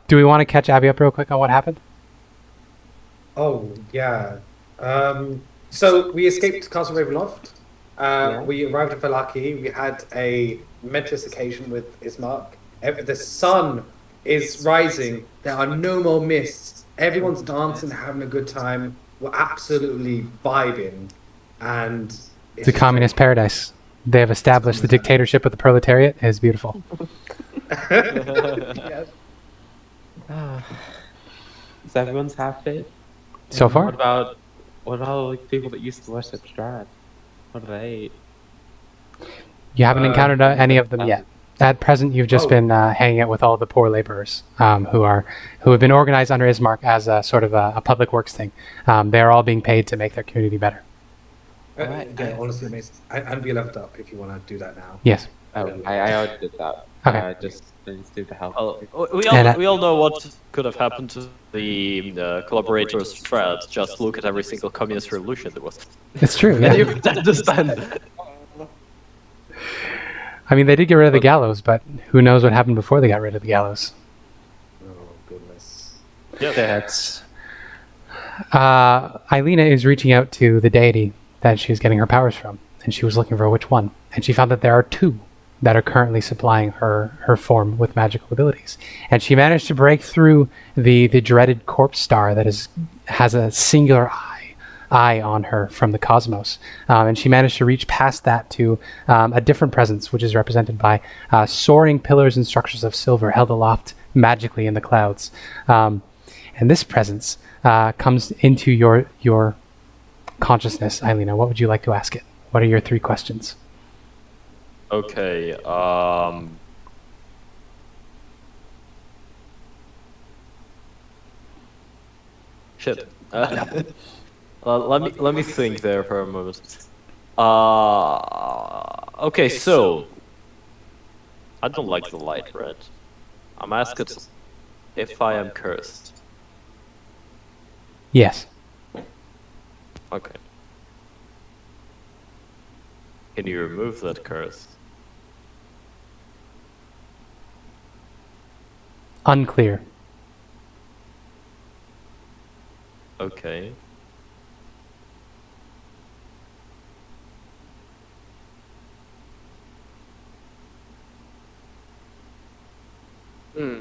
Do we want to catch Abby up real quick on what happened? Oh, yeah. So we escaped Castle Ravenloft. Yeah. We arrived at Vallaki. We had a momentous occasion with Ismark. The sun is rising. There are no more mists. Everyone's dancing, having a good time. We're absolutely vibing. And It's a communist paradise. They have established the dictatorship of the proletariat. It is beautiful. Yes. So everyone's happy. So far? What about like people that used to worship Strahd? What do they eat? You haven't encountered any of them yet. At present, you've just been hanging out with all the poor laborers who have been organized under Ismark as a sort of a public works thing. They're all being paid to make their community better. Yeah, honestly amazing. And we left up if you want to do that now. Yes. Oh, I already did that. Okay. Just didn't do the help. Well, And, we all know what could have happened to the collaborators Strahd. Just look at every single communist revolution there was. It's true. And Yeah. you would understand. I mean, they did get rid of the gallows, but who knows what happened before they got rid of the gallows? Oh, goodness. That's Ileena is reaching out to the deity that she was getting her powers from, and she was looking for which one. And she found that there are two that are currently supplying her form with magical abilities. And she managed to break through the dreaded corpse star that has a singular eye on her from the cosmos. And she managed to reach past that to a different presence, which is represented by soaring pillars and structures of silver held aloft magically in the clouds. And this presence comes into your consciousness, Ileena. What would you like to ask it? What are your 3 questions? Okay. Shit. Let me think there for a moment. Okay, so I don't like the light red. I'm asked if I am cursed. Yes. Okay. Can you remove that curse? Unclear. Okay. Hmm.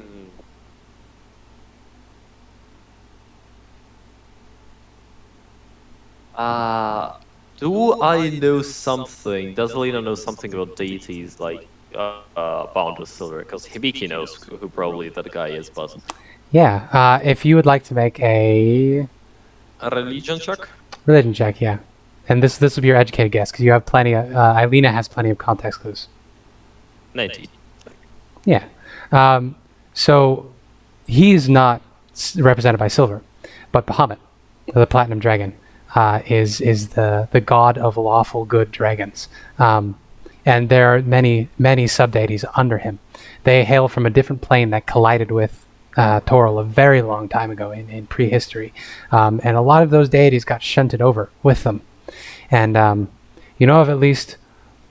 Do I know something? Does Ilena know something about deities like bound with silver? Because Hibiki knows who probably that guy is, but Yeah. If you would like to make a a religion check? religion check, yeah. And this will be your educated guess, because you have plenty of... Ileena has plenty of context clues. 19. Yeah. So he's not represented by silver, but Bahamut, the platinum dragon, is the god of lawful good dragons. And there are many sub-deities under him. They hail from a different plane that collided with Teotl a very long time ago in prehistory. And a lot of those deities got shunted over with them. And you know of at least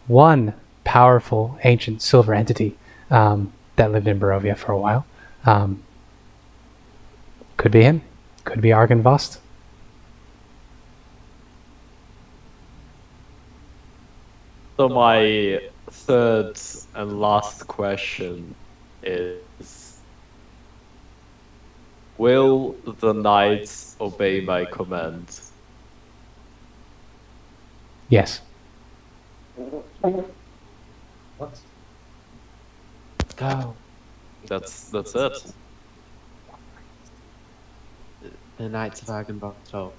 one powerful ancient silver entity that lived in Barovia for a while. Could be him. Could be Argon Vost. So my third and last question is: will the knights obey my command? Yes. What? Go. That's it. The Knights of Argenbotto.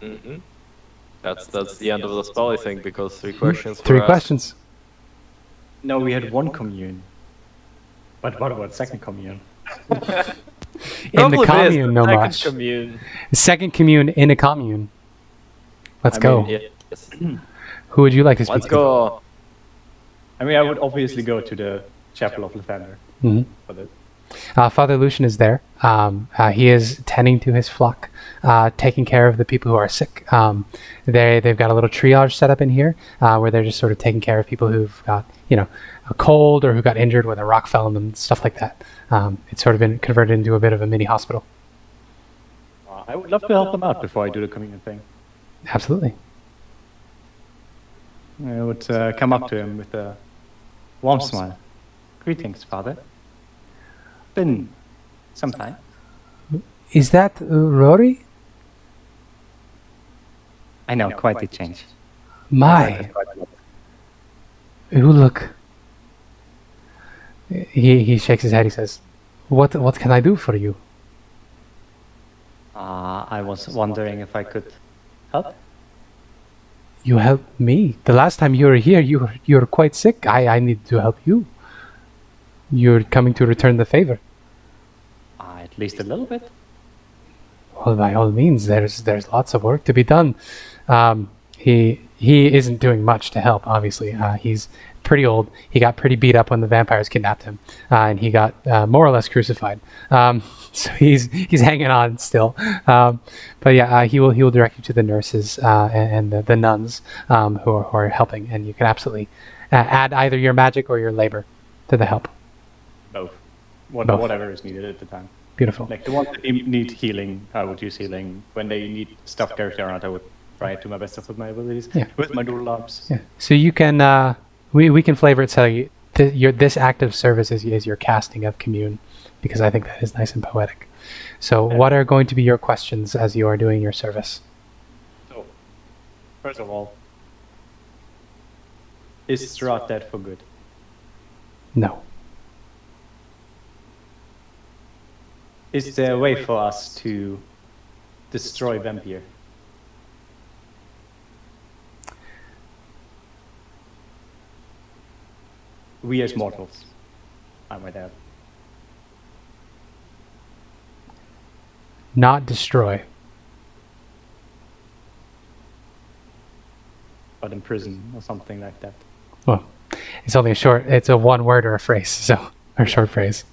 Mm-hmm. That's the end of the spell, I think, because 3 questions. Three were asked. questions. No, we had one commune. But what about second commune? In the Problem is, commune, no second much. commune. Second commune in a commune. Let's go. Yes. Who would you like to speak Let's to? go. I mean, I would obviously go to the Chapel of Lathander Mhm. for this. Father Lucian is there. He is tending to his flock, taking care of the people who are sick. They've got a little triage set up in here where they're just sort of taking care of people who've got, a cold or who got injured when a rock fell on them, stuff like that. It's sort of been converted into a bit of a mini hospital. I would love to help them out before I do the communion thing. Absolutely. I would come up to him with a warm smile. Greetings, Father. Been some time. Is that Rory? I know, quite the change. My. Ooh, look. He shakes his head. He says, "What can I do for you?" I was wondering if I could help. You help me. The last time you were here, you were quite sick. I need to help you. You're coming to return the favor. At least a little bit. Well, by all means, there's lots of work to be done. He isn't doing much to help. Obviously, he's pretty old. He got pretty beat up when the vampires kidnapped him, and he got more or less crucified. So he's hanging on still. But yeah, he will direct you to the nurses and the nuns who are helping, and you can absolutely add either your magic or your labor to the help. Both. Both. Whatever is needed at the time. Beautiful. Like the ones that need healing, I would use healing. When they need stuff carried around, I would try to my best of my abilities. Yeah. With my dual arms. Yeah. So you can we can flavor it so this act of service is your casting of commune, because I think that is nice and poetic. So what are going to be your questions as you are doing your service? So, first of all, is Strahd dead for good? No. Is there a way for us to destroy Vampire? We as mortals, I might add. Not destroy. But in prison or something like that. Well, it's only it's a one word or a phrase, or a short phrase.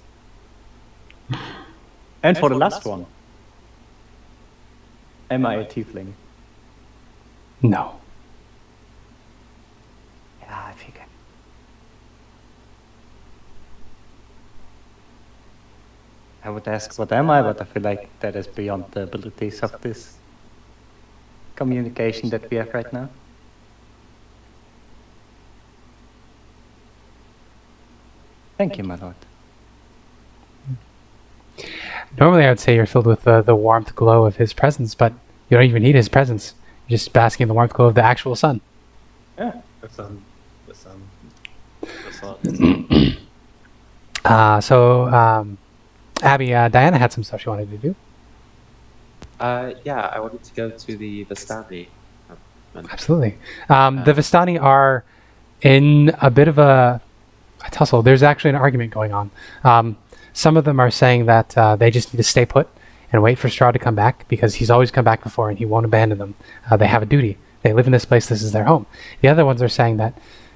And for the last one, am I a tiefling? No. Yeah, I figured. I would ask what am I, but I feel like that is beyond the abilities of this communication that we have right now. Thank you, my lord. Normally I would say you're filled with the warmth glow of his presence, but you don't even need his presence. You're just basking in the warmth glow of the actual sun. Yeah. The sun. Abby, Diana had some stuff she wanted to do. Yeah, I wanted to go to the Vistani. Absolutely. The Vistani are in a bit of a tussle. There's actually an argument going on. Some of them are saying that they just need to stay put and wait for Strahd to come back, because he's always come back before and he won't abandon them. They have a duty. They live in this place. This is their home. The other ones are saying that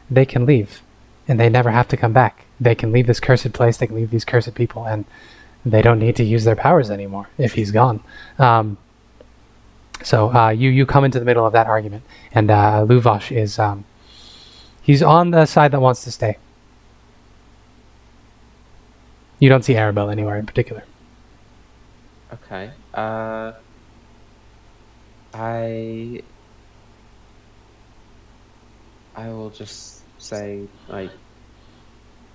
they can leave and they never have to come back. They can leave this cursed place. They can leave these cursed people, and they don't need to use their powers anymore if he's gone. So you come into the middle of that argument, and Luvash is he's on the side that wants to stay. You don't see Arabelle anywhere in particular. Okay. I will just say, like,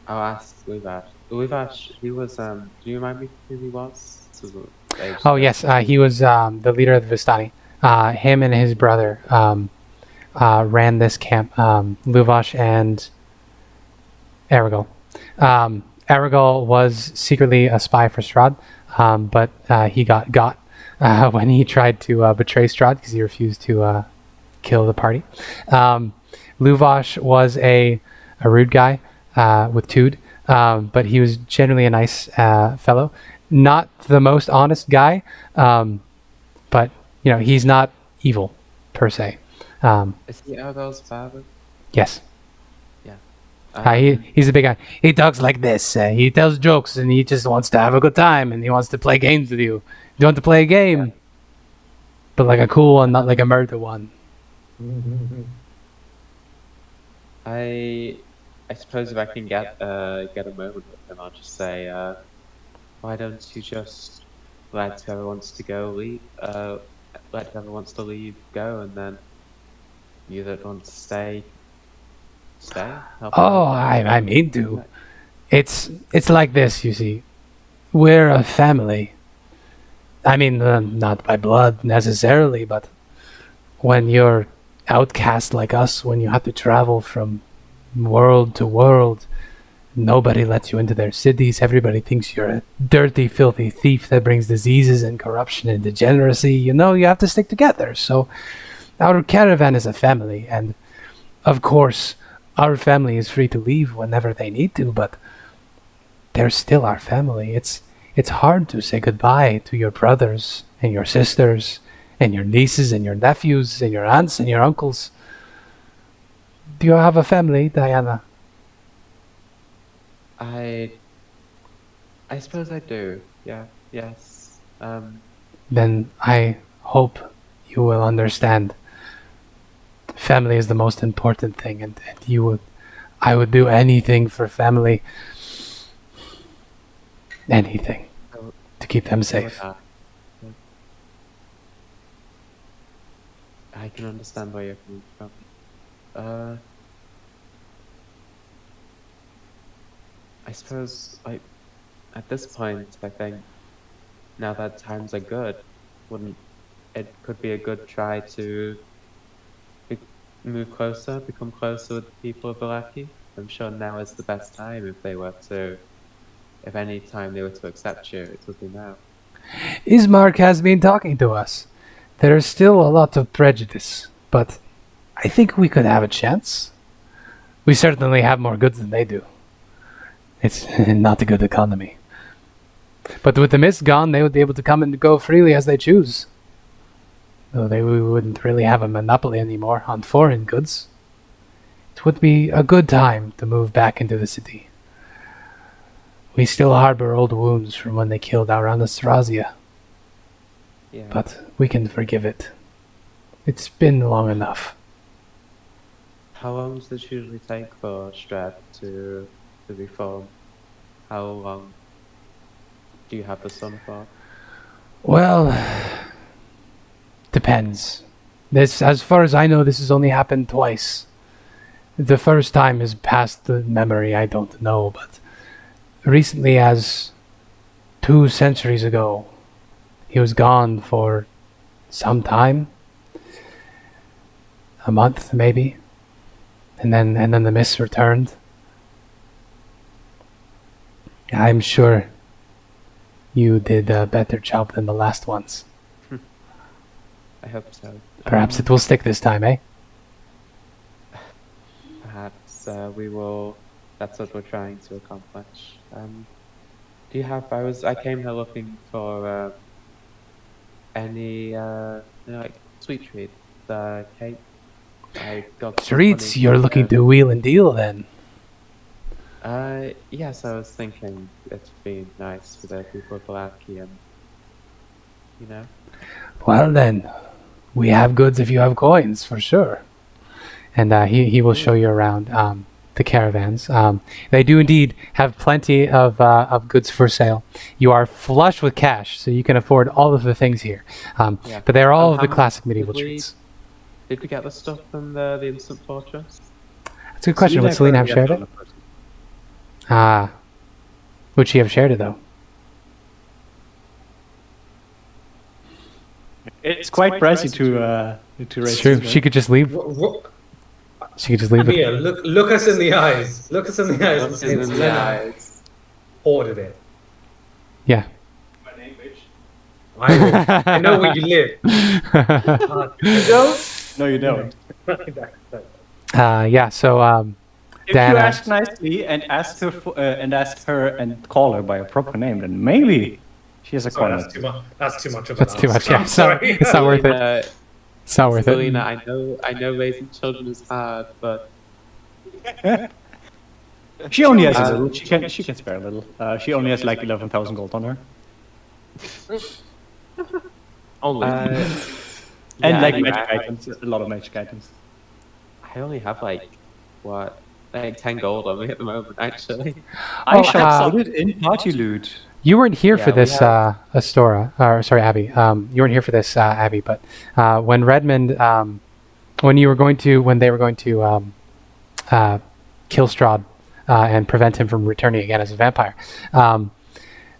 I'll ask Luvash. Luvash, he was, do you remind me who he was? age? Oh yes, he was the leader of the Vistani. Him and his brother ran this camp. Luvash and Aragol. Aragol was secretly a spy for Strahd, but he got when he tried to betray Strahd because he refused to kill the party. Luvash was a rude guy with Tude, but he was generally a nice fellow. Not the most honest guy, but he's not evil per se. Is he Aragol's father? Yes. Yeah. He's a big guy. He talks like this. He tells jokes, and he just wants to have a good time, and he wants to play games with you. You want to play a game, but like a cool one, not like a murder one. I suppose if I can get a moment with him, I'll just say, why don't you just let whoever wants to go leave, let whoever wants to leave go, and then you that want to stay. Help Oh, out. I mean to. It's like this, you see. We're a family. I mean, not by blood necessarily, but when you're outcast like us, when you have to travel from world to world, nobody lets you into their cities. Everybody thinks you're a dirty, filthy thief that brings diseases and corruption and degeneracy. You have to stick together. So our caravan is a family, and of course, our family is free to leave whenever they need to, but they're still our family. It's hard to say goodbye to your brothers and your sisters and your nieces and your nephews and your aunts and your uncles. Do you have a family, Diana? I suppose I do. Yeah. Yes. Then I hope you will understand. Family is the most important thing, and I would do anything for family. Anything to keep them safe. I can understand where you're coming from. I suppose, at this point, I think, now that times are good, it could be a good try to become closer with the people of Vallaki? I'm sure now is the best time if any time they were to accept you, it would be now. Ismark has been talking to us. There is still a lot of prejudice, but I think we could have a chance. We certainly have more goods than they do. It's not a good economy. But with the mist gone, they would be able to come and go freely as they choose. Though we wouldn't really have a monopoly anymore on foreign goods. It would be a good time to move back into the city. We still harbor old wounds from when they killed our Anastasia. Yeah. But we can forgive it. It's been long enough. How long does it usually take for Strahd to reform? How long do you have the sun for? Well, depends. As far as I know, this has only happened twice. The first time is past the memory, I don't know, but recently as 2 centuries ago, he was gone for some time. A month, maybe. And then the mist returned. I'm sure you did a better job than the last ones. I hope so. Perhaps it will stick this time, eh? Perhaps we will. That's what we're trying to accomplish. Do you have? I came here looking for any like sweet treats, cake. I got some Treats, honey. you're looking to wheel and deal then. Yes, I was thinking it'd be nice for the people of Vallaki and Well then, we have goods if you have coins, for sure. And he will show you around the caravans. They do indeed have plenty of goods for sale. You are flush with cash, so you can afford all of the things here. Yeah. But they're all of the How classic medieval did we- treats. Did we get the stuff from the instant fortress? That's a good question. Would Celina have shared it? Would she have shared it though? It's quite pricey to It's raise. true. this, She could just leave. She could just leave it. Here, look us in the eyes. Look us in the eyes and say it's Lena hoarded it. Yeah. I know where you live. You don't? No, you don't. Yeah. So If Diana, you ask nicely and ask her and call her by a proper name, then maybe she has a Sorry, corner. that's too much of that's an too much. answer. Yeah. I'm It's not, sorry. it's not worth it. It's not worth it. Celina, I know raising children is hard, but She only has a little. She can spare a little. She only has like 11,000 gold on her. Only. And like I magic items, a lot of magic items. only have like 10 gold on me at the moment, actually. I Oh, shall put it in party loot. You weren't here for Yeah, we this, Astora, or sorry, Abby. You weren't here for this, Abby. But when Redmond, when they were going to kill Strahd and prevent him from returning again as a vampire,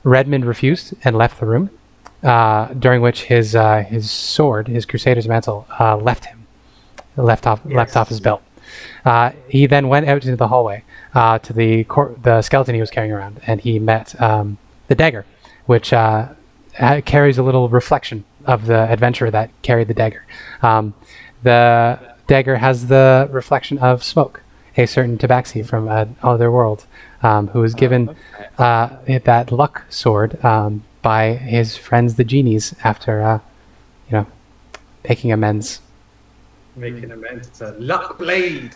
Redmond refused and left the room. During which his sword, his Crusader's mantle, left off his belt. He then went out into the hallway to the skeleton he was carrying around, and he met the dagger, which carries a little reflection of the adventurer that carried the dagger. The dagger has the reflection of Smoke, a certain tabaxi from another world, who was given that luck sword by his friends the genies after, making amends. Making amends. It's a luck blade.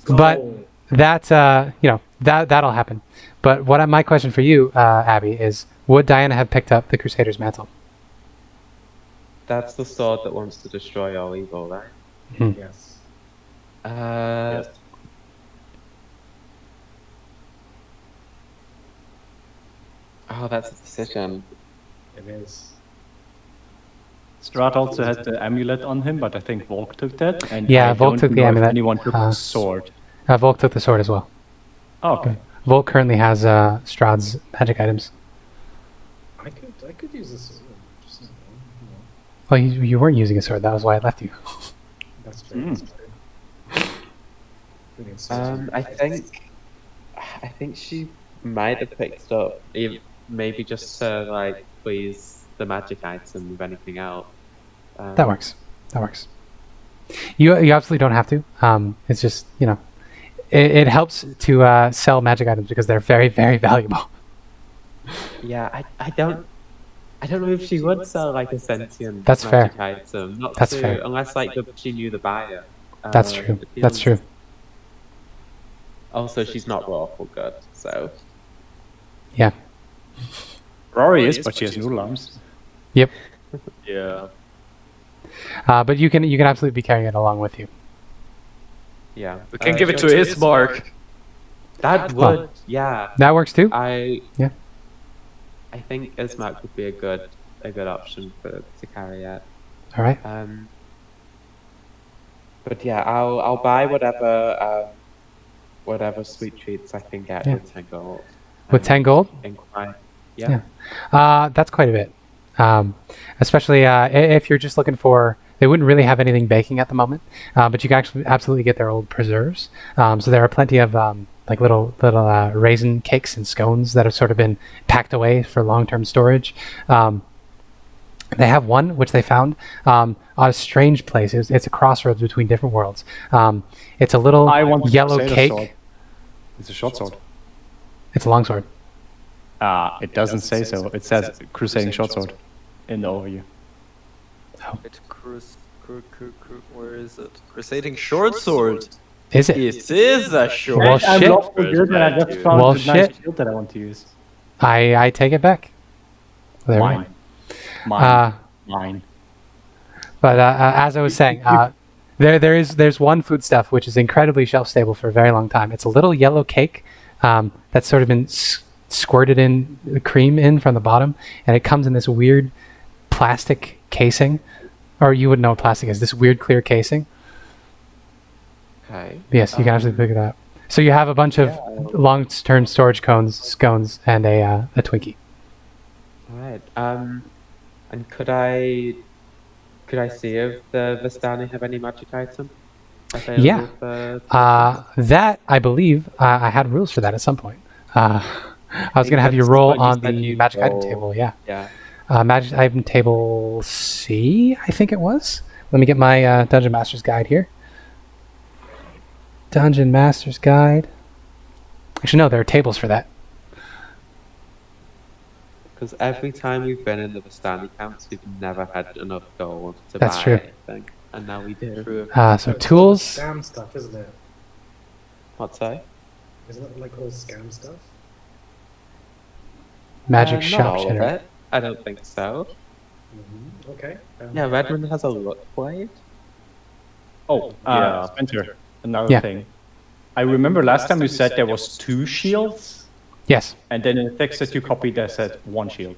But Gold. that that'll happen. But my question for you, Abby, is: would Diana have picked up the Crusader's mantle? That's the sword that wants to destroy all evil, right? Yes. Oh, that's a decision. It is. Strahd also had the amulet on him, but I think Volk took that. And Yeah, I Volk don't took the know if amulet. Anyone took the sword. Volk took the sword as well. Oh, okay. Volk currently has Strahd's magic items. I could use this. Just, Well, you weren't using a sword. That was why I left you. that's true. That's true. Brilliant. I think she might have picked up, maybe just to like please the magic item with anything else. That works. That works. You absolutely don't have to. It's just it helps to sell magic items because they're very, very valuable. Yeah, I don't know if she would sell like a sentient That's magic fair. item. That's fair. Unless like she knew the buyer. That's true. it That's feels- true. Also, she's not lawful good, so Yeah. Rory is, but she has noodle arms. Yep. Yeah. But you can absolutely be carrying it along with you. yeah. We can give it to Ismark. That Well, would, yeah. That works too. I think Ismark would be a good option to carry it. All right. But yeah, I'll buy whatever sweet treats I can get Yeah. with 10 gold. With 10 gold. Inquire. Yeah. That's quite a bit. Especially if you're just looking for. They wouldn't really have anything baking at the moment, but you can actually absolutely get their old preserves. So there are plenty of like little raisin cakes and scones that have sort of been packed away for long-term storage. They have one which they found on a strange place. It's a crossroads between different worlds. It's a little I want the yellow Crusader cake. sword. It's a short sword. It's a longsword. It doesn't say so. It says Crusading short sword in the overview. Where is it? Crusading short sword. Is it? It is a short Well, I'm shit. lawful good, and I just found Well, a nice shit. shield that I want to use. I take it back. There we Mine. go. Mine. Mine. But as I was saying, there's one foodstuff which is incredibly shelf stable for a very long time. It's a little yellow cake that's sort of been squirted in cream in from the bottom, and it comes in this weird plastic casing, or you would know what plastic is. This weird clear casing. Okay. Yes, you can actually pick it up. So you have a bunch of long-term storage scones, and a Twinkie. Alright. And could I Could I see if the Vistani have any magic item? available Yeah. for- That, I believe, I had rules for that at some point. I was going to have you that's roll what you on said the you'd magic item roll. table, yeah. Yeah. Magic item table C, I think it was. Let me get my Dungeon Master's Guide here. Dungeon Master's Guide. Actually, no, there are tables for that. Because every time we've been in the Vistani camps, we've never had enough gold to That's buy true. anything. And now we do. True. So It's all the tools, Scam stuff, isn't it? What's that? Isn't it like all scam stuff? magic Not shop all of generator. it. I don't think so. Okay. Yeah, Redmond has a look blade. Oh, Yeah. Spencer, another Yeah. thing. I remember last time you said there was 2 shields, Yes. and then in the text that you copied there said 1 shield.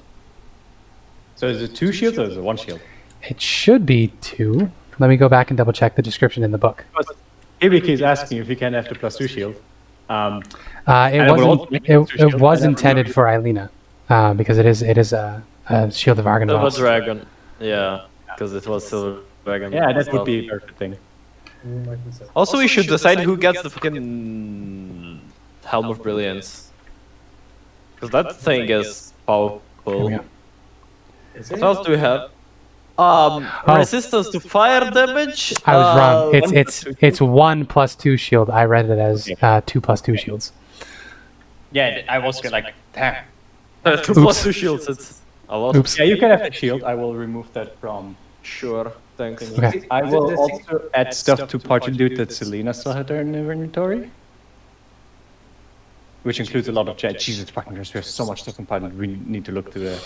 So is it 2 shields or is it 1 shield? It should be 2. Let me go back and double check the description in the book. Hibiki is asking if you can have the +2 shield. It And it would wasn't. also make it It shield. was I never intended knew. for Ileena, because it is a shield of Silver Argonauts. Dragon. Yeah, because it was Silver Dragon. Yeah, that would stuff. be a perfect thing. I think so. Also, we should decide who gets the fucking Helm of Brilliance. Because that thing is powerful. Here we go. Is What it? else do we have? Resistance to fire damage. I was wrong. one It's 1 + 2 shield. I read it as 2 + 2 shields. Yeah, I was like, damn. 2 plus 2 shields. It's a lot. Oops. Yeah, you can have the shield. I will remove that from. Sure. Thanks. Okay. I will also add stuff to party loot that Celina still had there in her inventory. Which includes a lot of Jesus fucking Christ, we have so much stuff in party. We need to look to the.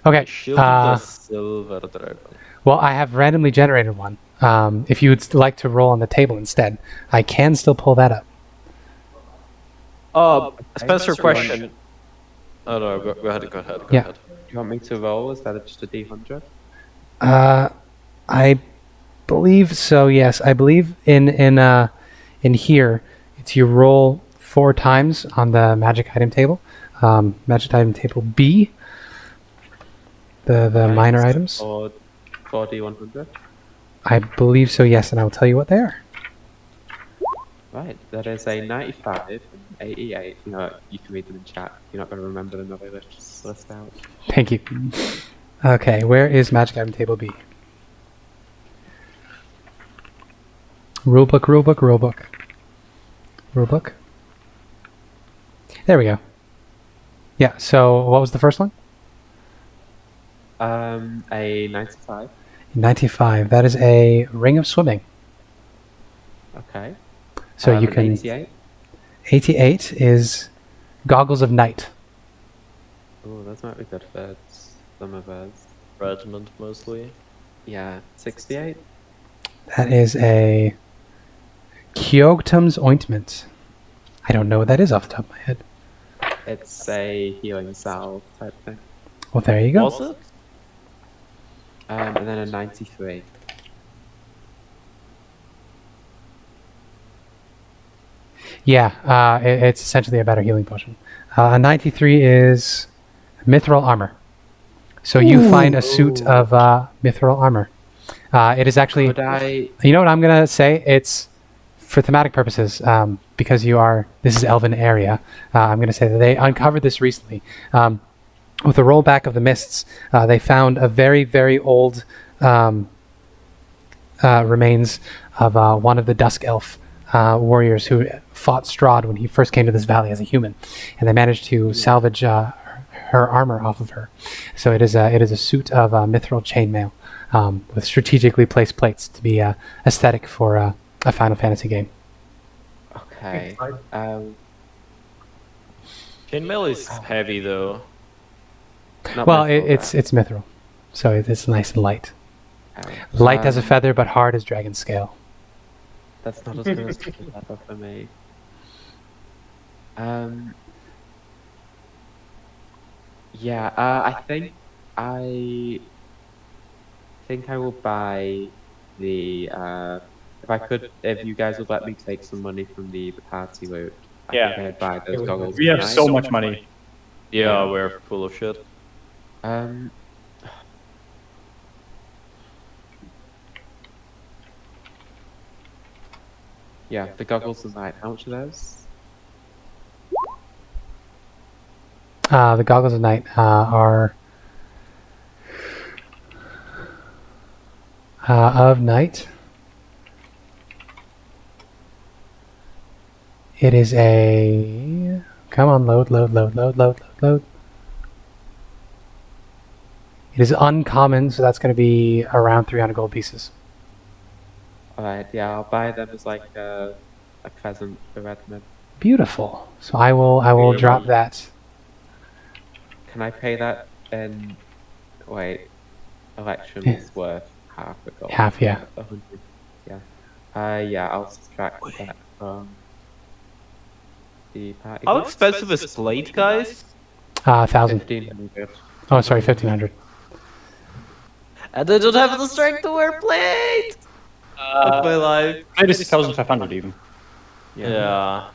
Okay. Shield the Silver Dragon. Well, I have randomly generated one. If you would like to roll on the table instead, I can still pull that up. Spencer, question. Oh no, go ahead. Go Yeah. ahead. Do you want me to roll? Is that just a D100? I believe so. Yes, I believe in here, it's you roll 4 times on the magic item table. Magic item table B. The minor items. Or 4D100? I believe so. Yes, and I will tell you what they are. Right, that is a 95 and 88. You know, you can read them in chat. You're not going to remember them, though. Let's just list out. Thank you. Okay, where is magic item table B? Rulebook, rulebook, rulebook. Rulebook. There we go. Yeah, so what was the first one? A 95. 95. That is a ring of swimming. Okay. So you an can... 88. 88 is goggles of night. Oh, those might be good for some of us. Redmond mostly. Yeah, 68. That is a Kyogtum's ointment. I don't know what that is off the top of my head. It's a healing salve type thing. Well, there you go. Was it? And then a 93. Yeah, it's essentially a better healing potion. A 93 is mithril armor. So you find a suit of mithril armor. It is actually... Could I... You know what I'm going to say? It's, for thematic purposes, because this is Elven area, I'm going to say that they uncovered this recently. With the rollback of the mists, they found a very, very old remains of one of the Dusk Elf warriors who fought Strahd when he first came to this valley as a human, and they managed to salvage her armor off of her. So it is a suit of mithril chainmail with strategically placed plates to be aesthetic for a Final Fantasy game. Okay. Chainmail is heavy though. Not Well, mithril, it's mithril, so it's nice and light. though. Light as a feather, but hard as dragon scale. That's not as good as the leather for me. Yeah, I think I will buy the if you guys would let me take some money from the party loot. I Yeah. think I'd buy those goggles. We have tonight. so much money. Yeah, we're full of shit. Yeah, the goggles of night. How much are those? The goggles of night are of night. It is a... Come on, load. It is uncommon, so that's going to be around 300 gold pieces. Alright, yeah, I'll buy them as like a present for Redmond. Beautiful. So I will drop that. Can I pay that in... Wait, elections worth half a gold. Half, yeah. 100. Yeah. Yeah, I'll subtract that from the party. How expensive is plate, guys? 1,000. 1,500. Oh, sorry, 1,500. And I don't have the strength to wear plate! Fuck my life. It is 1,500 even. Yeah.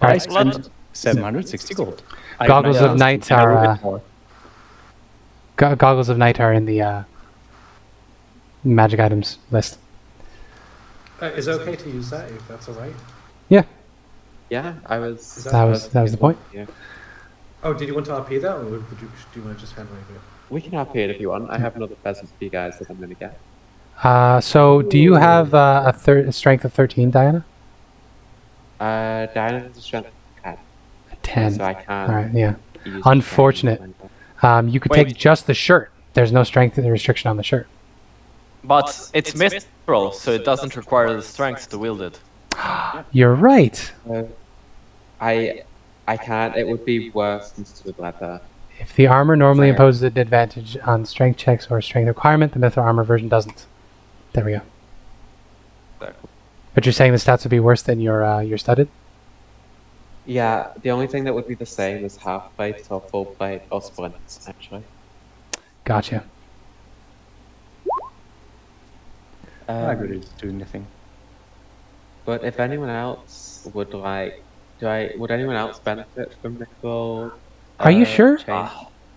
I Alright. spent 760 gold. Goggles of night and a little are bit more. goggles of night are in the magic items list. Is it okay to use that if that's alright? Yeah, Yeah, I was... that was the point. Yeah. Oh, did you want to RP that, or do you want to just hand wave it? We can RP it if you want. I have another present for you guys that I'm going to get. So do you have a strength of 13, Diana? Diana has a strength of 10. 10. So I can't... All right, yeah. use Unfortunate. strength. You could Wait. take just the shirt. There's no strength restriction on the shirt. But it's mithril, so it doesn't require the strength to wield it. You're right. I can't. It would be worse instead of leather. If the armor normally Sorry. imposes an advantage on strength checks or strength requirement, the mithril armor version doesn't. There we go. Exactly. But you're saying the stats would be worse than your studded? Yeah, the only thing that would be the same is half plate or full plate or splints, actually. Gotcha. I agree with doing the thing. But if anyone else would like, would anyone else benefit from mithril? Are you sure? change?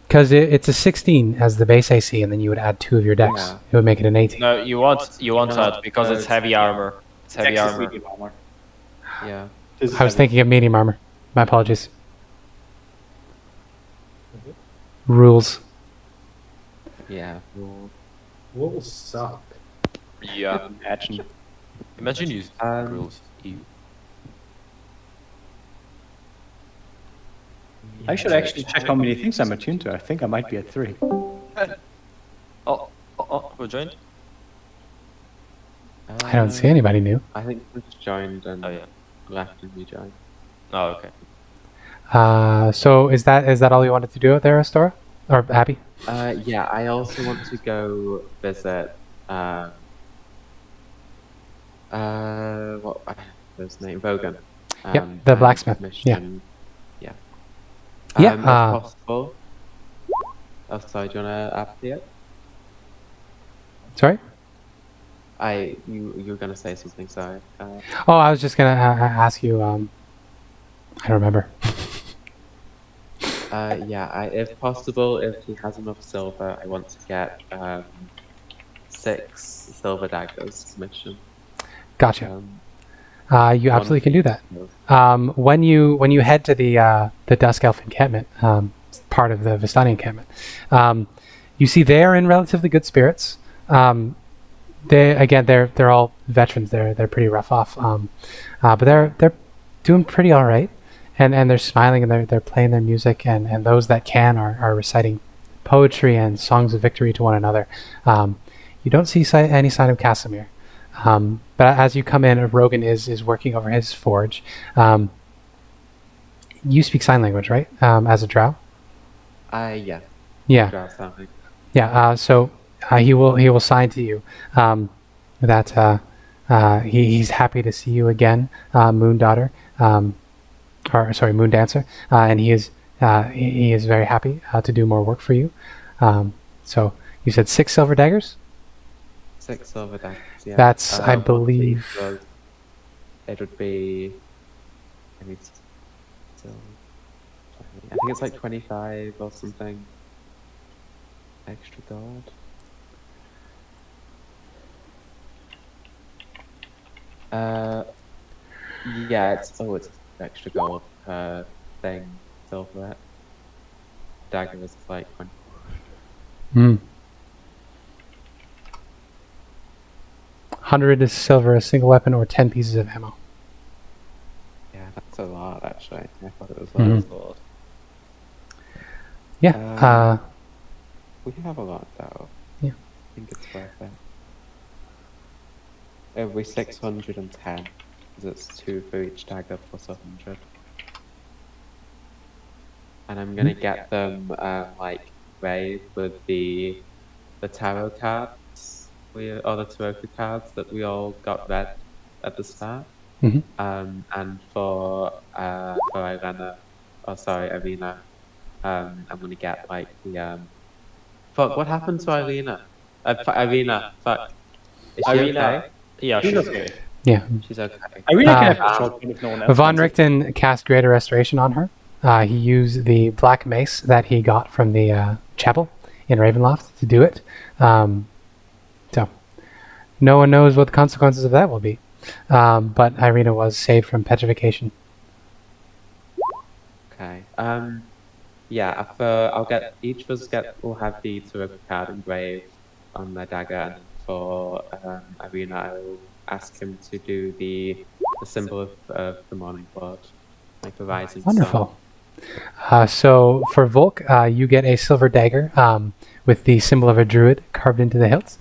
Because it's a 16 as the base AC, and then you would add 2 of your dex. Yeah. It would make it an 18. No, you want that because it's heavy armor. It's heavy Texas armor. medium armor. Yeah. This is I was heavy. thinking of medium armor. My apologies. Rules. Yeah. Well, Wolves suck. Yeah. Imagine. Imagine you rules. I should actually check how many things I'm attuned to. I think I might be at 3. Who joined? I don't see anybody new. I think we just joined and Oh yeah. left and rejoined. Oh okay. So is that all you wanted to do out there, Astora? Or Abby? Yeah, I also want to go visit. What was his name? Vogan. Yep, the blacksmith. Mission. Yeah. Yeah, If possible. Oh, sorry. Do you wanna add it? Sorry? You were gonna say something. Sorry. Oh, I was just gonna ask you. I don't remember. Yeah. If possible, if he has enough silver, I want to get 6 silver daggers mission. Gotcha. You absolutely can do that. When you head to the Dusk Elf encampment, part of the Vistani encampment, you see they are in relatively good spirits. They're all veterans. They're pretty rough off, but they're doing pretty all right, and they're smiling and they're playing their music, and those that can are reciting poetry and songs of victory to one another. You don't see any sign of Casimir. But as you come in, Rogan is working over his forge. You speak sign language, right? As a drow? Yeah. Yeah. Drow sounding. Yeah. So he will sign to you that he's happy to see you again, Moon Daughter, Moon Dancer, and he is very happy to do more work for you. So you said 6 silver daggers? 6 silver daggers. Yeah. That's, I believe. It would be. I think it's like 25 or something. Extra gold. Yeah, it's extra gold per thing, silver. Dagger is like 20. Hmm. 100 is silver, a single weapon, or 10 pieces of ammo. Yeah, that's a lot actually. I thought it was Mhm. a lot. Yeah. We have a lot though. Yeah. I think it's worth it. Every 610, because it's 2 for each dagger plus 100. And I'm gonna get them like engraved with the tarot cards, or the tarot cards that we all got read at the start. Mhm. And for Ireena, oh sorry, Ireena, I'm gonna get like the fuck. What happened to Ireena? Ireena, fuck. Is she Ireena, okay? yeah, She's she's okay. okay. Yeah. She's okay. Ireena can have Uh, a short one if no one else Von wants it. Richten cast Greater Restoration on her. He used the black mace that he got from the chapel in Ravenloft to do it. So, no one knows what the consequences of that will be. But Ireena was saved from petrification. Okay. Yeah. I'll get each of us will have the tarot card engraved on their dagger, and then for Ireena, I will ask him to do the symbol of the morning blood, like the rising sun. Wonderful. So for Volk, you get a silver dagger with the symbol of a druid carved into the hilt.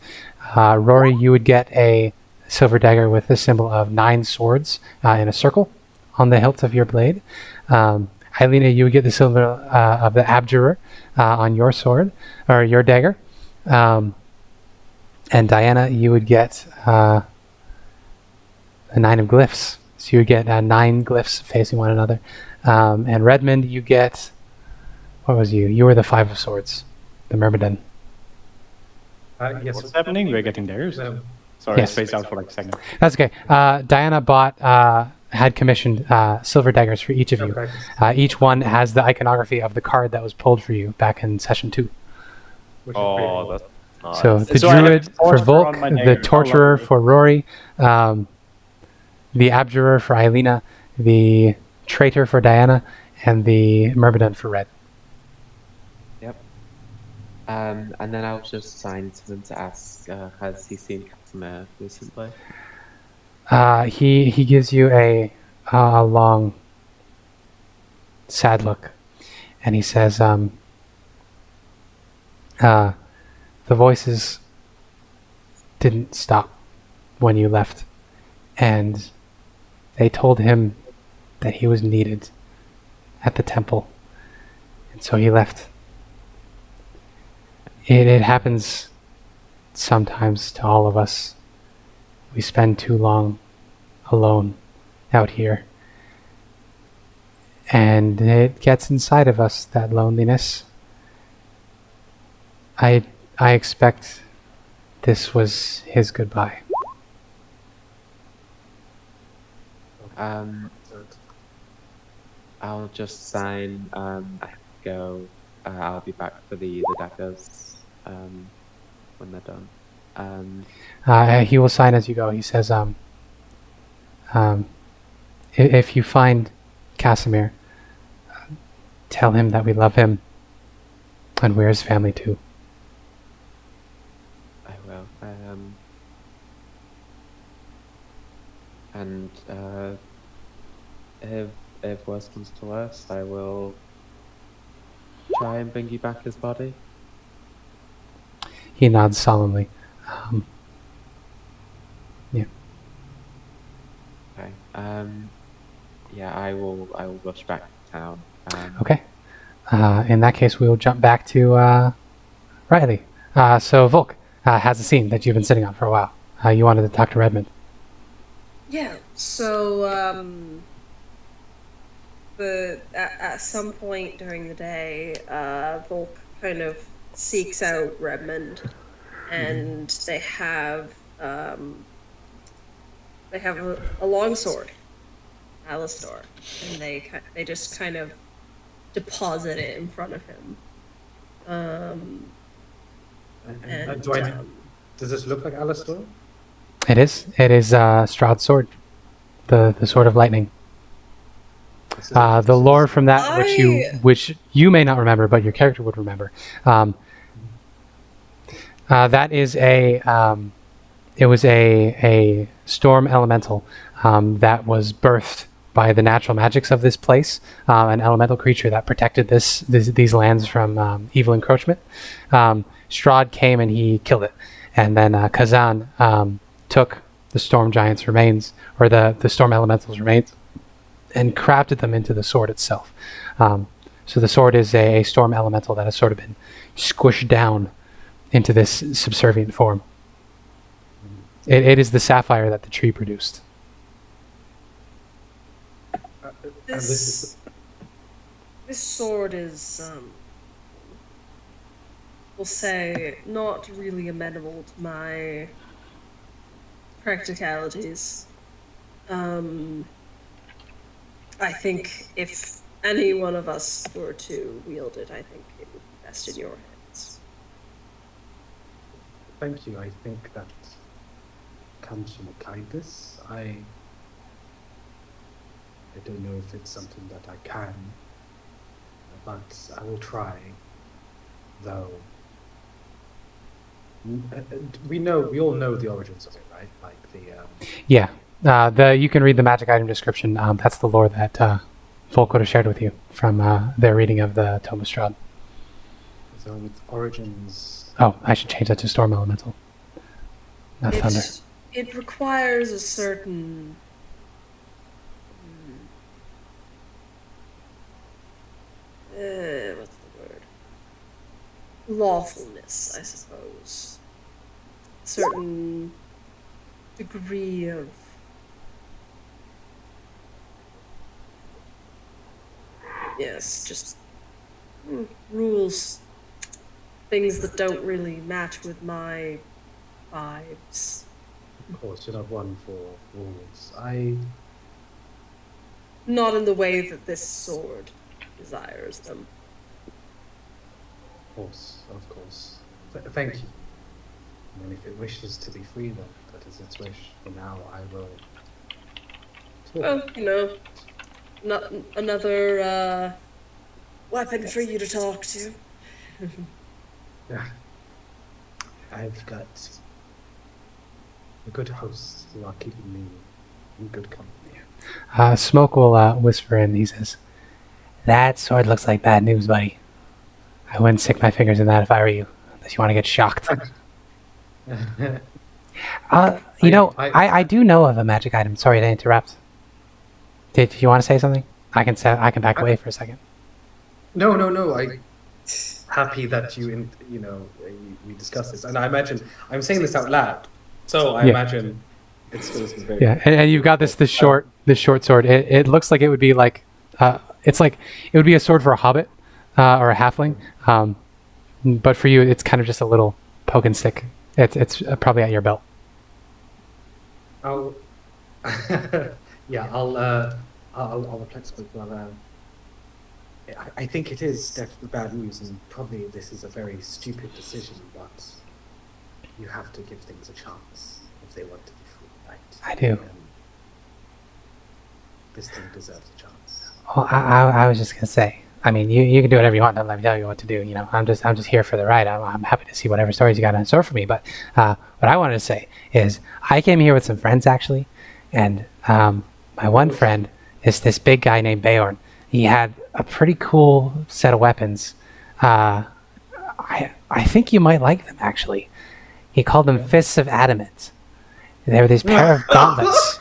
Rory, you would get a silver dagger with the symbol of 9 swords in a circle on the hilt of your blade. Ilena, you would get the silver of the abjurer on your sword, or your dagger. And Diana, you would get a 9 of glyphs. So you would get 9 glyphs facing one another. And Redmond, you get... What was you? You were the 5 of swords. The Myrmidon. Yes. What's happening? We're getting theirs. No. Sorry, Yes. I spaced out for like a second. That's okay. Diana had commissioned silver daggers for each of you. Each one has the iconography of the card that was pulled for you back in session 2. Which is Oh, pretty cool. that's nice. So the So I have druid the for torturer Volk, on my the dagger. How torturer lovely. for Rory, the abjurer for Ilena, the traitor for Diana, and the Myrmidon for Red. Yep. And then I'll just sign to them to ask, has he seen Casimir recently? He gives you a long, sad look, and he says, the voices didn't stop when you left, and they told him that he was needed at the temple, and so he left. It happens sometimes to all of us. We spend too long alone out here, and it gets inside of us, that loneliness. I expect this was his goodbye. I'll just sign. I have to go. I'll be back for the daggers when they're done. He will sign as you go. He says, if you find Casimir, tell him that we love him, and we're his family too. I will. And if worse comes to worse, I will try and bring you back his body. He nods solemnly. Yeah. Okay. Yeah, I will rush back to town. Okay. In that case, we will jump back to Riley. So Volk has a scene that you've been sitting on for a while. You wanted to talk to Redmond. Yeah, so, at some point during the day, Volk kind of seeks out Redmond, and they have a longsword, Alistor, and they just kind of deposit it in front of him. Does this look like Alistor? It is. It is Strahd's sword. the Sword of Lightning. The lore from that, which you may not remember, but your character would remember. That is it was a storm elemental that was birthed by the natural magics of this place, an elemental creature that protected these lands from evil encroachment. Strahd came and he killed it, and then Kazan took the storm giant's remains, or the storm elemental's remains, and crafted them into the sword itself. So the sword is a storm elemental that has sort of been squished down into this subservient form. It is the sapphire that the tree produced. This sword is, we'll say, not really amenable to my practicalities. I think if any one of us were to wield it, I think it would be best in your hands. Thank you. I think that comes from a kindness. I don't know if it's something that I can, but I will try. Though we all know the origins of it, right? Like the Yeah. You can read the magic item description. That's the lore that Volk would have shared with you from their reading of the Tome of Strahd. So its origins. Oh, I should change that to Storm Elemental. Not Thunder. It requires a certain what's the word? Lawfulness, I suppose. A certain degree of just rules, things that don't really match with my vibes. Of course, you're not one for rules. Not in the way that this sword desires them. Of course. Thank you. I mean, if it wishes to be free, then that is its wish. For now, I will talk. Well, not another weapon for you to talk to. Yeah. I've got a good host who are keeping me in good company. Smoke will whisper in. He says, "That sword looks like bad news, buddy. I wouldn't stick my fingers in that if I were you, unless you want to get shocked." I do know of a magic item. Sorry to interrupt. Did you want to say something? I can back away for a second. No. I'm happy that you discussed this, and I imagine I'm saying this out loud, so I imagine it's still very. Yeah, and you've got this short sword. It looks like it would be like it would be a sword for a hobbit or a halfling, but for you it's kind of just a little poke and stick. It's probably at your belt. I'll reflect something. Well, I think it is definitely bad news, and probably this is a very stupid decision, but you have to give things a chance if they want to be free, right? I do. This thing deserves a chance. Well, I was just gonna say. I mean, you can do whatever you want. Don't let me tell you what to do. I'm just here for the ride. I'm happy to see whatever stories you got in store for me. But what I wanted to say is, I came here with some friends actually, and my one friend is this big guy named Beorn. He had a pretty cool set of weapons. I think you might like them actually. He called them Fists of Adamant. They were these pair of gauntlets.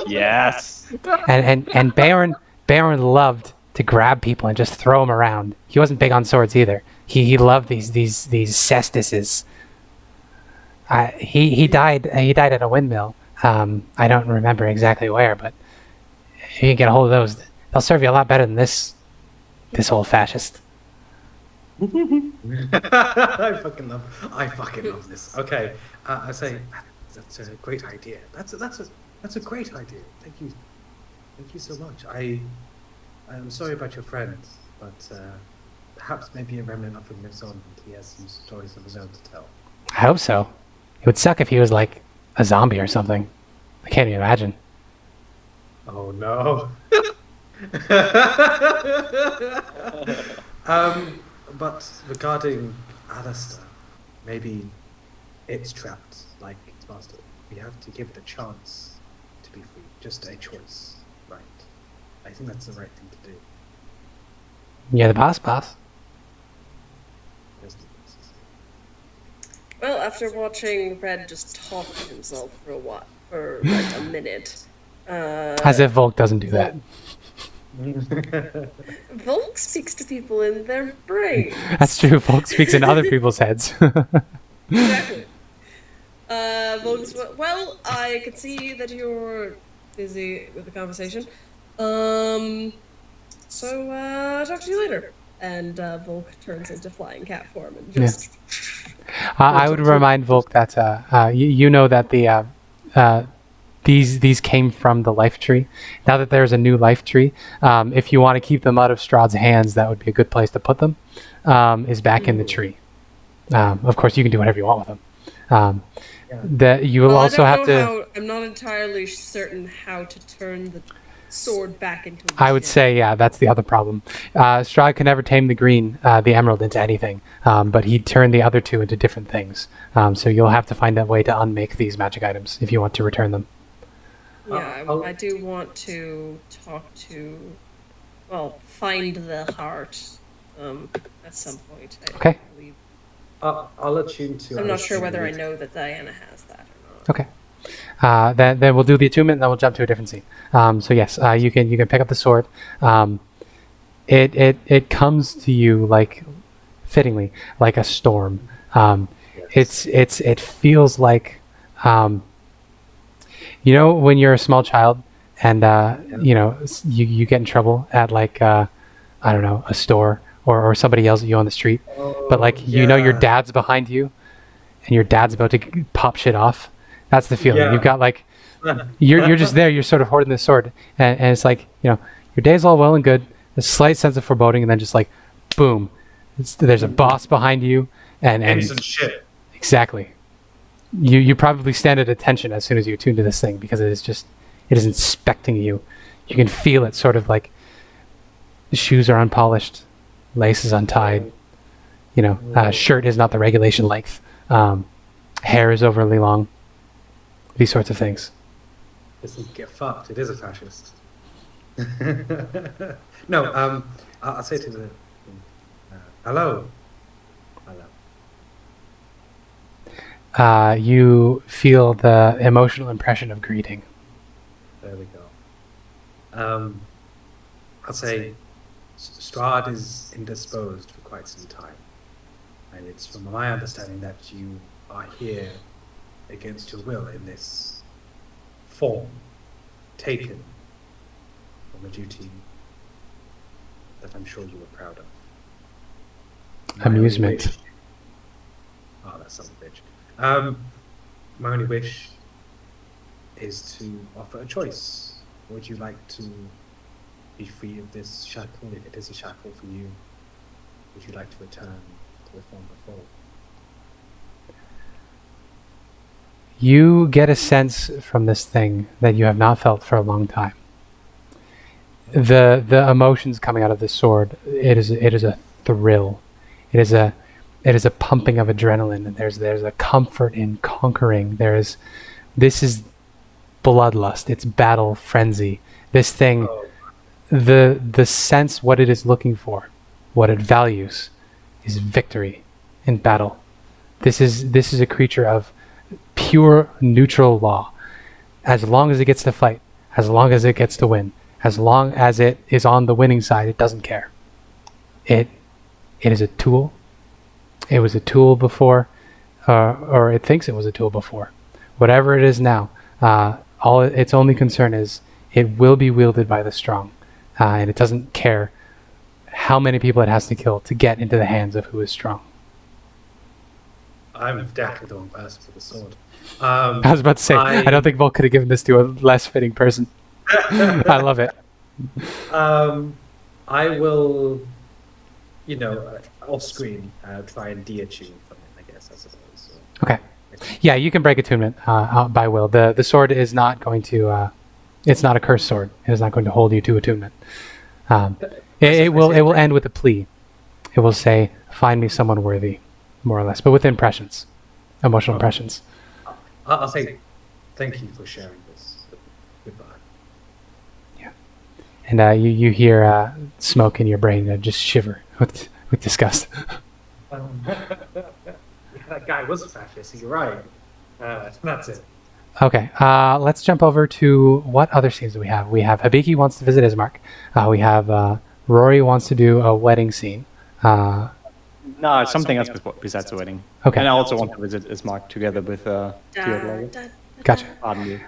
Yes. And Baron loved to grab people and just throw them around. He wasn't big on swords either. He loved these cestises. He died at a windmill. I don't remember exactly where, but if you can get a hold of those, they'll serve you a lot better than this old fascist. I fucking love this. Okay, I say that's a great idea. That's a great idea. Thank you so much. I'm sorry about your friend, but perhaps maybe a remnant of him lives on and he has some stories of his own to tell. I hope so. It would suck if he was like a zombie or something. I can't even imagine. Oh no. But regarding Alistair, maybe it's trapped like its master. We have to give it a chance to be free. Just a choice, right? I think that's the right thing to do. Yeah, the boss. There's no basis. Well, after watching Red just talk to himself for like a minute. As if Volk doesn't do that. Volk speaks to people in their brain. That's true. Volk speaks in other people's heads. Exactly. Volk's, well, I can see that you're busy with the conversation. So, talk to you later. And Volk turns into flying cat form and just... I would remind Volk that you know that the these came from the life tree. Now that there's a new life tree, if you want to keep them out of Strahd's hands, that would be a good place to put them. Is back in the tree. Of course, you can do whatever you want with them. That you will also have to. I'm not entirely certain how to turn the sword back into. I would say, yeah, that's the other problem. Strahd can never tame the emerald into anything, but he turned the other two into different things. So you'll have to find a way to unmake these magic items if you want to return them. Yeah, I do want to find the heart at some point. Okay. I'll attune to. I'm not sure whether I know that Diana has that or not. Okay. Then we'll do the attunement, and then we'll jump to a different scene. So yes, you can pick up the sword. It comes to you like fittingly like a storm. It feels like when you're a small child and you get in trouble at like I don't know, a store or somebody yells at you on the street, but like your dad's behind you and your dad's about to pop shit off. That's the feeling. You've got like you're just there, you're sort of holding this sword and it's like, your day's all well and good, a slight sense of foreboding, and then just like boom, there's a boss behind you and innocent shit. Exactly. You probably stand at attention as soon as you attune to this thing because it is inspecting you. You can feel it sort of like the shoes are unpolished, lace is untied, shirt is not the regulation length, hair is overly long, these sorts of things. Listen, get fucked. It is a fascist. No, I'll say to the hello. You feel the emotional impression of greeting. There we go. I'll say Strahd is indisposed for quite some time. And it's from my understanding that you are here against your will in this form, taken from a duty that I'm sure you were proud of. Amusement. Oh, that's some bitch. My only wish is to offer a choice. Would you like to be free of this shackle, if it is a shackle for you? Would you like to return to the form before? You get a sense from this thing that you have not felt for a long time. The emotions coming out of this sword, it is a thrill. It is a pumping of adrenaline, and there's a comfort in conquering. This is bloodlust. It's battle frenzy. This thing, the sense what it is looking for, what it values, is victory in battle. This is a creature of pure neutral law. As long as it gets to fight, as long as it gets to win, as long as it is on the winning side, it doesn't care. It is a tool. It was a tool before, or it thinks it was a tool before. Whatever it is now, its only concern is it will be wielded by the strong, and it doesn't care how many people it has to kill to get into the hands of who is strong. I'm definitely the wrong person for the sword. I was about to say, I don't think Volk could have given this to a less fitting person. I love it. I will, off screen, try and de-attune from it, I guess, I suppose. So Okay. Yeah, you can break attunement by will. The sword is not going to. It's not a cursed sword. It is not going to hold you to attunement. It will end with a plea. It will say, "Find me someone worthy," more or less, but with impressions, emotional impressions. I'll say thank you for sharing this. Goodbye. And you hear smoke in your brain just shiver with disgust. That guy was a fascist. You're right. That's it. Okay, let's jump over to what other scenes do we have? We have Hibiki wants to visit Ismark. We have Rory wants to do a wedding scene. No, it's something else besides the wedding. Okay. And I also want to visit Ismark together with Teotl. Gotcha. Pardon me.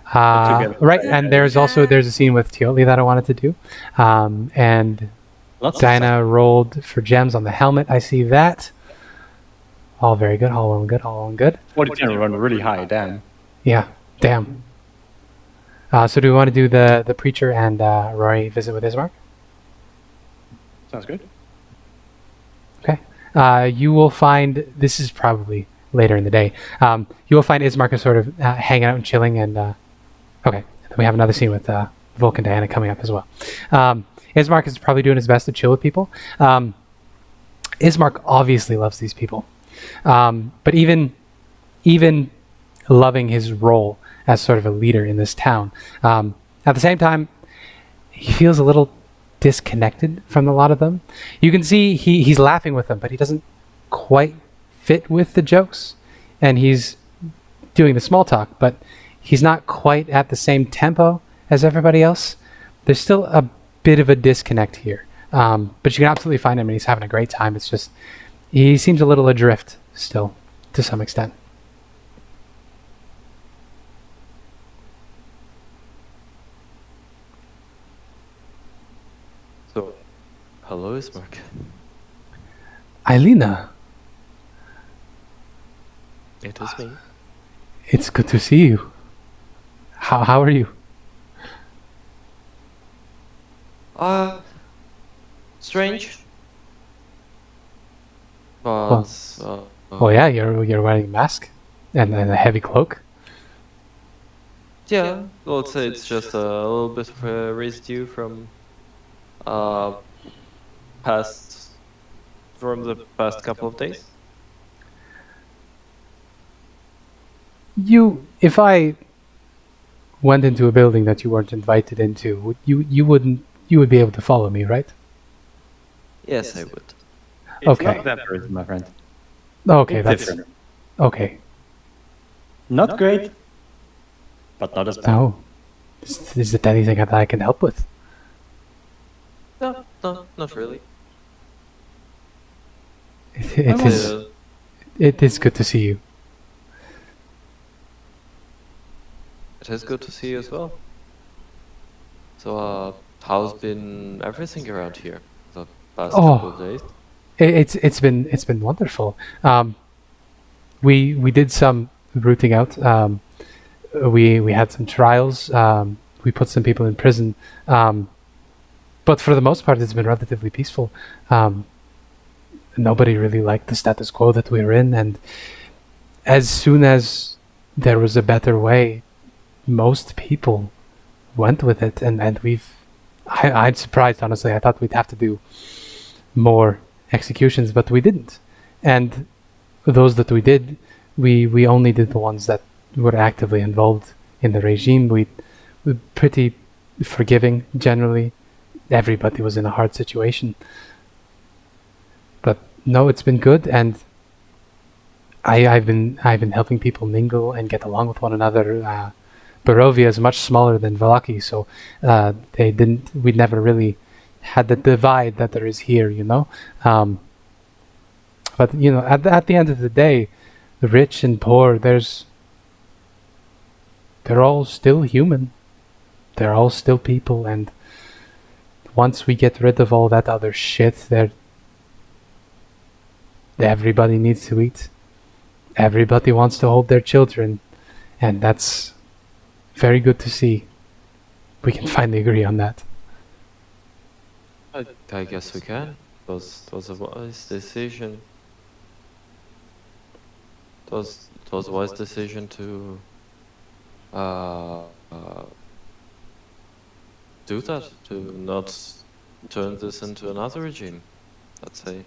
Right, and there's a scene with Teotl that I wanted to do. And Diana rolled for gems on the helmet. I see that. All very good, all well good, all well good. 42 run really high, damn. Yeah, damn. So do we want to do the preacher and Rory visit with Ismark? Sounds good. Okay. You will find, this is probably later in the day, you will find Ismark is sort of hanging out and chilling, and okay, then we have another scene with Volk and Diana coming up as well. Ismark is probably doing his best to chill with people. Ismark obviously loves these people, but even loving his role as sort of a leader in this town, at the same time, he feels a little disconnected from a lot of them. You can see he's laughing with them, but he doesn't quite fit with the jokes, and he's doing the small talk, but he's not quite at the same tempo as everybody else. There's still a bit of a disconnect here, but you can absolutely find him, and he's having a great time. It's just he seems a little adrift still to some extent. So, hello, Ismark. Ilena, It is me. it's good to see you. How are you? Strange. But, Well, yeah, you're wearing a mask and a heavy cloak. yeah, let's say it's just a little bit of a residue from the past couple of days. If I went into a building that you weren't invited into, you would be able to follow me, right? Yes, I would. It's Okay. not that person, my friend. Okay, It's that's different. okay. Not great, but not as bad. No, is it anything that I can help with? No, not really. It is good to see you. It is good to see you as well. So, how's been everything around here the past couple of days? It's been wonderful. We did some rooting out. We had some trials. We put some people in prison. But for the most part, it's been relatively peaceful. Nobody really liked the status quo that we were in, and as soon as there was a better way, most people went with it, and I'm surprised, honestly. I thought we'd have to do more executions, but we didn't. And those that we did, we only did the ones that were actively involved in the regime. We're pretty forgiving generally. Everybody was in a hard situation. But no, it's been good, and I've been helping people mingle and get along with one another. Barovia is much smaller than Valaki, so we never really had the divide that there is here, you know. But you know, at the end of the day, the rich and poor, they're all still human. They're all still people, and once we get rid of all that other shit, everybody needs to eat. Everybody wants to hold their children, and that's very good to see. We can finally agree on that. I guess we can. It was a wise decision. It was was a wise decision to do that, to not turn this into another regime, let's say.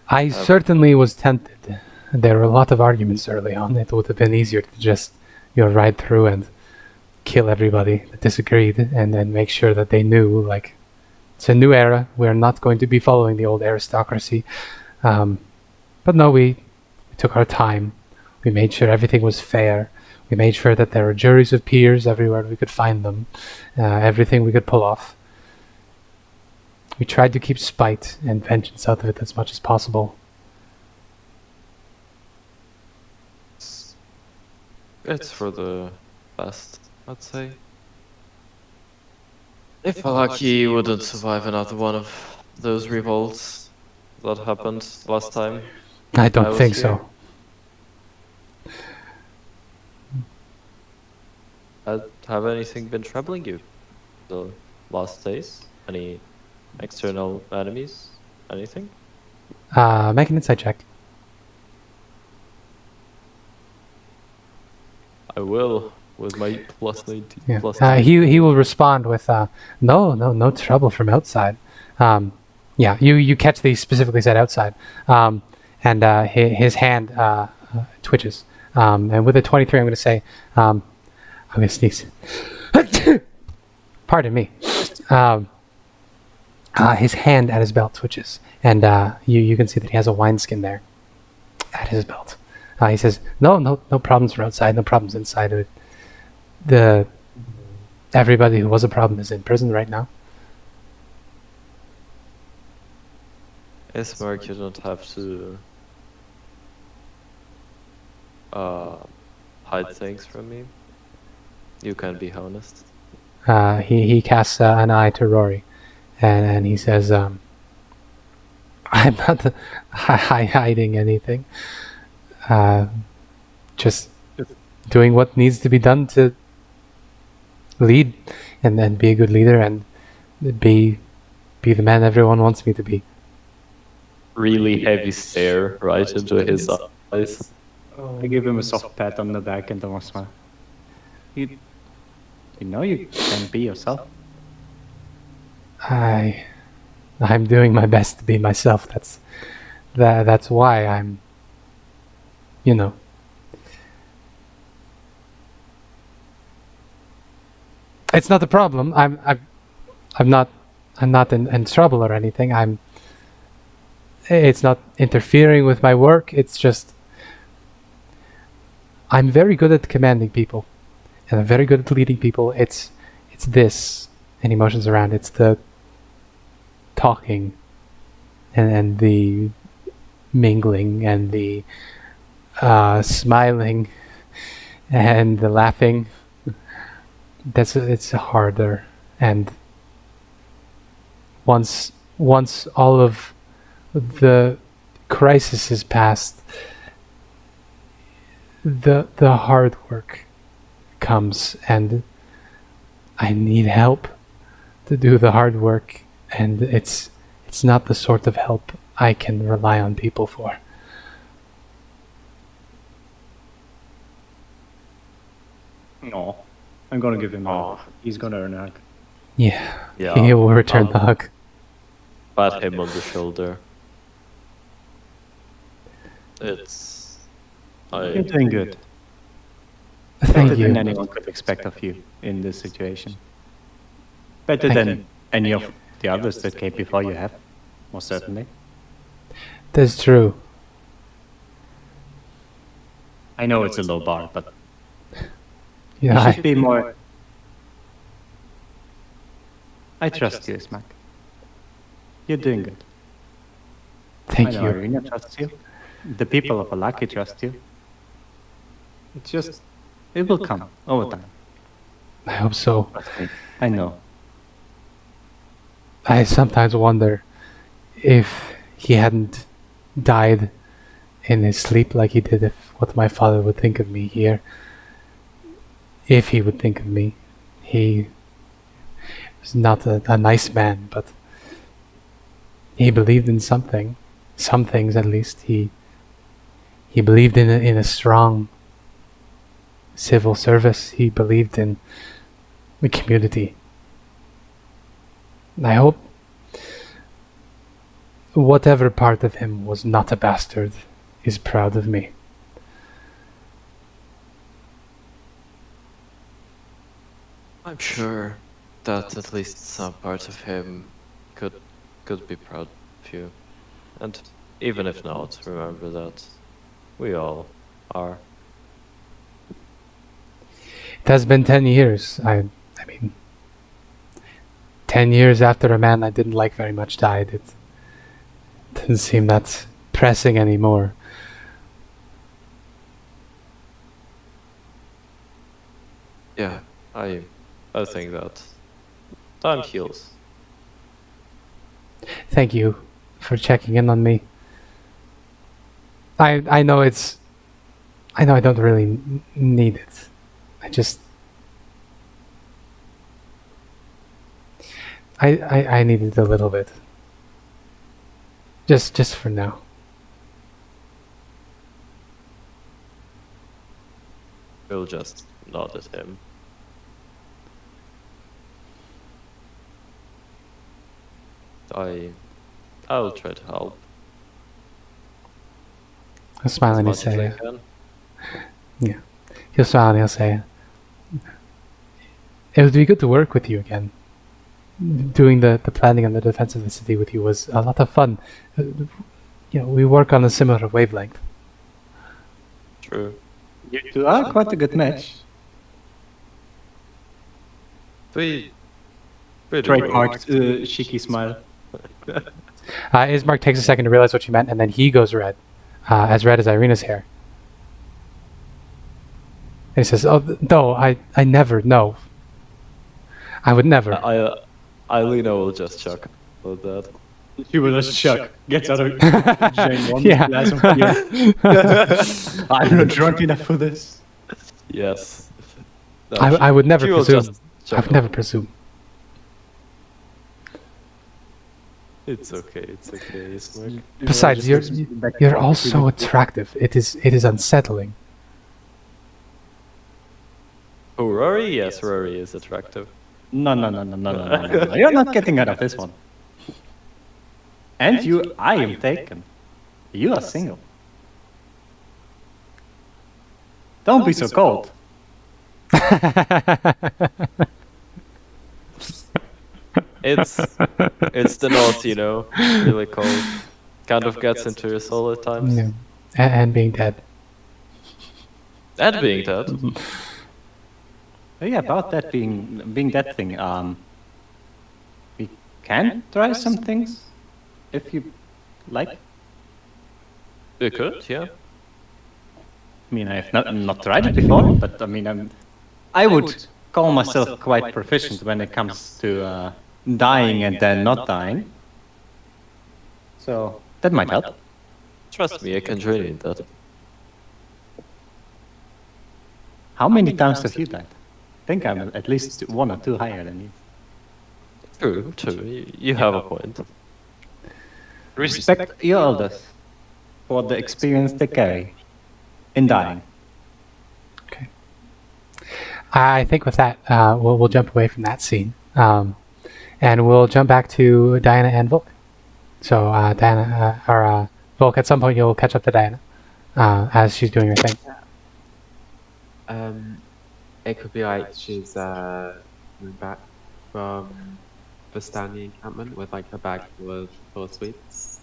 I certainly was tempted. There were a lot of arguments early on. It would have been easier to just, ride through and kill everybody that disagreed, and then make sure that they knew, like, it's a new era. We're not going to be following the old aristocracy. But no, we took our time. We made sure everything was fair. We made sure that there were juries of peers everywhere we could find them. Everything we could pull off. We tried to keep spite and vengeance out of it as much as possible. It's for the best, I'd say. If Alaki wouldn't survive another one of those revolts that happened last time. I don't think so. Have anything been troubling you the last days? Any external enemies? Anything? Make an insight check. I will, with my plus 19. Yeah. Plus 19. He will respond with, no trouble from outside. Yeah, you catch the specifically said outside. And his hand twitches. And with a 23, I'm going to say, I'm going to sneeze. Pardon me. His hand at his belt twitches. And you can see that he has a wineskin there at his belt. He says, no problems from outside, no problems inside of it. Everybody who was a problem is in prison right now. Yes, Mark, you don't have to hide things from me. You can be honest. He casts an eye to Rory, and he says, I'm not hiding anything. Just doing what needs to be done to lead, and then be a good leader, and be the man everyone wants me to be. Really heavy stare right into his eyes. I give him a soft pat on the back and a smile. You know you can be yourself. I'm doing my best to be myself. That's why I'm, It's not a problem. I'm not in trouble or anything. It's not interfering with my work. It's just I'm very good at commanding people, and I'm very good at leading people. It's this and emotions around. It's the talking and the mingling and the smiling and the laughing. It's harder, and once all of the crisis is past, the hard work comes, and I need help to do the hard work, and it's not the sort of help I can rely on people for. No, I'm gonna give him a hug. He's gonna earn a hug. Yeah. Yeah. He will return the hug. Pat him on the shoulder. You're doing good. Thank Better you. than anyone could expect of you in this situation. Better than any of the others that came before you have, most certainly. That's true. I know it's a low bar, but Yeah, you should be more... I trust you, Smack. You're doing good. thank I know you. Ireena trusts you. The people of Alaki trust you. It's just... It will come over time. I hope so. Trust me. I know. I sometimes wonder if he hadn't died in his sleep like he did, if what my father would think of me here. If he would think of me. He was not a nice man, but he believed in something. Some things, at least. He He believed in a strong civil service. He believed in the community. I hope whatever part of him was not a bastard is proud of me. I'm sure that at least some part of him could be proud of you. And even if not, remember that we all are. It has been 10 years. I mean, 10 years after a man I didn't like very much died. It doesn't seem that pressing anymore. Yeah, I think that time heals. Thank you for checking in on me. I know I don't really need it. I need it a little bit. Just for now. We'll just nod at him. I'll try to help. He'll smile and he'll as much as I say, can. yeah. He'll smile and he'll say, it would be good to work with you again. Doing the planning and the defense of the city with you was a lot of fun. We work on a similar wavelength. True. You two are quite a good match. We Trademarked cheeky smile. Ismark takes a second to realize what you meant, and then he goes red as Ireena's hair. And he says, "Oh no, I never. No, I would never." Ireena will just chuck about that. She will just chuck. Gets out of Jane one Yeah. glass of beer. I'm not drunk enough for this. Yes. No, I would never she will presume. just I chuck would never on. presume. It's okay. Ismark. Besides, you're also attractive. It is unsettling. Oh, Rory? Yes, Rory is attractive. No. You're not getting out of this one. And I am taken. You are single. Don't be so cold. It's the north, really cold. Kind of gets into your soul at times. Yeah. And being dead. And being dead. Oh, yeah, about that being that thing. We can try some things if you like. You could, yeah. I mean, I have not tried it before, but I mean, I would call myself quite proficient when it comes to dying and then not dying. So that might help. Trust me, I can train you in that. How many times have you died? I think I'm at least 1 or 2 higher than you. True. You have a point. Respect your elders for the experience they carry in dying. Okay. I think with that, we'll jump away from that scene, and we'll jump back to Diana and Volk. So Diana or Volk, at some point you'll catch up to Diana as she's doing her thing. It could be like she's coming back from the Stanley encampment with like a bag full of sweets.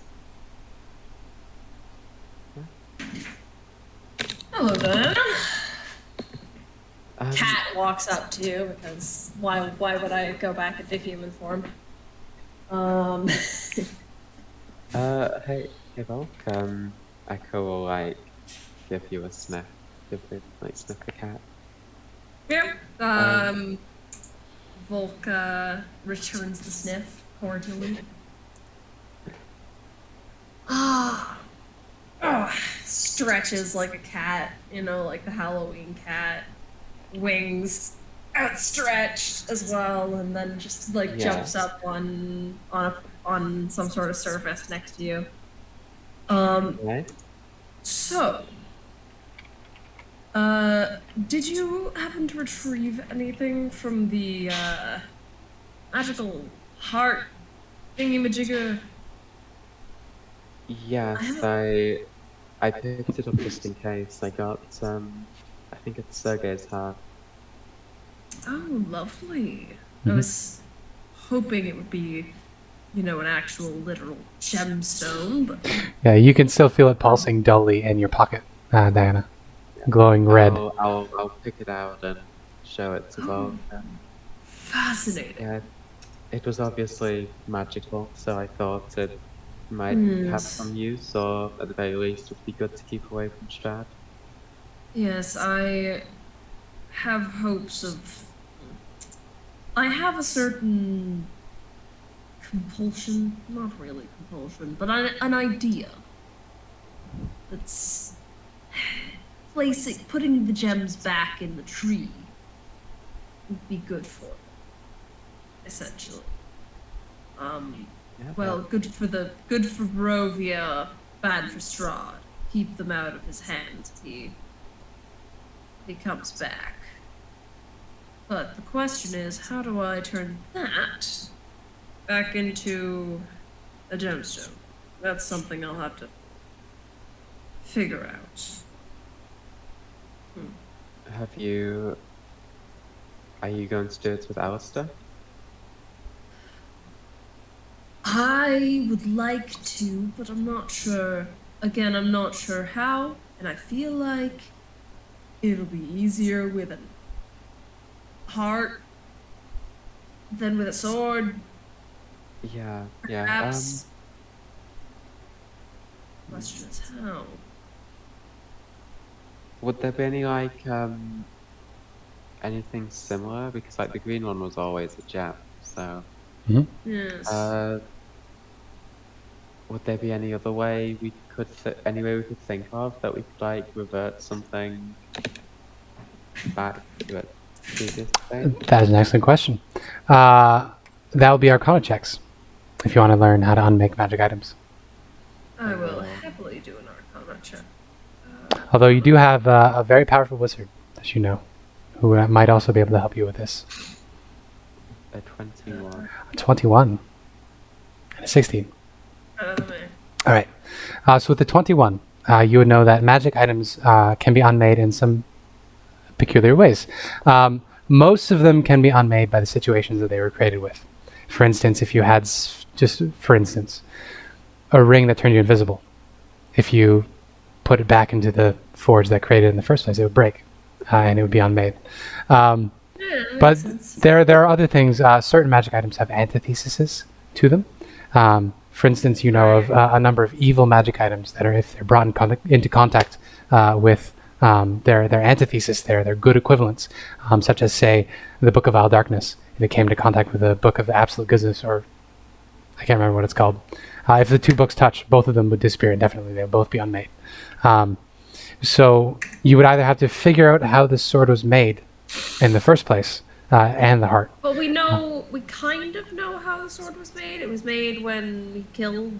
Hello, Diana. Cat walks up to you because why would I go back into human form? Hey Volk. Echo will like give you a sniff. Sniff the cat. Yeah. Volk returns the sniff cordially. Stretches like a cat, like the Halloween cat. Wings outstretched as well, and then just like jumps up on some sort of surface next to you. Right. So Did you happen to retrieve anything from the, magical heart thingy-majigger? Yes, I picked it up just in case. I got I think it's Sergei's heart. Oh, lovely. I was hoping it would be, you know, an actual literal gemstone, but Yeah, you can still feel it pulsing dully in your pocket, Diana. Glowing red. I'll pick it out and show it to Volk. fascinating. Yeah, it was obviously magical, so I thought it might have some use, or at the very least, it would be good to keep away from Strahd. Yes, I have hopes of. I have a certain compulsion, not really compulsion, but an idea that's putting the gems back in the tree would be good for it, essentially. Well, good for Barovia, bad for Strahd. Keep them out of his hands if he comes back. But the question is, how do I turn that back into a gemstone? That's something I'll have to figure out. Are you going to do it with Alistair? I would like to, but I'm not sure. Again, I'm not sure how, and I feel like it'll be easier with a heart than with a sword. Yeah. Perhaps. Question is how. Would there be any anything similar? Because the green one was always a gem, so. Yes. Would there be any other way we could think of that we could revert something back to its previous state? That is an excellent question. That would be Arcana checks, if you want to learn how to unmake magic items. I will happily do an Arcana check. Although you do have a very powerful wizard, as you know, who might also be able to help you with this. A 21. A 21. And a 16. All right. So with the 21, you would know that magic items can be unmade in some peculiar ways. Most of them can be unmade by the situations that they were created with. For instance, if you had, a ring that turned you invisible, if you put it back into the forge that created it in the first place, it would break, and it would be unmade. But there are other things. Certain magic items have antitheses to them. For instance, you know of a number of evil magic items that are, if they're brought into contact with their antithesis, their good equivalents, such as, say, the Book of Vile Darkness. If it came to contact with the Book of Absolute Goodness, or I can't remember what it's called. If the two books touch, both of them would disappear indefinitely. They would both be unmade. So you would either have to figure out how this sword was made in the first place, and the heart. Well, we kind of know how the sword was made. It was made when he killed,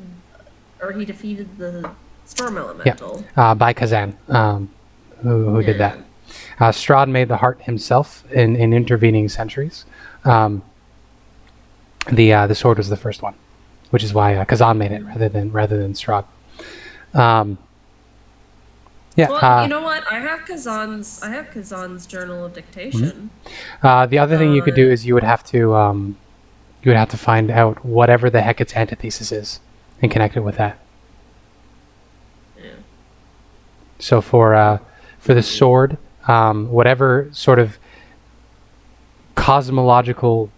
or he defeated the storm elemental. Yeah, by Kazan, who did that. Strahd made the heart himself in intervening centuries. The sword was the first one, which is why Kazan made it rather than Strahd. Well, you know what? I have Kazan's journal of dictation. The other thing you could do is you would have to find out whatever the heck its antithesis is and connect it with that. Yeah. So for the sword, whatever sort of cosmological,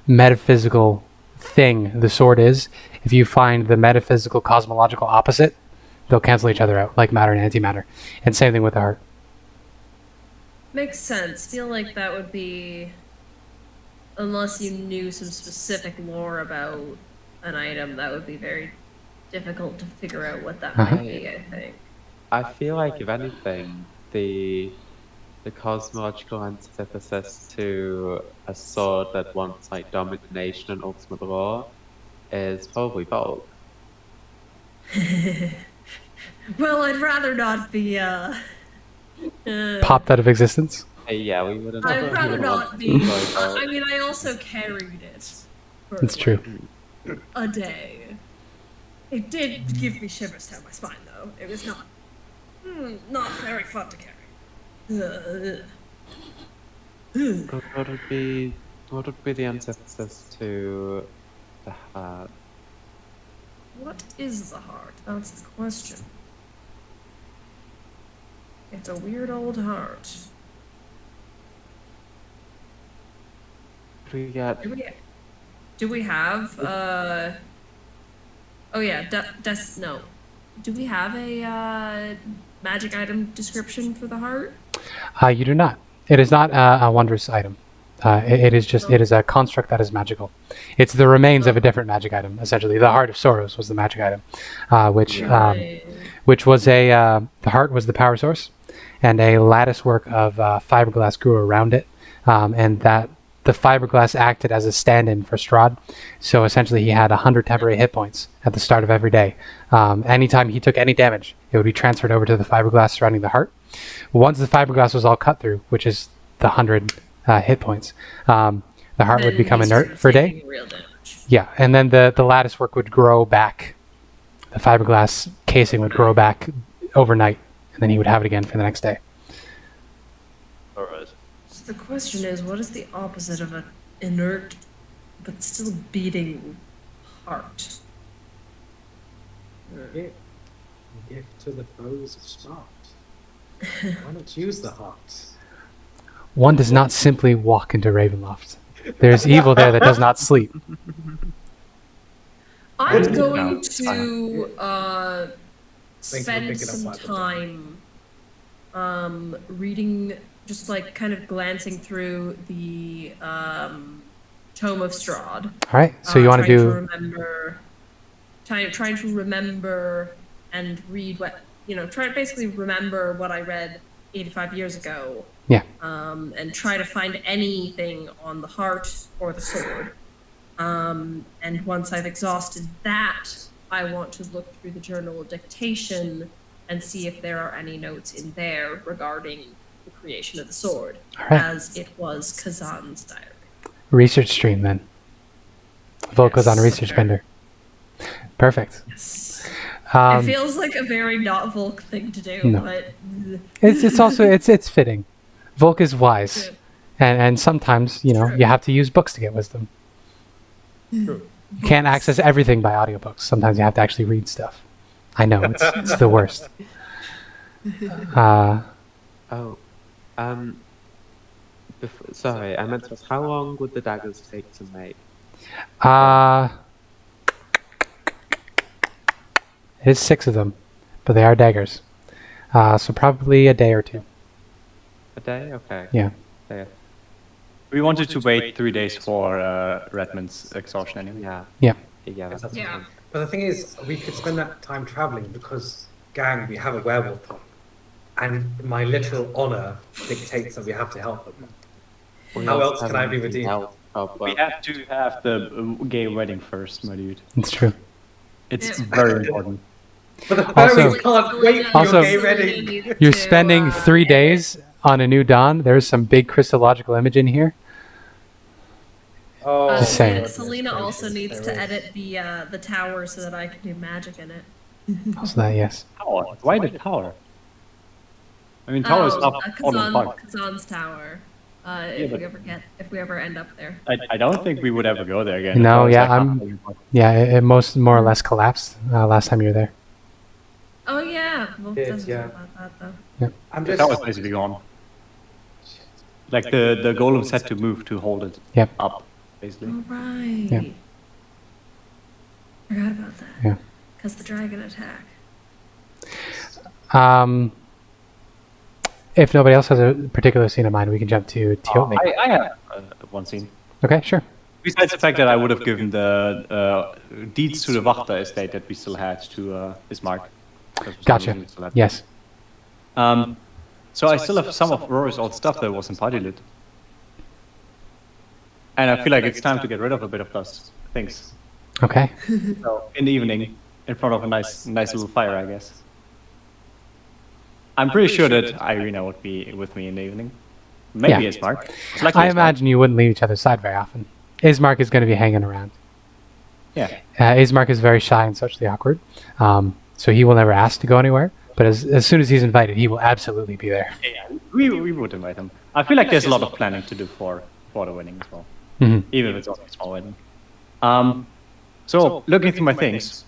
metaphysical thing the sword is, if you find the metaphysical, cosmological opposite, they'll cancel each other out, like matter and antimatter. And same thing with the heart. Makes sense. Feel like that would be, unless you knew some specific lore about an item, that would be very difficult to figure out what that might be, I think. I feel like, if anything, the cosmological antithesis to a sword that wants domination and ultimate law is probably Volk. Well, I'd rather not be popped out of existence. Yeah, we wouldn't. I'd we rather wouldn't want not to be. go out. I mean, I also carried it. For It's true. a day. It did give me shivers down my spine, though. It was not very fun to carry. What would be the antithesis to the heart? What is the heart? That's the question. It's a weird old heart. We get Do we have oh yeah, no. Do we have a magic item description for the heart? You do not. It is not a wondrous item. It is a construct that is magical. It's the remains of a different magic item, essentially. The Heart of Sorrows was the magic item, which was the heart was the power source, and a lattice work of fiberglass grew around it, and that the fiberglass acted as a stand-in for Strahd. So essentially, he had 100 temporary hit points at the start of every day. Anytime he took any damage, it would be transferred over to the fiberglass surrounding the heart. Once the fiberglass was all cut through, which is the 100 hit points, the heart would become inert for a day. Yeah, and then the lattice work would grow back. The fiberglass casing would grow back overnight, and then he would have it again for the next day. All right. So the question is, what is the opposite of an inert but still beating heart? Gift to the foes of Strahd. Why not use the heart? One does not simply walk into Ravenloft. There's evil there that does not sleep. I'm going to spend some time reading, just like kind of glancing through the Tome of Strahd. All right, so you want to do... Trying to remember and read what, basically remember what I read 85 years ago. Yeah. And try to find anything on the heart or the sword. And once I've exhausted that, I want to look through the journal of dictation and see if there are any notes in there regarding the creation of the sword, as it was Kazan's diary. Research stream, then. Volk goes on a research bender. Perfect. Yes. It feels like a very not Volk thing to do, but... It's also, it's fitting. Volk is wise. And sometimes, you have to use books to get wisdom. True. You can't access everything by audiobooks. Sometimes you have to actually read stuff. I know, it's the worst. Sorry, I meant to ask, how long would the daggers take to make? It is 6 of them, but they are daggers. So probably a day or 2. A day? Okay. Yeah. Day. We wanted to wait 3 days for Redmond's exhaustion anyway. Yeah. That's That's fine. But the thing is, we could spend that time traveling because, gang, we have a werewolf problem. And my literal honor dictates that we have to help them. How else can I be redeemed? We have to have the gay wedding first, my dude. It's true. It's very important. But the Also- fairies can't wait for Also- your gay wedding. You're spending 3 days on a new dawn. There's some big Christological image in here. Oh, Just saying. Celina also needs to edit the tower so that I can do magic in it. Also that, yes. Tower? Why the tower? I mean, tower is not falling apart. Kazan's tower. If we ever end up there. I don't think we would ever go there again. No, The tower's yeah, like not falling apart. It more or less collapsed last time you were there. Oh yeah, well, Yes, doesn't yeah. know about that though. I'm The just. tower's basically gone. Like the golems had to move to hold it Yep. up, basically. Oh right. Yeah. Forgot about that. Yeah. Because the dragon attack. If nobody else has a particular scene in mind, we can jump to Teotl. I have one scene. Okay, sure. Besides the fact that I would have given the deeds to the Wachter estate that we still had to Ismark. Gotcha. Yes. So I still have some of Rory's old stuff that was in party lit. And I feel like it's time to get rid of a bit of those things. Okay. So in the evening, in front of a nice little fire, I guess. I'm pretty sure that Ireena would be with me in the evening. Maybe Yeah. Ismark. I imagine you wouldn't leave each other's side very often. Ismark is going to be hanging around. Yeah. Ismark is very shy and socially awkward, so he will never ask to go anywhere. But as soon as he's invited, he will absolutely be there. Yeah, we would invite him. I feel like there's a lot of planning to do for the wedding as well, even if it's only a small wedding. So looking through my things,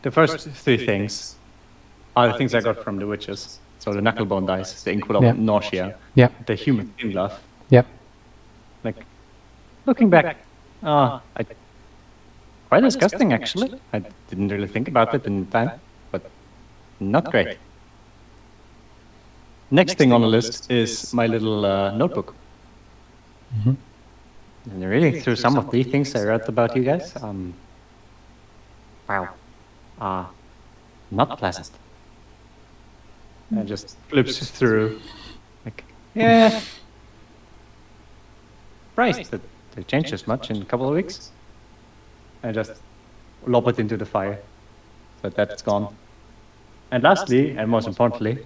the first 3 things are the things I got from the witches. So the knucklebone dice, the inkwell of nausea, the human skin glove. Yep. Like looking back, quite disgusting actually. I didn't really think about it in time, but not great. Next thing on the list is my little notebook. And reading through some of the things I read about you guys, wow, not pleasant. And just flips through, like, yeah. Surprised that they changed as much in a couple of weeks. And just lob it into the fire, so that's gone. And lastly, and most importantly,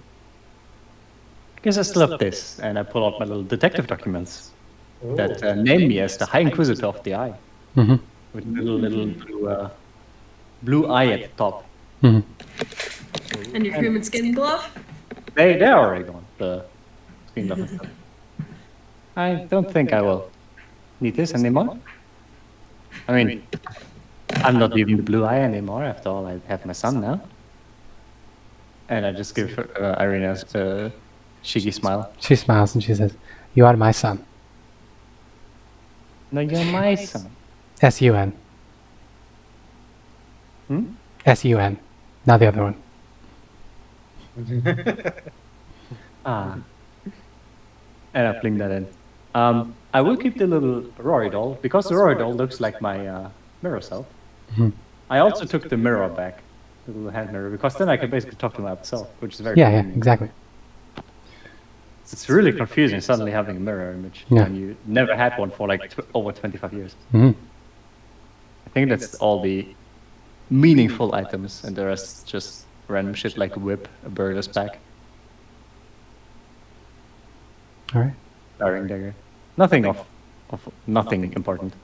I guess I still have this, and I pull out my little detective documents that name me as the High Inquisitor of the Eye, with a little blue eye at the top. And your human skin glove? They're already gone. The skin glove. I don't think I will need this anymore. I mean, I'm not even the blue eye anymore. After all, I have my son now. And I just give Ireena a cheeky smile. She smiles and she says, "You are my son." No, you're my son. S-U-N. S-U-N. Not the other one. And I fling that in. I will keep the little Rory doll, because the Rory doll looks like my mirror self. I also took the mirror back, the little hand mirror, because then I can basically talk to myself, which is very convenient. Exactly. It's really confusing suddenly having a mirror image when you never had one for like over 25 years. I think that's all the meaningful items, and the rest just random shit like a whip, a burner's pack. All right. Firing dagger. Nothing of nothing important.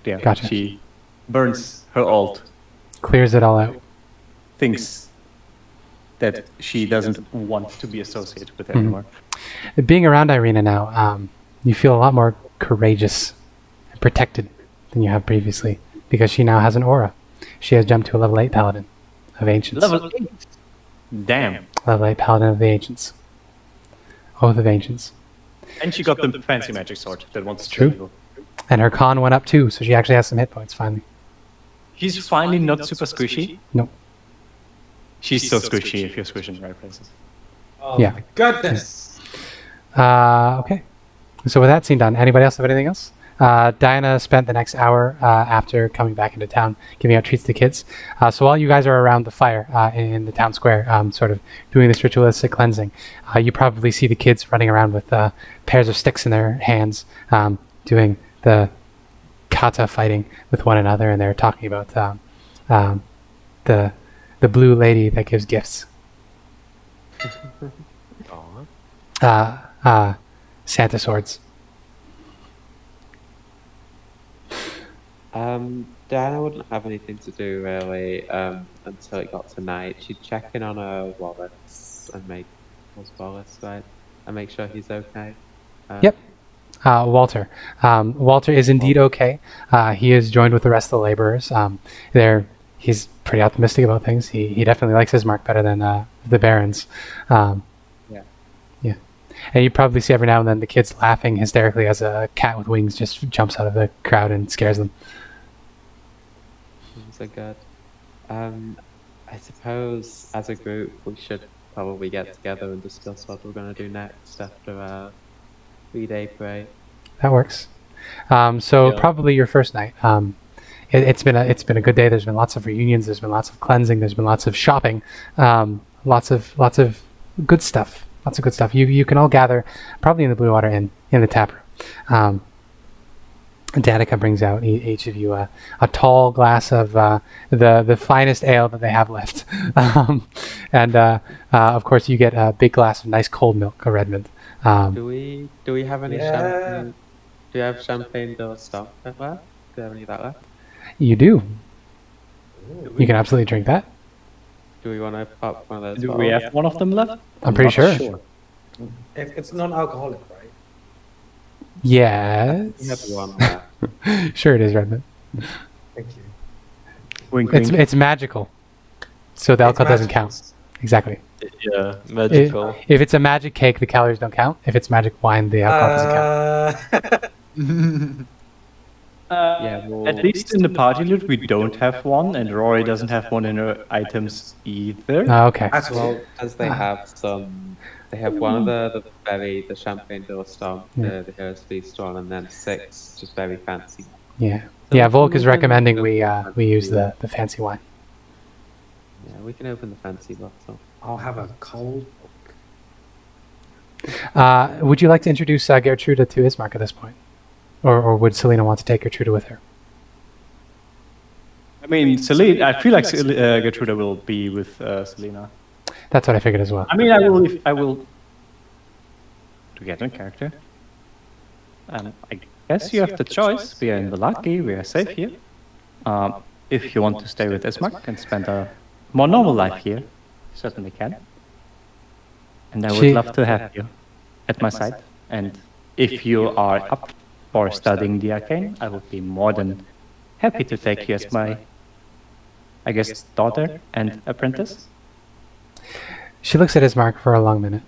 Yeah, Gotcha. She burns her alt. Clears it all out. Things that she doesn't want to be associated with anymore. Being around Ireena now, you feel a lot more courageous and protected than you have previously, because she now has an aura. She has jumped to a level 8 Paladin of Ancients. Level 8? Damn. Level 8 Paladin of the Ancients. Oath of Ancients. And she got the fancy magic sword that wants to True. kill. And her con went up too, so she actually has some hit points finally. She's finally not super squishy. Nope. She's so squishy if you're squishing in the right places. Oh Yeah. my goodness! Okay. So with that scene done, anybody else have anything else? Diana spent the next hour after coming back into town giving out treats to kids. So while you guys are around the fire in the town square, sort of doing this ritualistic cleansing, you probably see the kids running around with pairs of sticks in their hands, doing the kata fighting with one another, and they're talking about the blue lady that gives gifts. Santa swords. Diana wouldn't have anything to do really until it got to night. She'd check in on her Wallace and make sure he's okay. Yep. Walter. Walter is indeed okay. He is joined with the rest of the laborers. He's pretty optimistic about things. He definitely likes his mark better than the Barons. Yeah. And you probably see every now and then the kids laughing hysterically as a cat with wings just jumps out of the crowd and scares them. So good. I suppose as a group we should probably get together and discuss what we're going to do next after our 3-day break. That works. Probably your first night. It's been a good day. There's been lots of reunions. There's been lots of cleansing. There's been lots of shopping. Lots of good stuff. Lots of good stuff. You can all gather probably in the Blue Water Inn in the tap room. Danica brings out each of you a tall glass of the finest ale that they have left. And of course you get a big glass of nice cold milk, a Redmond. Do we have any champagne? Do you have champagne or stuff left? Do you have any of that left? You do. You can absolutely drink that. Do we want to pop one of those? Do we have one of them left? I'm pretty not sure. It's non-alcoholic, right? Yes. We have one left. Sure it is, Redmond. Thank you. Wink, It's wink. it's magical, so the It's alcohol doesn't magical. count. Exactly. Yeah, magical. If it's a magic cake, the calories don't count. If it's magic wine, the alcohol doesn't count. Yeah, well, At least in the party loot, we don't have one, and Rory doesn't have one in her items either. Oh, okay. That's well, as they have some, they have one of the champagne Dorstom, the Hero's Feast one, and then 6 just very fancy. Yeah. Yeah. Volk is recommending we use the fancy wine. Yeah, we can open the fancy bottle. I'll have a cold. Would you like to introduce Gertruda to Ismark at this point? Or would Celina want to take Gertruda with her? I mean, Celina. I feel like Gertruda will be with Celina. That's what I figured as well. I mean, I will. To get in character. I guess you have the choice. We are in the lucky. We are safe here. If you want to stay with Ismark and spend a more normal life here, you certainly can. And I would love to have you at my side. And if you are up for studying the arcane, I would be more than happy to take you as my, I guess, daughter and apprentice. She looks at Ismark for a long minute,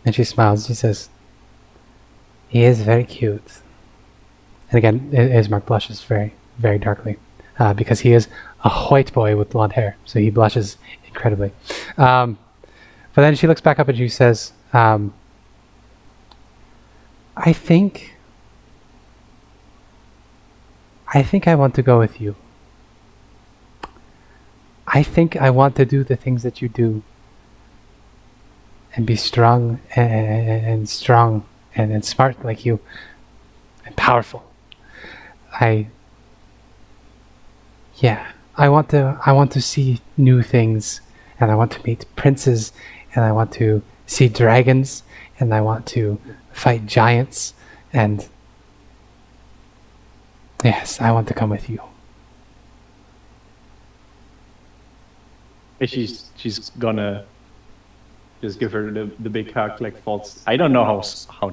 and she smiles. She says, "He is very cute." And again, Ismark blushes very, very darkly, because he is a white boy with blonde hair, so he blushes incredibly. But then she looks back up and she says, I think I want to go with you. I think I want to do the things that you do and be strong and strong and smart like you and powerful. I want to see new things, and I want to meet princes, and I want to see dragons, and I want to fight giants, and yes, I want to come with you. She's gonna just give her the big hug, like false. I don't know how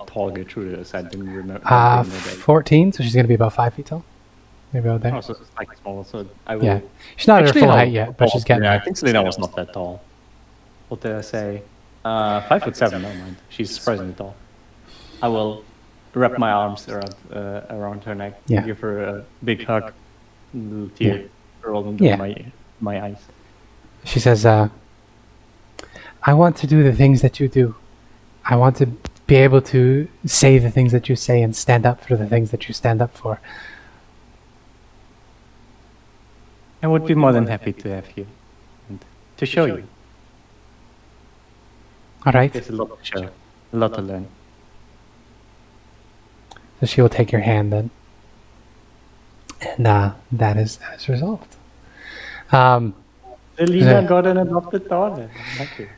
tall Gertrude is. I didn't remember. 14, so she's going to be about 5 feet tall. Maybe about there. Oh, so it's like small. So I will. Yeah, she's not at her Actually, full no. height yet, but she's getting Yeah, I there. think Celina was not that tall. What did I say? 5'7". Never mind. She's surprisingly tall. I will wrap my arms around her neck. Yeah. And give her a big hug. Little tear rolling Yeah. down my eyes. She says, I want to do the things that you do. I want to be able to say the things that you say and stand up for the things that you stand up for. I would be more than happy to have you and to show you. All right. There's a lot to show, a lot to learn. So she will take your hand then. And that is resolved. Celina got an adopted daughter. Lucky.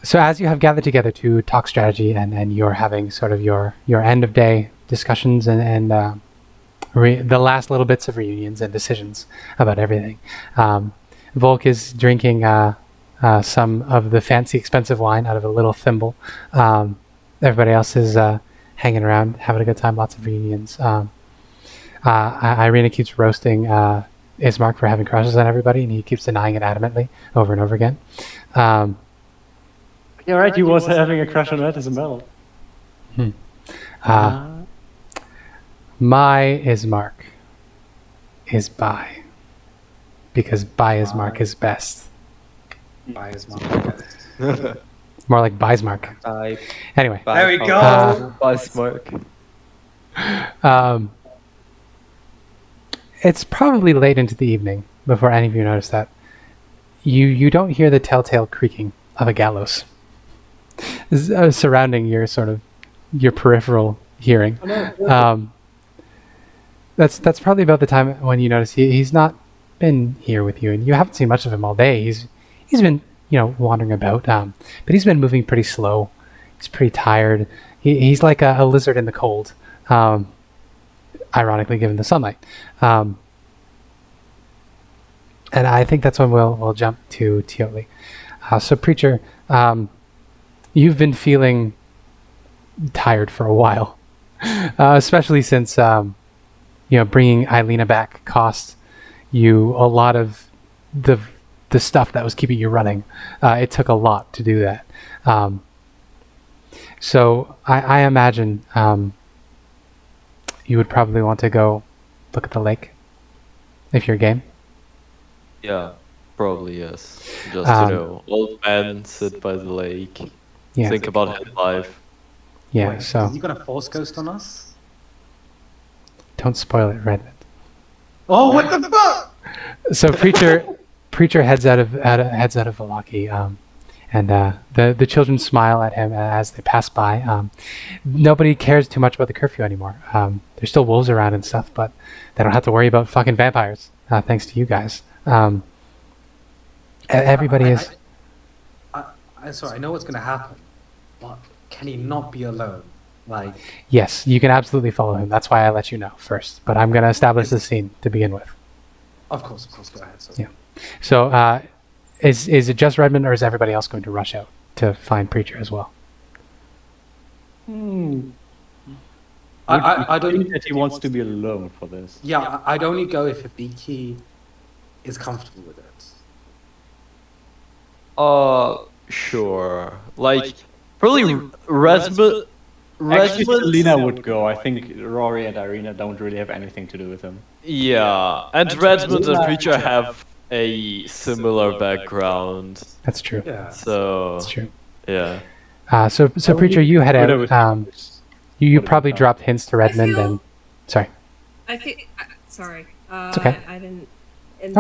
So as you have gathered together to talk strategy and you're having sort of your end of day discussions and the last little bits of reunions and decisions about everything, Volk is drinking some of the fancy expensive wine out of a little thimble. Everybody else is hanging around, having a good time, lots of reunions. Ireena keeps roasting Ismark for having crushes on everybody, and he keeps denying it adamantly over and over again. You're right, he was having a crush on Red Isabel. My Ismark is bi, because bi Ismark is best. By his mom. More like Bismarck. Anyway, There we go. By smoke. It's probably late into the evening before any of you notice that. You don't hear the telltale creaking of a gallows surrounding your sort of your peripheral hearing. That's probably about the time when you notice he's not been here with you, and you haven't seen much of him all day. He's been wandering about, but he's been moving pretty slow. He's pretty tired. He's like a lizard in the cold, ironically given the sunlight. And I think that's when we'll jump to Teotl. So Preacher, you've been feeling tired for a while, especially since bringing Ilena back cost you a lot of the stuff that was keeping you running. It took a lot to do that. So I imagine you would probably want to go look at the lake if you're game. Yeah, probably yes. Just old men sit by the lake, think about his life. Yeah. Wait, so you got a force ghost on us? don't spoil it, Redmond. Oh, what the fuck! So Preacher heads out of Volaki, and the children smile at him as they pass by. Nobody cares too much about the curfew anymore. There's still wolves around and stuff, but they don't have to worry about fucking vampires, thanks to you guys. Everybody is. I'm sorry, I know what's going to happen, but can he not be alone? Like, Yes, you can absolutely follow him. That's why I let you know first. But I'm going to establish the scene to begin with. of course, go ahead. So. Yeah. So, is it just Redmond, or is everybody else going to rush out to find Preacher as well? I don't think that he wants to be alone for this. Yeah, I'd only go if Ibiki is comfortable with it. Sure. Like, probably Redmond. Actually, Celina would go. I think Rory and Ireena don't really have anything to do with him. Yeah, and Redmond and Preacher have a similar background. That's true. Yeah. So, That's true. yeah. So Preacher, you head out. You probably dropped hints to Redmond and. Sorry. I think. Sorry. It's okay. I didn't.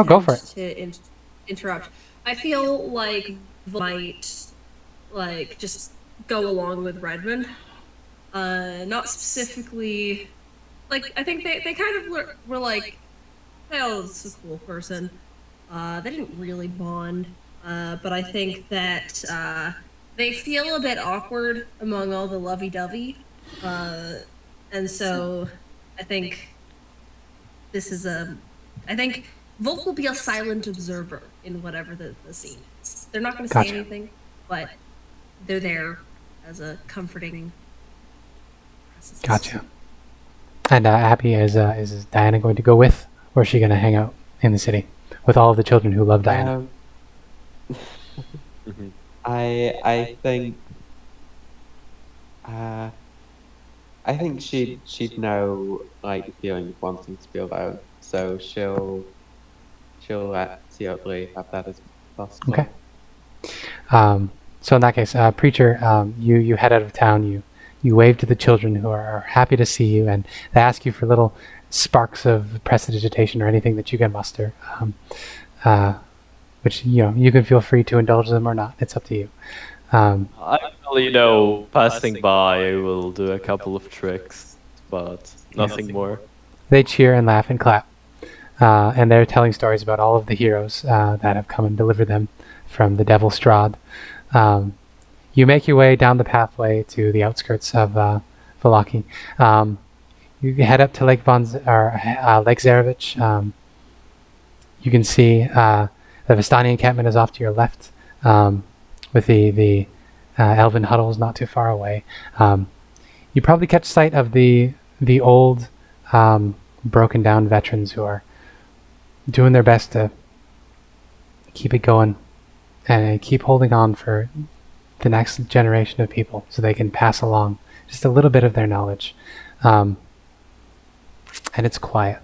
Go for it. To interrupt. I feel like might just go along with Redmond. Not specifically. Like, I think they kind of were like, oh, this is a cool person. They didn't really bond. But I think that they feel a bit awkward among all the lovey-dovey. And so I think this is I think Volk will be a silent observer in whatever the scene is. They're not going to say anything, but they're there as a comforting presence. Gotcha. And Happy, is Diana going to go with, or is she going to hang out in the city with all of the children who love Diana? I think she'd know like the feeling of wanting to be alone, so she'll let Teotl have that as possible. Okay. So in that case, Preacher, you head out of town. You wave to the children who are happy to see you, and they ask you for little sparks of prestidigitation or anything that you can muster, which you can feel free to indulge them or not. It's up to you. Actually, passing by, I will do a couple of tricks, but nothing more. They cheer and laugh and clap, and they're telling stories about all of the heroes that have come and delivered them from the Devil Strahd. You make your way down the pathway to the outskirts of Volaki. You head up to Lake Zarevich. You can see the Vistani encampment is off to your left, with the elven huddles not too far away. You probably catch sight of the old, broken down veterans who are doing their best to keep it going and keep holding on for the next generation of people so they can pass along just a little bit of their knowledge. And it's quiet.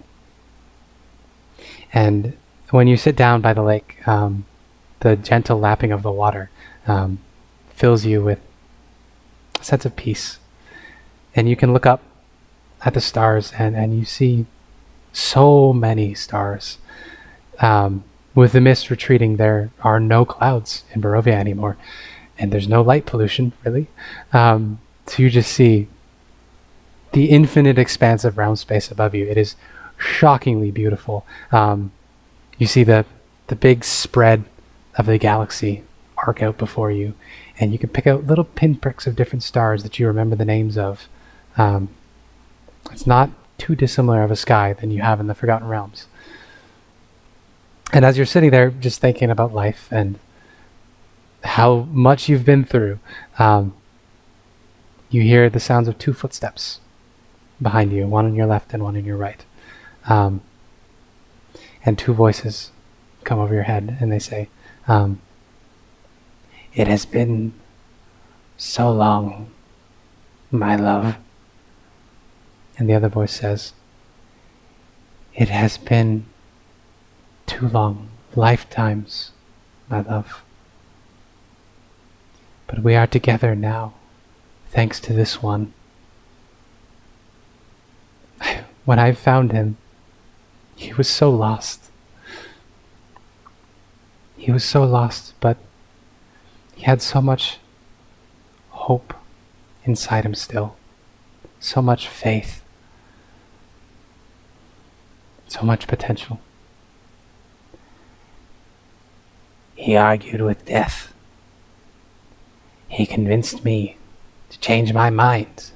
And when you sit down by the lake, the gentle lapping of the water fills you with a sense of peace. And you can look up at the stars and you see so many stars. With the mist retreating, there are no clouds in Barovia anymore, and there's no light pollution, really. So you just see the infinite expanse of realm space above you. It is shockingly beautiful. You see the big spread of the galaxy arc out before you, and you can pick out little pinpricks of different stars that you remember the names of. It's not too dissimilar of a sky than you have in the Forgotten Realms. And as you're sitting there just thinking about life and how much you've been through, you hear the sounds of 2 footsteps behind you, one on your left and one on your right. And 2 voices come over your head and they say, "It has been so long, my love." And the other voice says, "It has been too long, lifetimes, my love. But we are together now, thanks to this one. When I found him, he was so lost. He was so lost, but he had so much hope inside him still, so much faith, so much potential. He argued with death. He convinced me to change my mind.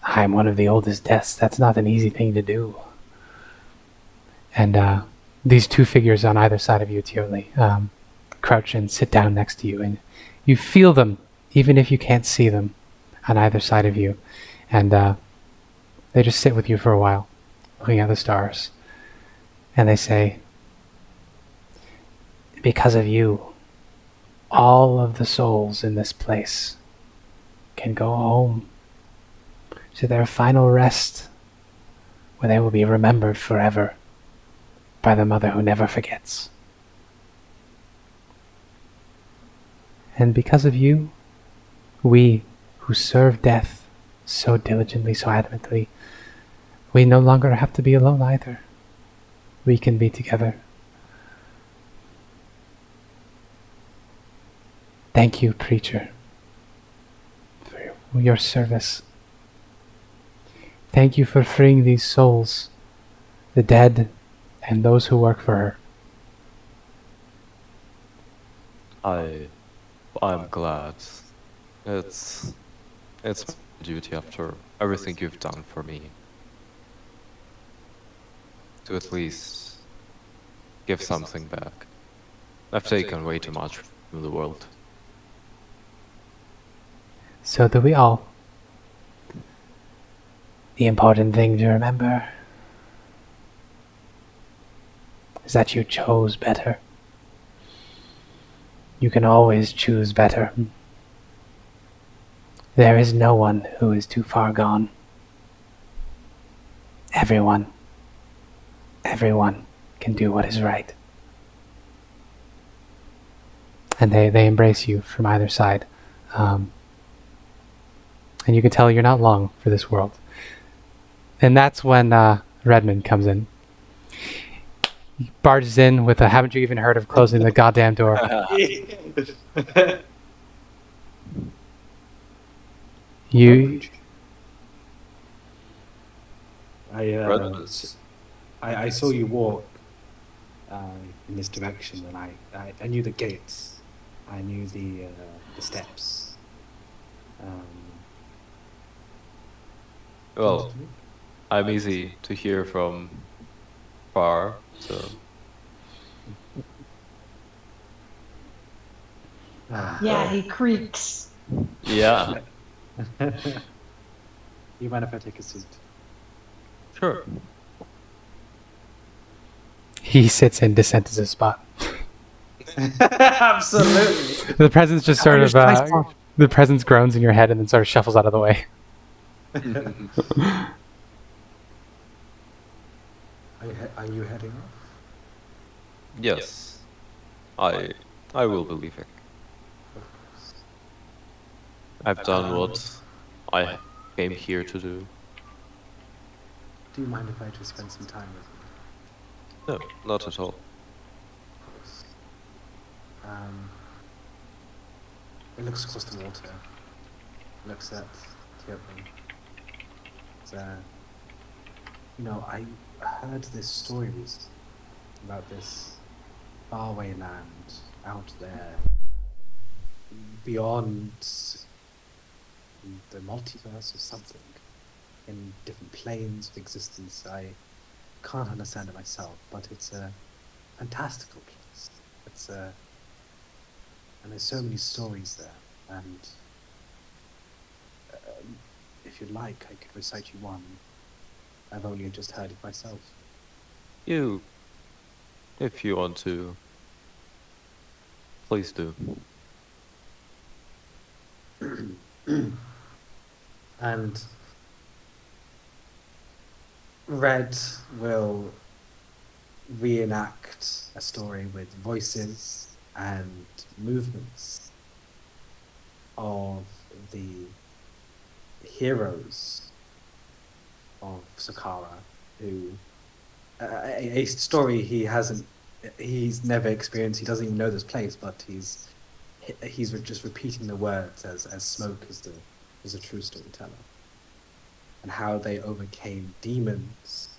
I'm one of the oldest deaths. That's not an easy thing to do." And these 2 figures on either side of you, Teotl, crouch and sit down next to you, and you feel them, even if you can't see them, on either side of you. And they just sit with you for a while, looking at the stars. And they say, "Because of you, all of the souls in this place can go home to their final rest, where they will be remembered forever by the mother who never forgets. And because of you, we who serve death so diligently, so adamantly, we no longer have to be alone either. We can be together. Thank you, preacher, for your service. Thank you for freeing these souls, the dead and those who work for her." I'm glad. It's my duty after everything you've done for me to at least give something back. I've taken way too much from the world. So do we all. The important thing to remember is that you chose better. You can always choose better. There is no one who is too far gone. Everyone can do what is right. And they embrace you from either side. And you can tell you're not long for this world. And that's when Redmond comes in. He barges in with a, "Haven't you even heard of closing the goddamn door?" You... I saw you walk in this direction, and I knew the gates. I knew the steps. Well, I'm easy to hear from far, so... Yeah, he creaks. Yeah, You mind if I take a seat? sure. He sits in Descent's spot. Absolutely. The presence just sort of... the presence groans in your head and then sort of shuffles out of the way. Are you heading off? Yes, I will be leaving. I've done what I came here to do. Do you mind if I just spend some time with you? No, not at all. Of course. It looks across the water. Looks at Teotl. You know, heard this story recently about this faraway land out there beyond the multiverse or something, in different planes of existence. I can't understand it myself, but it's a fantastical place. And there's so many stories there, and if you'd like, I could recite you one. I've only just heard it myself. If you want to, please do. And Red will reenact a story with voices and movements of the heroes of Sakara, who a story he's never experienced. He doesn't even know this place, but he's just repeating the words as Smoke is a true storyteller, and how they overcame demons,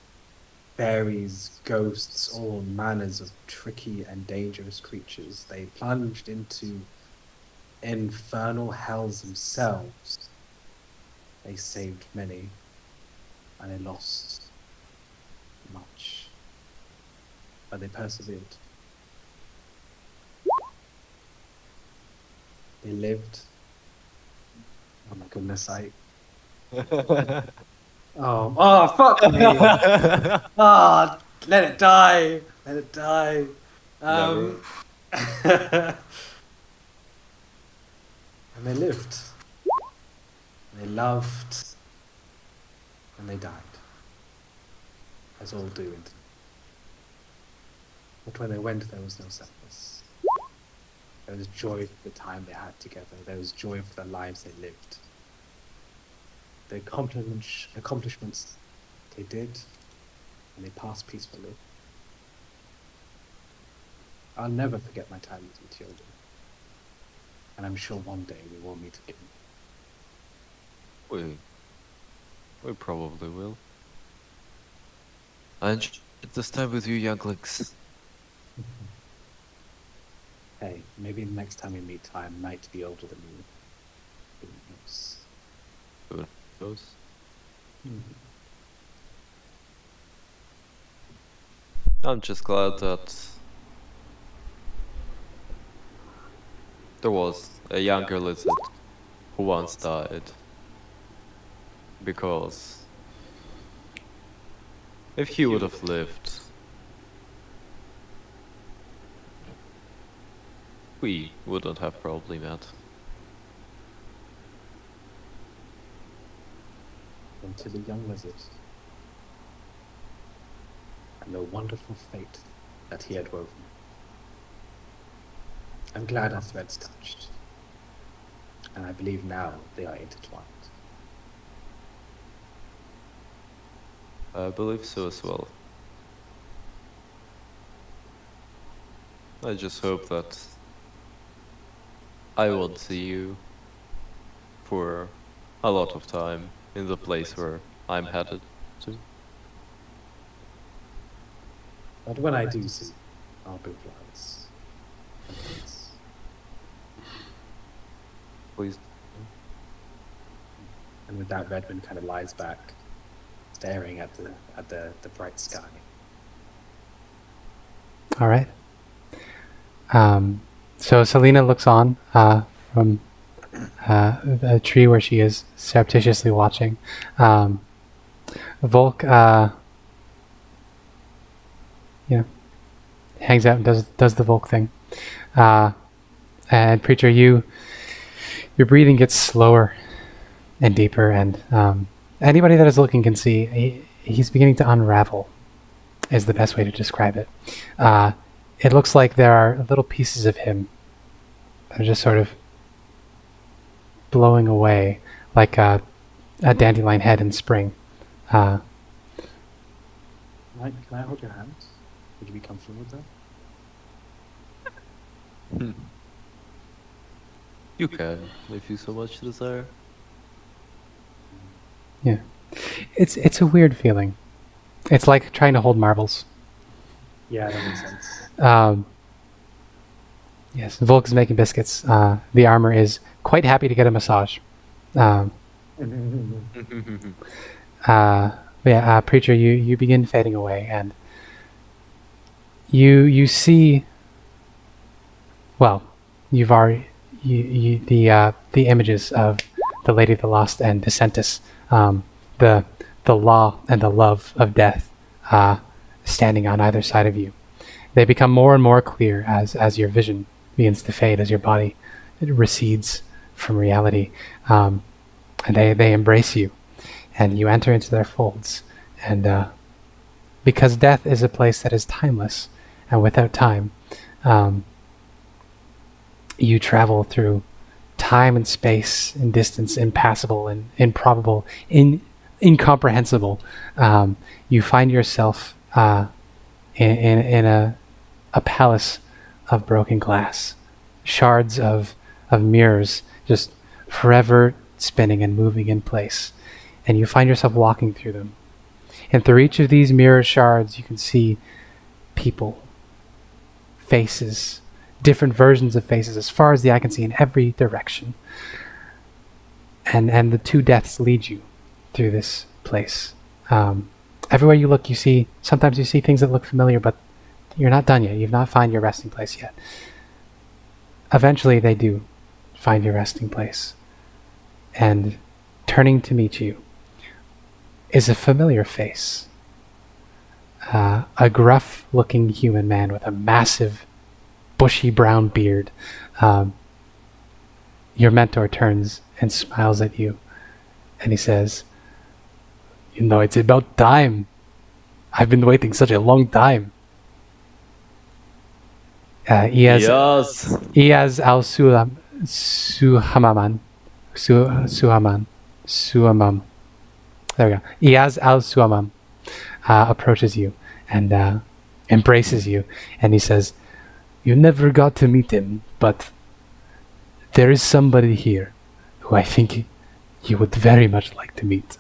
fairies, ghosts, all manners of tricky and dangerous creatures. They plunged into infernal hells themselves. They saved many, and they lost much, but they persevered. They lived. Oh my goodness, Oh, fuck me! Let it die! Let it die! Never. And they lived. They loved. And they died. As all do. But when they went, there was no sadness. There was joy for the time they had together. There was joy for the lives they lived. The accomplishments they did, and they passed peacefully. I'll never forget my time with Teotl, and I'm sure one day we will meet again. We probably will. And this time with you, younglings. Hey, maybe the next time we meet, I might be older than you. Who knows? Who knows? I'm just glad that there was a younger lizard who once died. Because if he would have lived, we wouldn't have probably met. And to the young lizard, and the wonderful fate that he had woven. I'm glad our threads touched, and I believe now they are intertwined. I believe so as well. I just hope that I won't see you for a lot of time in the place where I'm headed to. But when I do see, I'll be flowers. Please. And with that, Redmond kind of lies back, staring at the bright sky. All right. So Celina looks on from the tree where she is surreptitiously watching. Volk, hangs out and does the Volk thing. And Preacher, your breathing gets slower and deeper, and anybody that is looking can see he's beginning to unravel, is the best way to describe it. It looks like there are little pieces of him that are just sort of blowing away, like a dandelion head in spring. Can I hold your hand? Would you be comfortable with that? You can, if you so much desire. Yeah, it's a weird feeling. It's like trying to hold marbles. Yeah, that makes sense. Yes, Volk is making biscuits. The armor is quite happy to get a massage. Preacher, you begin fading away, and you see. Well, you've already the images of the Lady of the Lost and Decentus, the law and the love of death, standing on either side of you. They become more and more clear as your vision begins to fade, as your body recedes from reality, and they embrace you, and you enter into their folds. And because death is a place that is timeless and without time, you travel through time and space and distance, impassable and improbable, incomprehensible. You find yourself in a palace of broken glass, shards of mirrors just forever spinning and moving in place. And you find yourself walking through them. And through each of these mirror shards, you can see people, faces, different versions of faces as far as the eye can see in every direction. And the two deaths lead you through this place. Everywhere you look, sometimes you see things that look familiar, but you're not done yet. You've not found your resting place yet. Eventually they do find your resting place. And turning to meet you is a familiar face. A gruff-looking human man with a massive, bushy brown beard. Your mentor turns and smiles at you, and he says, it's about time. I've been waiting such a long time. Iaz al-Suhamam. There we go. Iaz al-Suhamam approaches you and embraces you, and he says, "You never got to meet him, but there is somebody here who I think you would very much like to meet."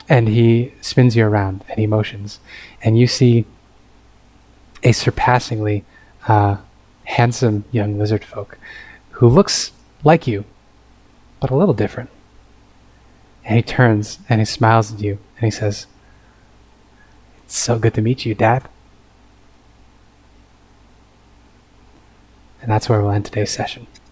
And he spins you around and he motions, and you see a surpassingly handsome young lizardfolk who looks like you, but a little different. And he turns and he smiles at you and he says, "It's so good to meet you, Dad." And that's where we'll end today's session.